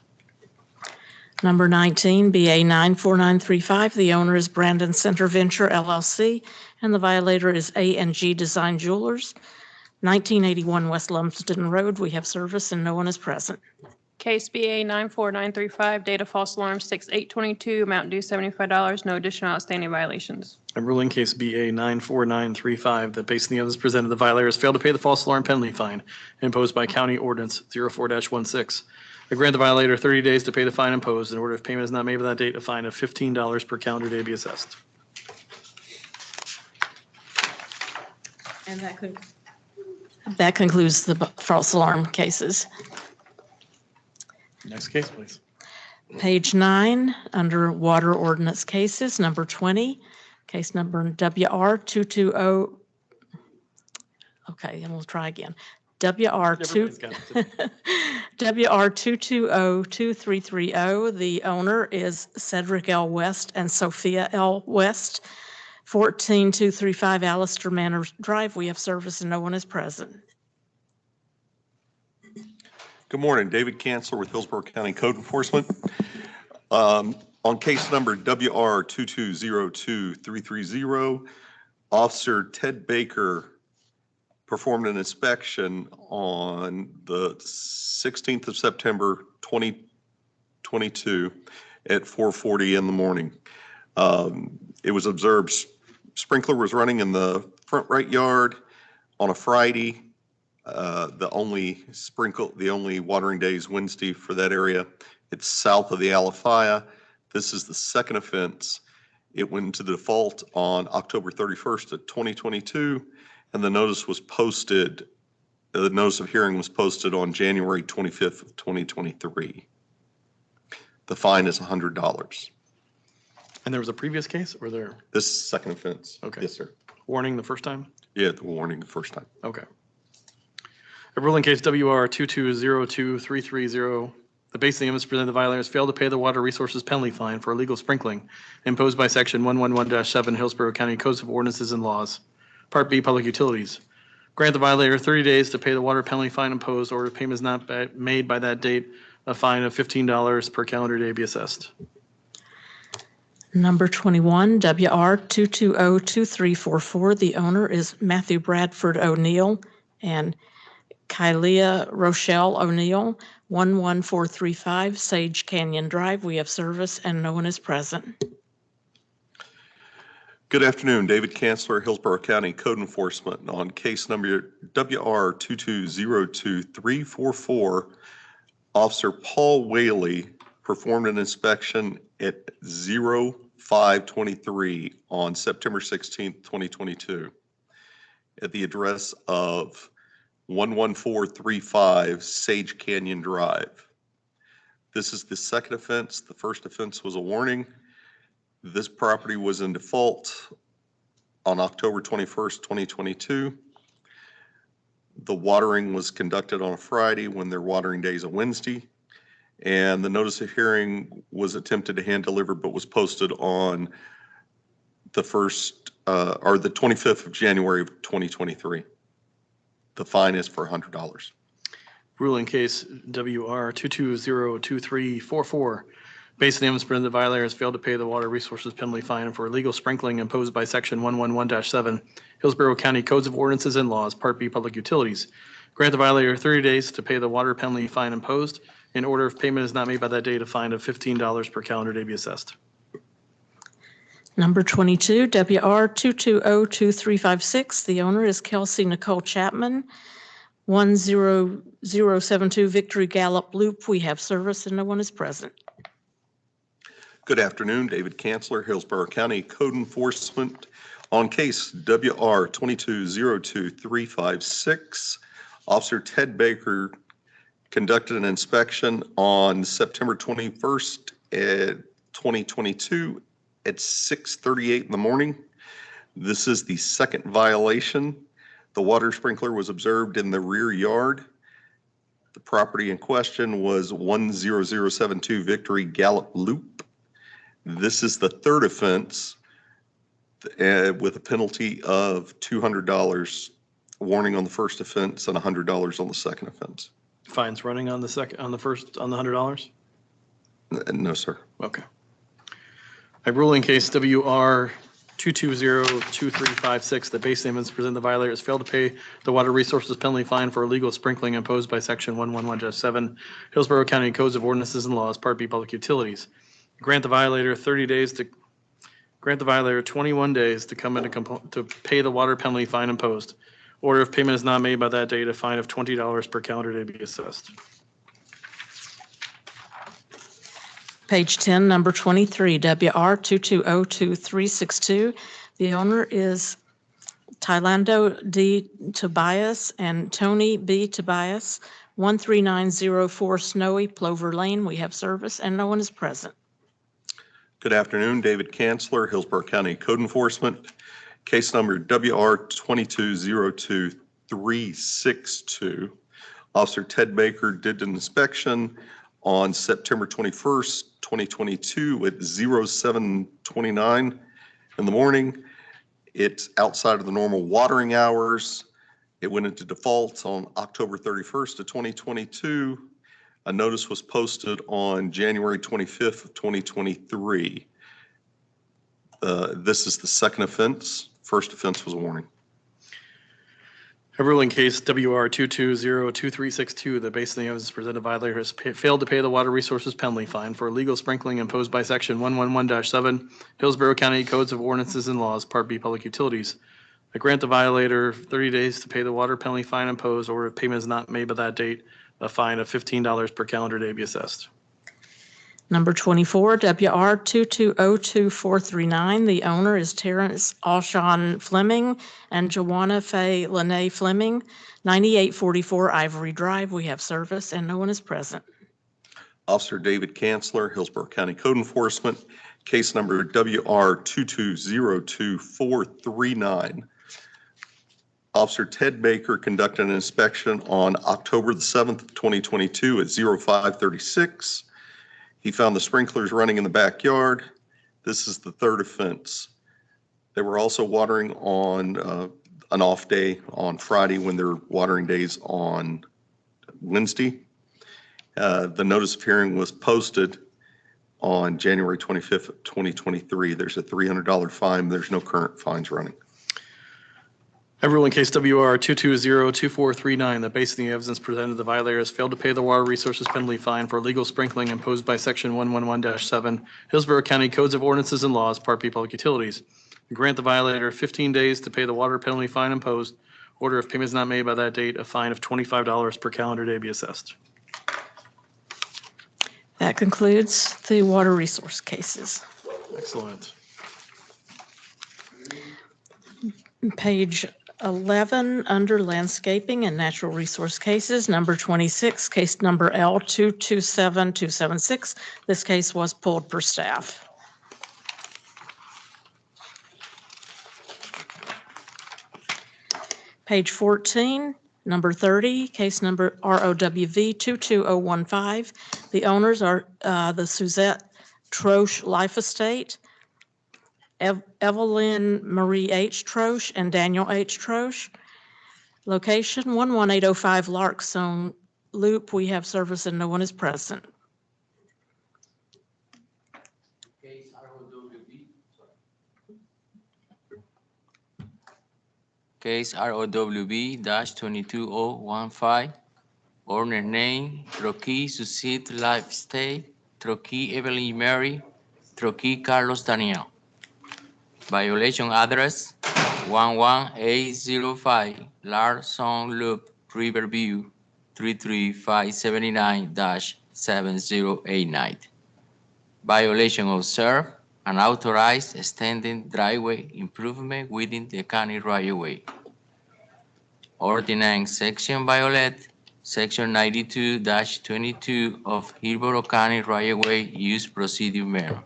Number 19, BA 94935. The owner is Brandon Center Venture LLC and the violator is A&G Design Jewelers, 1981 West Lumsden Road. We have service and no one is present. Case BA 94935, data false alarm 6/8/22, amount due $75, no additional outstanding violations. A ruling case BA 94935 that based on the evidence presented, the violator has failed to pay the false alarm penalty fine imposed by County Ordinance 04-16. I grant the violator 30 days to pay the fine imposed. In order if payment is not made by that date, a fine of $15 per calendar day be assessed. And that concludes the false alarm cases. Next case, please. Page 9, under water ordinance cases, number 20, case number WR220. Okay, and we'll try again. WR2202330. The owner is Cedric L. West and Sophia L. West, 14235 Allister Manor Drive. We have service and no one is present. Good morning, David Cancel with Hillsborough County Code Enforcement. On case number WR 2202330, Officer Ted Baker performed an inspection on the 16th of September 2022 at 4:40 in the morning. It was observed sprinkler was running in the front right yard on a Friday. The only watering day is Wednesday for that area. It's south of the Alafia. This is the second offense. It went into default on October 31st of 2022, and the notice of hearing was posted on January 25th of 2023. The fine is $100. And there was a previous case or there? This is second offense. Okay. Yes, sir. Warning the first time? Yeah, the warning the first time. Okay. A ruling case WR 2202330. The base of the evidence presented, the violator has failed to pay the water resources penalty fine for illegal sprinkling imposed by section 111-7 Hillsborough County Codes of Ordinances and Laws. Part B, Public Utilities. Grant the violator 30 days to pay the water penalty fine imposed, or if payment is not made by that date, a fine of $15 per calendar day be assessed. Number 21, WR 2202344. The owner is Matthew Bradford O'Neill and Kylia Rochelle O'Neill, 11435 Sage Canyon Drive. We have service and no one is present. Good afternoon, David Kanzler, Hillsborough County Code Enforcement. On case number WR 2202344, Officer Paul Whaley performed an inspection at 0523 on September 16th, 2022. at the address of 11435 Sage Canyon Drive. This is the second offense. The first offense was a warning. This property was in default on October 21st, 2022. The watering was conducted on a Friday when their watering day is a Wednesday. And the notice of hearing was attempted to hand deliver, but was posted on the the 25th of January of 2023. The fine is for $100. Ruling case WR 2202344. Based on the evidence presented, the violator has failed to pay the water resources penalty fine for illegal sprinkling imposed by section 111-7 Hillsborough County Codes of Ordinances and Laws, Part B, Public Utilities. Grant the violator 30 days to pay the water penalty fine imposed. In order, if payment is not made by that date, a fine of $15 per calendar day be assessed. Number 22, WR 2202356. The owner is Kelsey Nicole Chapman, 10072 Victory Gallup Loop. We have service and no one is present. Good afternoon, David Kanzler, Hillsborough County Code Enforcement. On case WR 2202356, Officer Ted Baker conducted an inspection on September 21st, 2022 at 6:38 in the morning. This is the second violation. The water sprinkler was observed in the rear yard. The property in question was 10072 Victory Gallup Loop. This is the third offense with a penalty of $200, warning on the first offense and $100 on the second offense. Fines running on the $100? No, sir. Okay. I rule in case WR 2202356, the base evidence presented, the violator has failed to pay the water resources penalty fine for illegal sprinkling imposed by section 111-7 Hillsborough County Codes of Ordinances and Laws, Part B, Public Utilities. Grant the violator 21 days to come to pay the water penalty fine imposed. Order if payment is not made by that date, a fine of $20 per calendar day be assessed. Page 10, number 23, WR 2202362. The owner is Tylando D. Tobias and Tony B. Tobias, 13904 Snowy Plover Lane. We have service and no one is present. Good afternoon, David Kanzler, Hillsborough County Code Enforcement. Case number WR 2202362. Officer Ted Baker did an inspection on September 21st, 2022 at 07:29 in the morning. It's outside of the normal watering hours. It went into default on October 31st of 2022. A notice was posted on January 25th of 2023. This is the second offense. First offense was a warning. A ruling case WR 2202362, the base of the evidence presented, violator has failed to pay the water resources penalty fine for illegal sprinkling imposed by section 111-7 Hillsborough County Codes of Ordinances and Laws, Part B, Public Utilities. I grant the violator 30 days to pay the water penalty fine imposed, or if payment is not made by that date, a fine of $15 per calendar day be assessed. Number 24, WR 2202439. The owner is Terrence Alshon Fleming and Joanna Faye Lene Fleming, 9844 Ivory Drive. We have service and no one is present. Officer David Kanzler, Hillsborough County Code Enforcement, case number WR 2202439. Officer Ted Baker conducted an inspection on October the 7th, 2022 at 05:36. He found the sprinklers running in the backyard. This is the third offense. They were also watering on an off day on Friday when their watering days on Wednesday. The notice of hearing was posted on January 25th, 2023. There's a $300 fine. There's no current fines running. I rule in case WR 2202439, that based on the evidence presented, the violator has failed to pay the water resources penalty fine for illegal sprinkling imposed by section 111-7 Hillsborough County Codes of Ordinances and Laws, Part B, Public Utilities. Grant the violator 15 days to pay the water penalty fine imposed. Order if payment is not made by that date, a fine of $25 per calendar day be assessed. That concludes the water resource cases. Excellent. Page 11 under landscaping and natural resource cases, number 26, case number L227276. This case was pulled per staff. Page 14, number 30, case number ROWV 22015. The owners are the Suzette Troche Life Estate, Evelyn Marie H. Troche and Daniel H. Troche. Location 11805 Larkstone Loop. We have service and no one is present. Case ROWB-22015. Owner name, Troquí Suzette Life Estate, Troquí Evelyn Mary, Troquí Carlos Daniel. Violation address, 11805 Larson Loop, Riverview, 33579-7089. Violation observed, unauthorized extending driveway improvement within the county right-of-way. Ordinance section violate Section 92-22 of Hillsborough County right-of-way use procedure manual.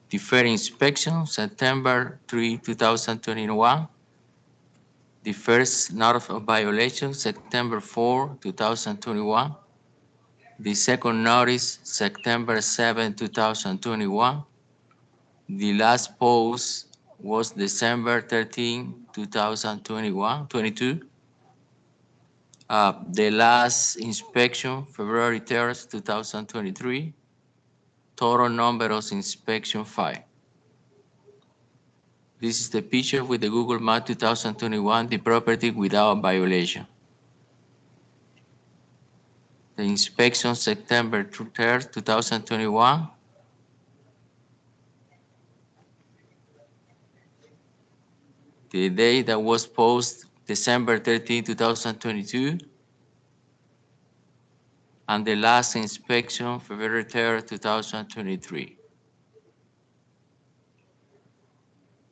Defer inspection September 3, 2021. The first notice of violation September 4, 2021. The second notice September 7, 2021. The last post was December 13, 2022. The last inspection, February 3rd, 2023. Total number of inspection 5. This is the picture with the Google Map 2021, the property without violation. The inspection September 3rd, 2021. The date that was posted December 13, 2022. And the last inspection, February 3rd, 2023.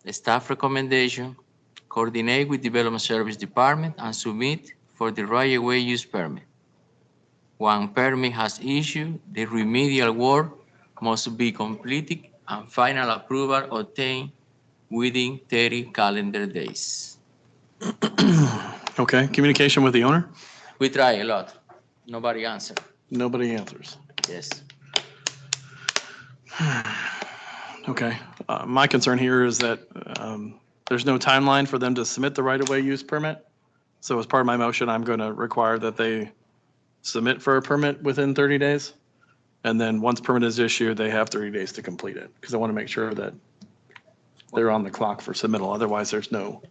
The staff recommendation, coordinate with Development Service Department and submit for the right-of-way use permit. One permit has issued, the remedial work must be completed and final approval obtained within 30 calendar days. Okay, communication with the owner? We try a lot. Nobody answered. Nobody answers. Yes. Okay, my concern here is that there's no timeline for them to submit the right-of-way use permit. So as part of my motion, I'm going to require that they submit for a permit within 30 days. And then once permit is issued, they have 30 days to complete it, because I want to make sure that they're on the clock for submittal. Otherwise, there's no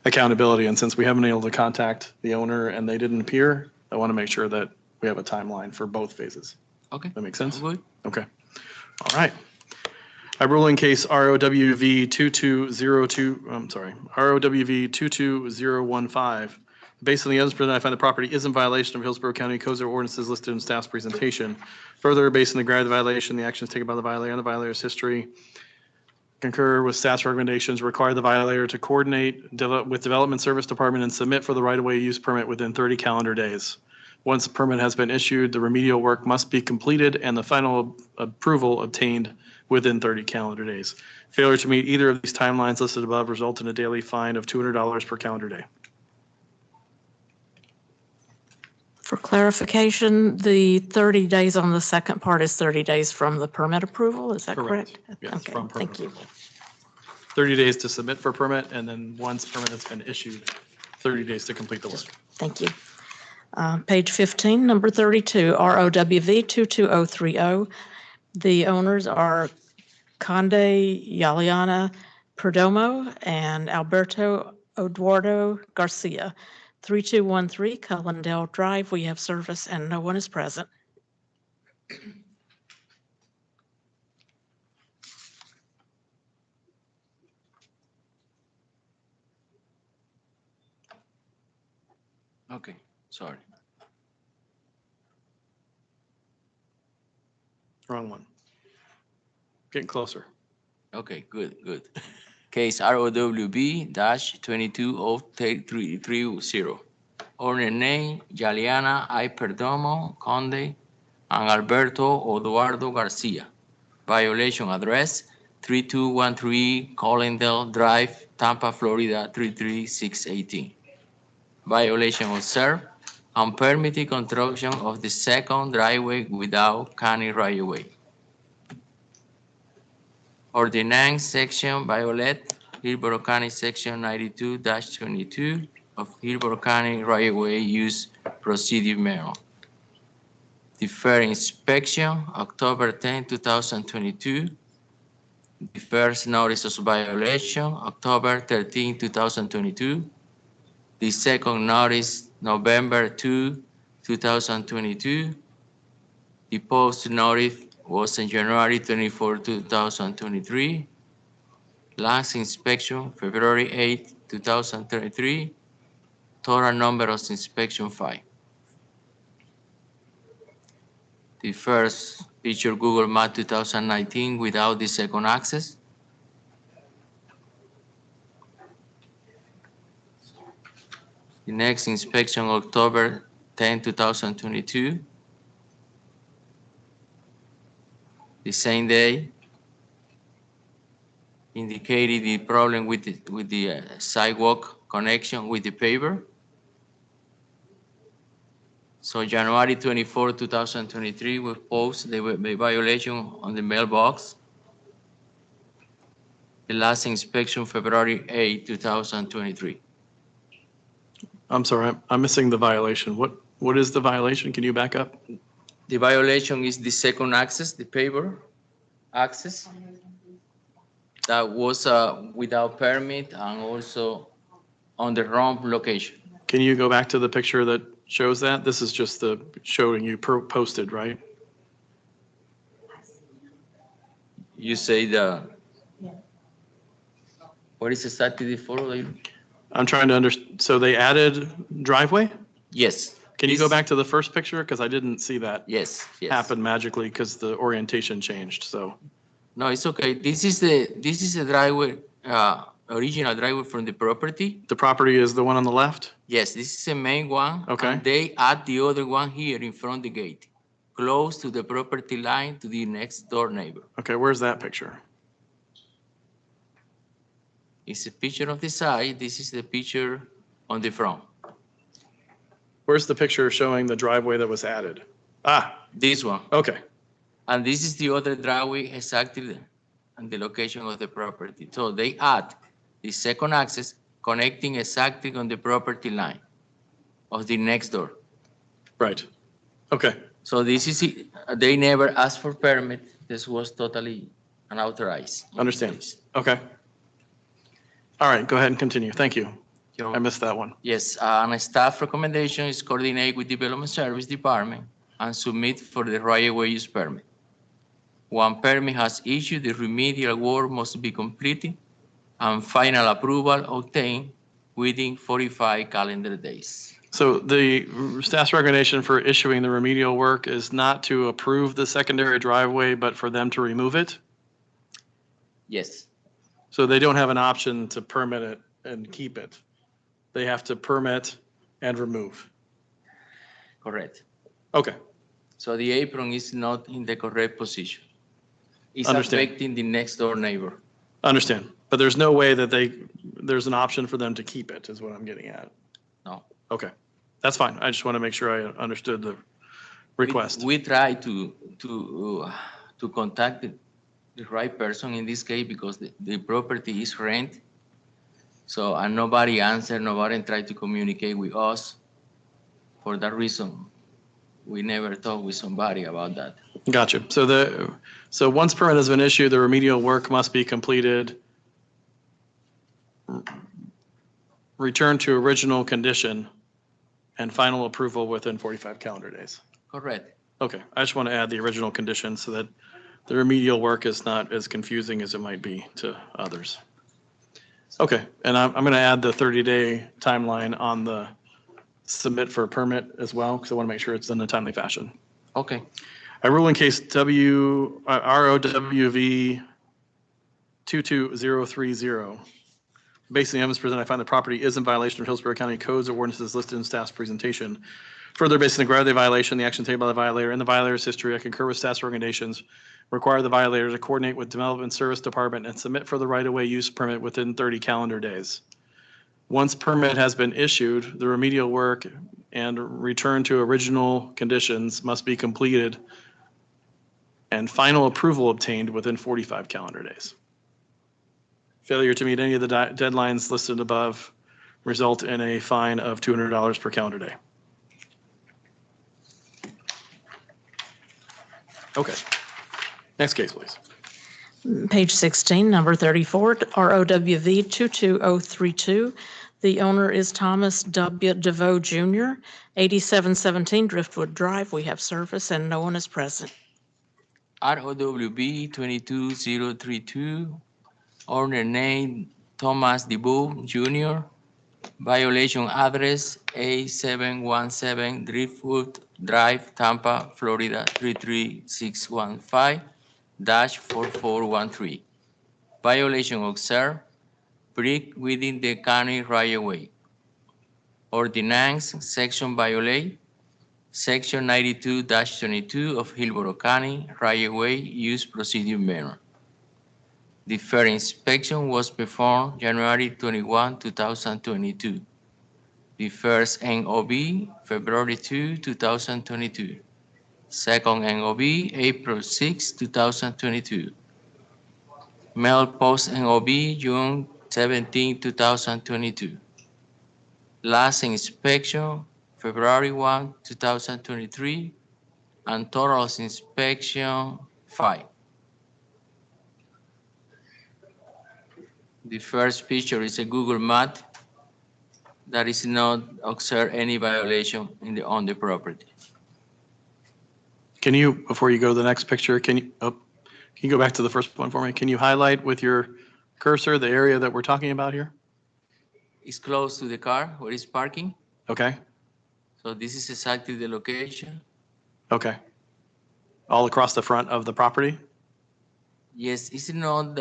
accountability. And since we haven't been able to contact the owner and they didn't appear, I want to make sure that we have a timeline for both phases. Okay. That makes sense? Good. Okay. All right. I rule in case ROWV 22015. Based on the evidence presented, I find the property is in violation of Hillsborough County codes or ordinances listed in staff's presentation. Further, based on the gravity of the violation, the actions taken by the violator and the violator's history, concur with staff's recommendations, require the violator to coordinate with Development Service Department and submit for the right-of-way use permit within 30 calendar days. Once the permit has been issued, the remedial work must be completed and the final approval obtained within 30 calendar days. Failure to meet either of these timelines listed above result in a daily fine of $200 per calendar day. For clarification, the 30 days on the second part is 30 days from the permit approval, is that correct? Yes, Okay, from permit thank you. approval. 30 days to submit for permit, and then once permit has been issued, 30 days to complete the work. Thank you. Page 15, number 32, ROWV 22030. The owners are Conde Yaliana Perdomo and Alberto Eduardo Garcia, 3213 Cullendale Drive. We have service and no one is present. Okay, sorry. Wrong one. Getting closer. Okay, good, good. Case ROWB-220330. Owner name, Yaliana I. Perdomo Conde and Alberto Eduardo Garcia. Violation address, 3213 Collindale Drive, Tampa, Florida, 33618. Violation observed, unpermitted construction of the second driveway without county right-of-way. Ordinance section violate Hillsborough County Section 92-22 of Hillsborough County right-of-way use procedure manual. Defer inspection, October 10, 2022. The first notice of violation, October 13, 2022. The second notice, November 2, 2022. The post notice was on January 24, 2023. Last inspection, February 8, 2023. Total number of inspection 5. The first picture, Google Map 2019 without the second access. The next inspection, October 10, 2022. The same day, indicated the problem with the sidewalk connection with the paver. So January 24, 2023, we post the violation on the mailbox. The last inspection, February 8, 2023. I'm sorry, I'm missing the violation. What is the violation? Can you back up? The violation is the second access, the paver access. That was without permit and also on the wrong location. Can you go back to the picture that shows that? This is just the showing you posted, right? You say what is exactly the photo? I'm trying to understand. So they added driveway? Yes. Can you go back to the first picture? Because I didn't see that Yes. happen magically because the orientation changed, so. No, it's okay. This is the driveway, original driveway from the property. The property is the one on the left? Yes, this is the main one. Okay. And they add the other one here in front of the gate, close to the property line to the next door neighbor. Okay, where's that picture? It's a picture of the side. This is the picture on the front. Where's the picture showing the driveway that was added? Ah, This one. okay. And this is the other driveway exactly on the location of the property. So they add the second access connecting exactly on the property line of the next door. Right. Okay. So this is it. They never asked for permit. This was totally unauthorized. Understand. Okay. All right, go ahead and continue. Thank you. Your- I missed that one. Yes, and a staff recommendation is coordinate with Development Service Department and submit for the right-of-way use permit. One permit has issued, the remedial work must be completed and final approval obtained within 45 calendar days. So the staff's recommendation for issuing the remedial work is not to approve the secondary driveway, but for them to remove it? Yes, So they don't have an option to permit it and keep it. They have to permit and remove. correct. Okay, So the apron is not in the correct position. It's Understand. affecting the next door neighbor. understand. But there's no way that there's an option for them to keep it, is what I'm getting at. No. Okay, that's fine. I just want to make sure I understood the request. We try to contact the right person in this case because the property is rent. So, and nobody answered, nobody tried to communicate with us. For that reason, we never talked with somebody about that. Gotcha. So once permit has been issued, the remedial work must be completed. Return to original condition and final approval within 45 calendar days. Correct. Okay, I just want to add the original condition so that the remedial work is not as confusing as it might be to others. Okay, and I'm going to add the 30-day timeline on the submit for a permit as well, because I want to make sure it's done in a timely fashion. Okay. I rule in case ROWV 22030. Based on the evidence presented, I find the property is in violation of Hillsborough County codes or ordinances listed in staff's presentation. Further, based on the gravity of the violation, the action taken by the violator, and the violator's history, I concur with staff's recommendations. Require the violator to coordinate with Development Service Department and submit for the right-of-way use permit within 30 calendar days. Once permit has been issued, the remedial work and return to original conditions must be completed and final approval obtained within 45 calendar days. Failure to meet any of the deadlines listed above result in a fine of $200 per calendar day. Okay. Next case, please. Page 16, number 34, ROWV 22032. The owner is Thomas W. DeVoe Jr., 8717 Driftwood Drive. We have service and no one is present. ROWB 22032, owner name Thomas DeVoe Jr., violation address A717 Driftwood Drive, Tampa, Florida 33615-4413. Violation observed, break within the county right-of-way. Ordinance section violate, section 92-22 of Hillsborough County right-of-way use procedure manual. The fair inspection was performed January 21, 2022. The first NOV, February 2, 2022. Second NOV, April 6, 2022. Mail post NOV, June 17, 2022. Last inspection, February 1, 2023, and total inspection 5. The first picture is a Google map that is not observe any violation on the property. Can you, before you go to the next picture, can you go back to the first one for me? Can you highlight with your cursor the area that we're talking about here? It's close to the car where it's parking. Okay, So this is exactly the location. okay. All across the front of the property, Yes, it's not,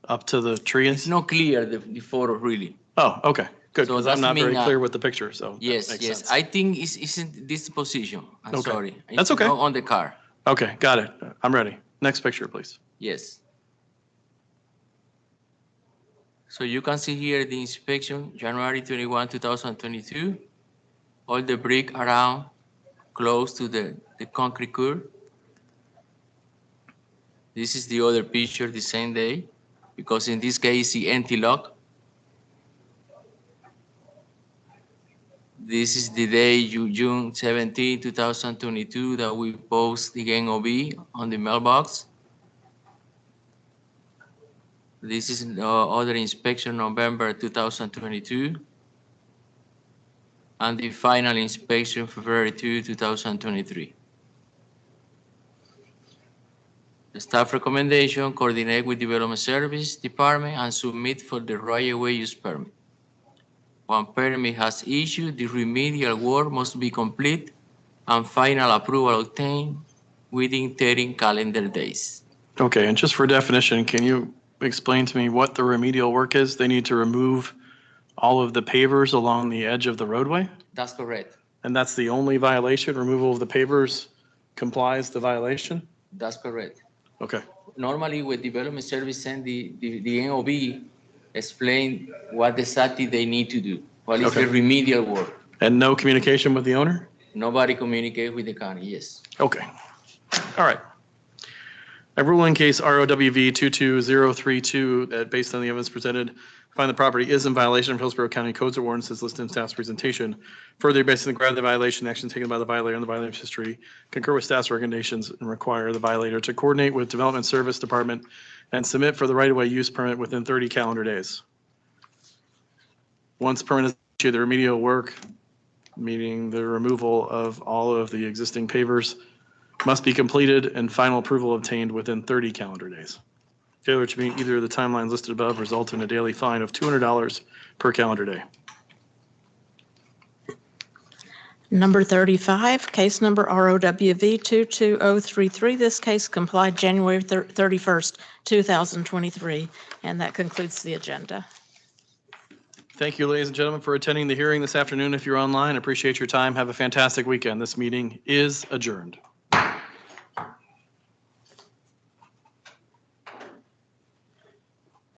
up to the tree? it's not clear, the photo really. Oh, okay, good, So because I'm that's not very mean, clear with the picture, so that Yes, makes yes. sense. I think it's in this position. I'm Okay. sorry. That's It's okay. not on the car. Okay, got it. I'm ready. Next picture, please. Yes. So you can see here the inspection, January 21, 2022. All the brick around close to the concrete curb. This is the other picture the same day, because in this case, the empty lot. This is the day, June 17, 2022, that we post the NOV on the mailbox. This is other inspection, November 2022. And the final inspection, February 2, 2023. The staff recommendation, coordinate with Development Service Department and submit for the right-of-way use permit. When permit has issued, the remedial work must be complete and final approval obtained within 30 calendar days. Okay, and just for definition, can you explain to me what the remedial work is? They need to remove all of the pavers along the edge of the roadway? That's correct. And that's the only violation? Removal of the pavers complies the violation? That's correct. Okay, Normally, with Development Service send the NOV, explain what exactly they need to do. What is Okay. the remedial work? and no communication with the owner? Nobody communicate with the county, yes. Okay, all right. I rule in case ROWV 22032 that based on the evidence presented, find the property is in violation of Hillsborough County codes or ordinances listed in staff's presentation. Further, based on the gravity of the violation, action taken by the violator and the violator's history, concur with staff's recommendations and require the violator to coordinate with Development Service Department and submit for the right-of-way use permit within 30 calendar days. Once permit is issued, the remedial work, meaning the removal of all of the existing pavers, must be completed and final approval obtained within 30 calendar days. Failure to meet either of the timelines listed above result in a daily fine of $200 per calendar day. Number 35, case number ROWV 22033. This case complied January 31st, 2023. And that concludes the agenda. Thank you, ladies and gentlemen, for attending the hearing this afternoon. If you're online, appreciate your time. Have a fantastic weekend. This meeting is adjourned.